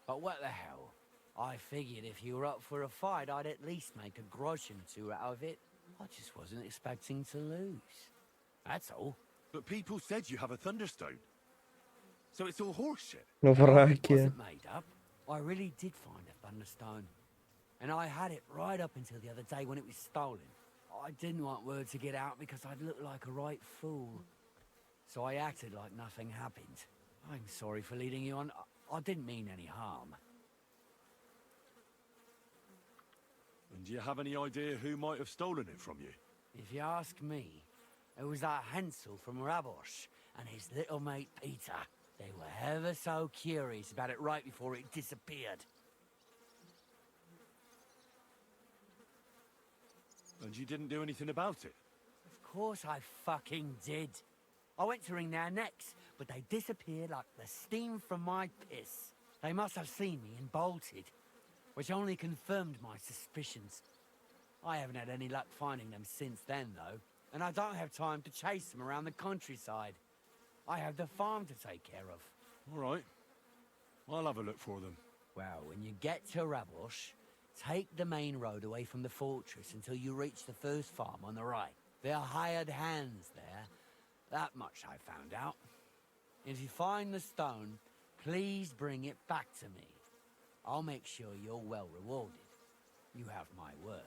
But what the hell? I figured if you were up for a fight, I'd at least make a groschen or two out of it. I just wasn't expecting to lose. That's all. But people said you have a thunderstone. So it's all horseshit. Ну, It враги. wasn't made up. I really did find a thunderstone. And I had it right up until the other day when it was stolen. I didn't want word to get out because I'd look like a right fool. So I acted like nothing happened. I'm sorry for leading you on. I didn't mean any harm. And do you have any idea who might have stolen it from you? If you ask me, it was that Hansel from Rabosh and his little mate Peter. They were ever so curious about it right before it disappeared. And you didn't do anything about it? Of course I fucking did. I went to wring their necks, but they disappeared like the steam from my piss. They must have seen me and bolted, which only confirmed my suspicions. I haven't had any luck finding them since then, though, and I don't have time to chase them around the countryside. I have the farm to take care of. All right. I'll have a look for them. Well, when you get to Rabosh, take the main road away from the fortress until you reach the first farm on the right. There are hired hands there. That much I found out. If you find the stone, please bring it back to me. I'll make sure you're well rewarded. You have my word.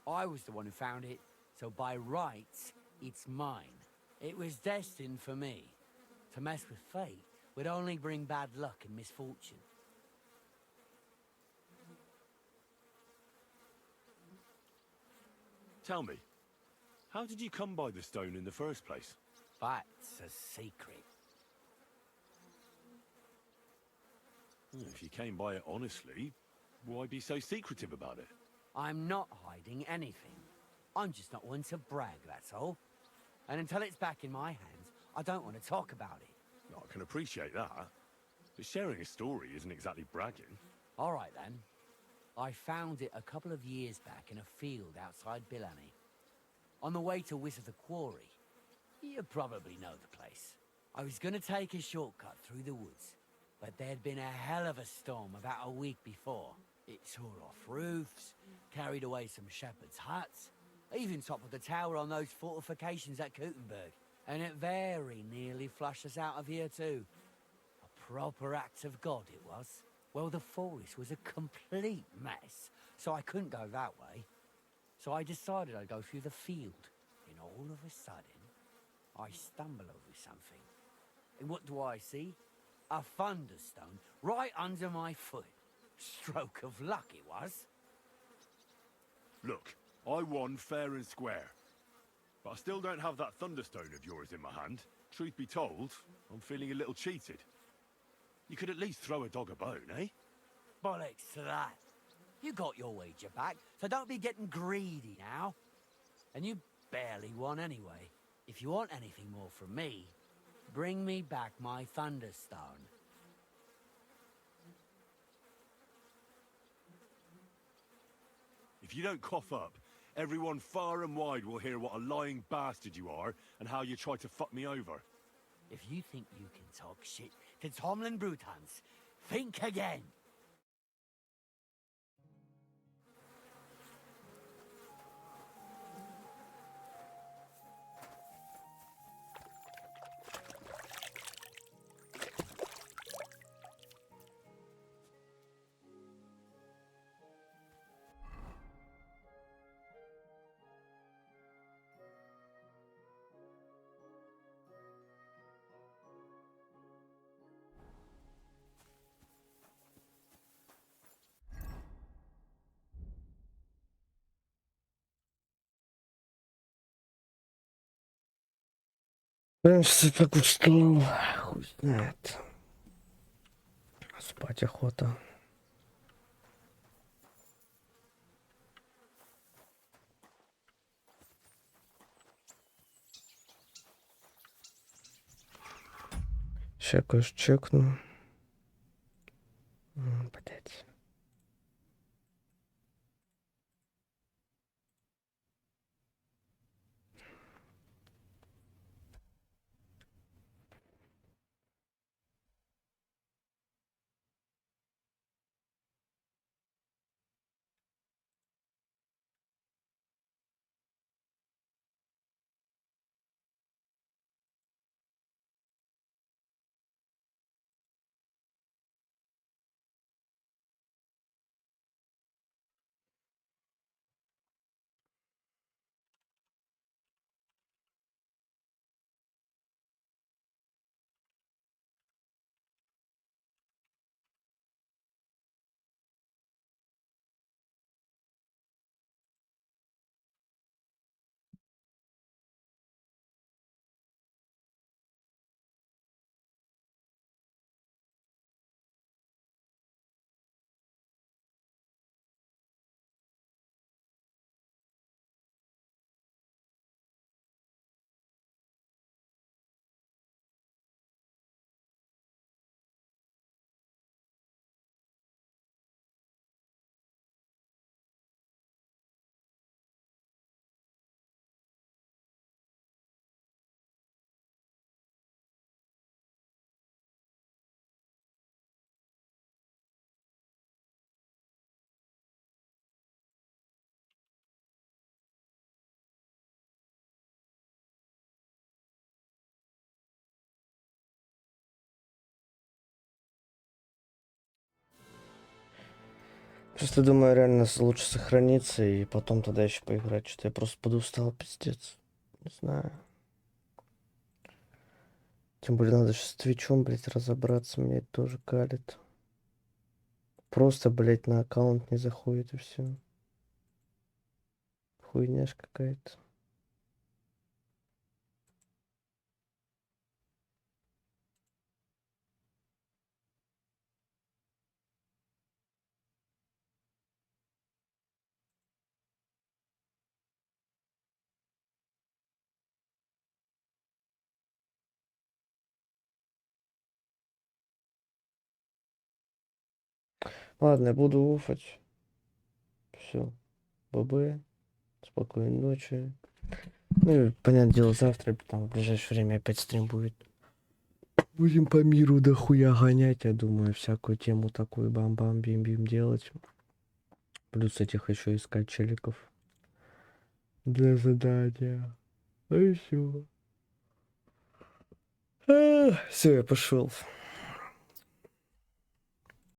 I was the one who found it, so by rights, it's mine. It was destined for me. To mess with fate would only bring bad luck and misfortune. Tell me, how did you come by the stone in the first place? That's a secret. If you came by it honestly, why be so secretive about it? I'm not hiding anything. I'm just not one to brag, that's all. And until it's back in my hands, I don't want to talk about it. I can appreciate that. But sharing a story isn't exactly bragging. All right, then. I found it a couple of years back in a field outside Billany. On the way to Wizard the Quarry. You probably know the place. I was going to take a shortcut through the woods, but there'd been a hell of a storm about a week before. It tore off roofs, carried away some shepherds' huts, even toppled the tower on those fortifications at Kuttenberg. And it very nearly flushed us out of here too. A proper act of God it was. Well, the forest was a complete mess, so I couldn't go that way. So I decided I'd go through the field. And all of a sudden, I stumble over something. And what do I see? A thunderstone right under my foot. Stroke of luck it was. Look, I won fair and square. But I still don't have that thunderstone of yours in my hand. Truth be told, I'm feeling a little cheated. You could at least throw a dog a bone, eh? Bollocks to that. You got your wager back, so don't be getting greedy now. And you barely won anyway. If you want anything more from me, bring me back my Thunderstone. If you don't cough up, everyone far and wide will hear what a lying bastard you are and how you tried to fuck me over. If you think you can talk shit to Tomlin Brutans, think again. Я сейчас так устал. Хуй знает. Спать охота. Сейчас кое-что чекну. Блять. Просто думаю, реально лучше сохраниться и потом тогда еще поиграть. Что-то я просто подустал, пиздец. Не знаю. Тем более надо сейчас с Твичом, блядь, разобраться. Меня это тоже калит. Просто, блядь, на аккаунт не заходит и все. Хуйня ж какая-то. Ладно, я буду уфать. Все. ББ. Спокойной ночи. Ну и, понятное дело, завтра, там, в ближайшее время опять стрим будет. Будем по миру дохуя гонять, я думаю, всякую тему такую бам-бам-бим-бим делать. Плюс этих еще искать челиков для задания. Ну и все. Все, я пошел.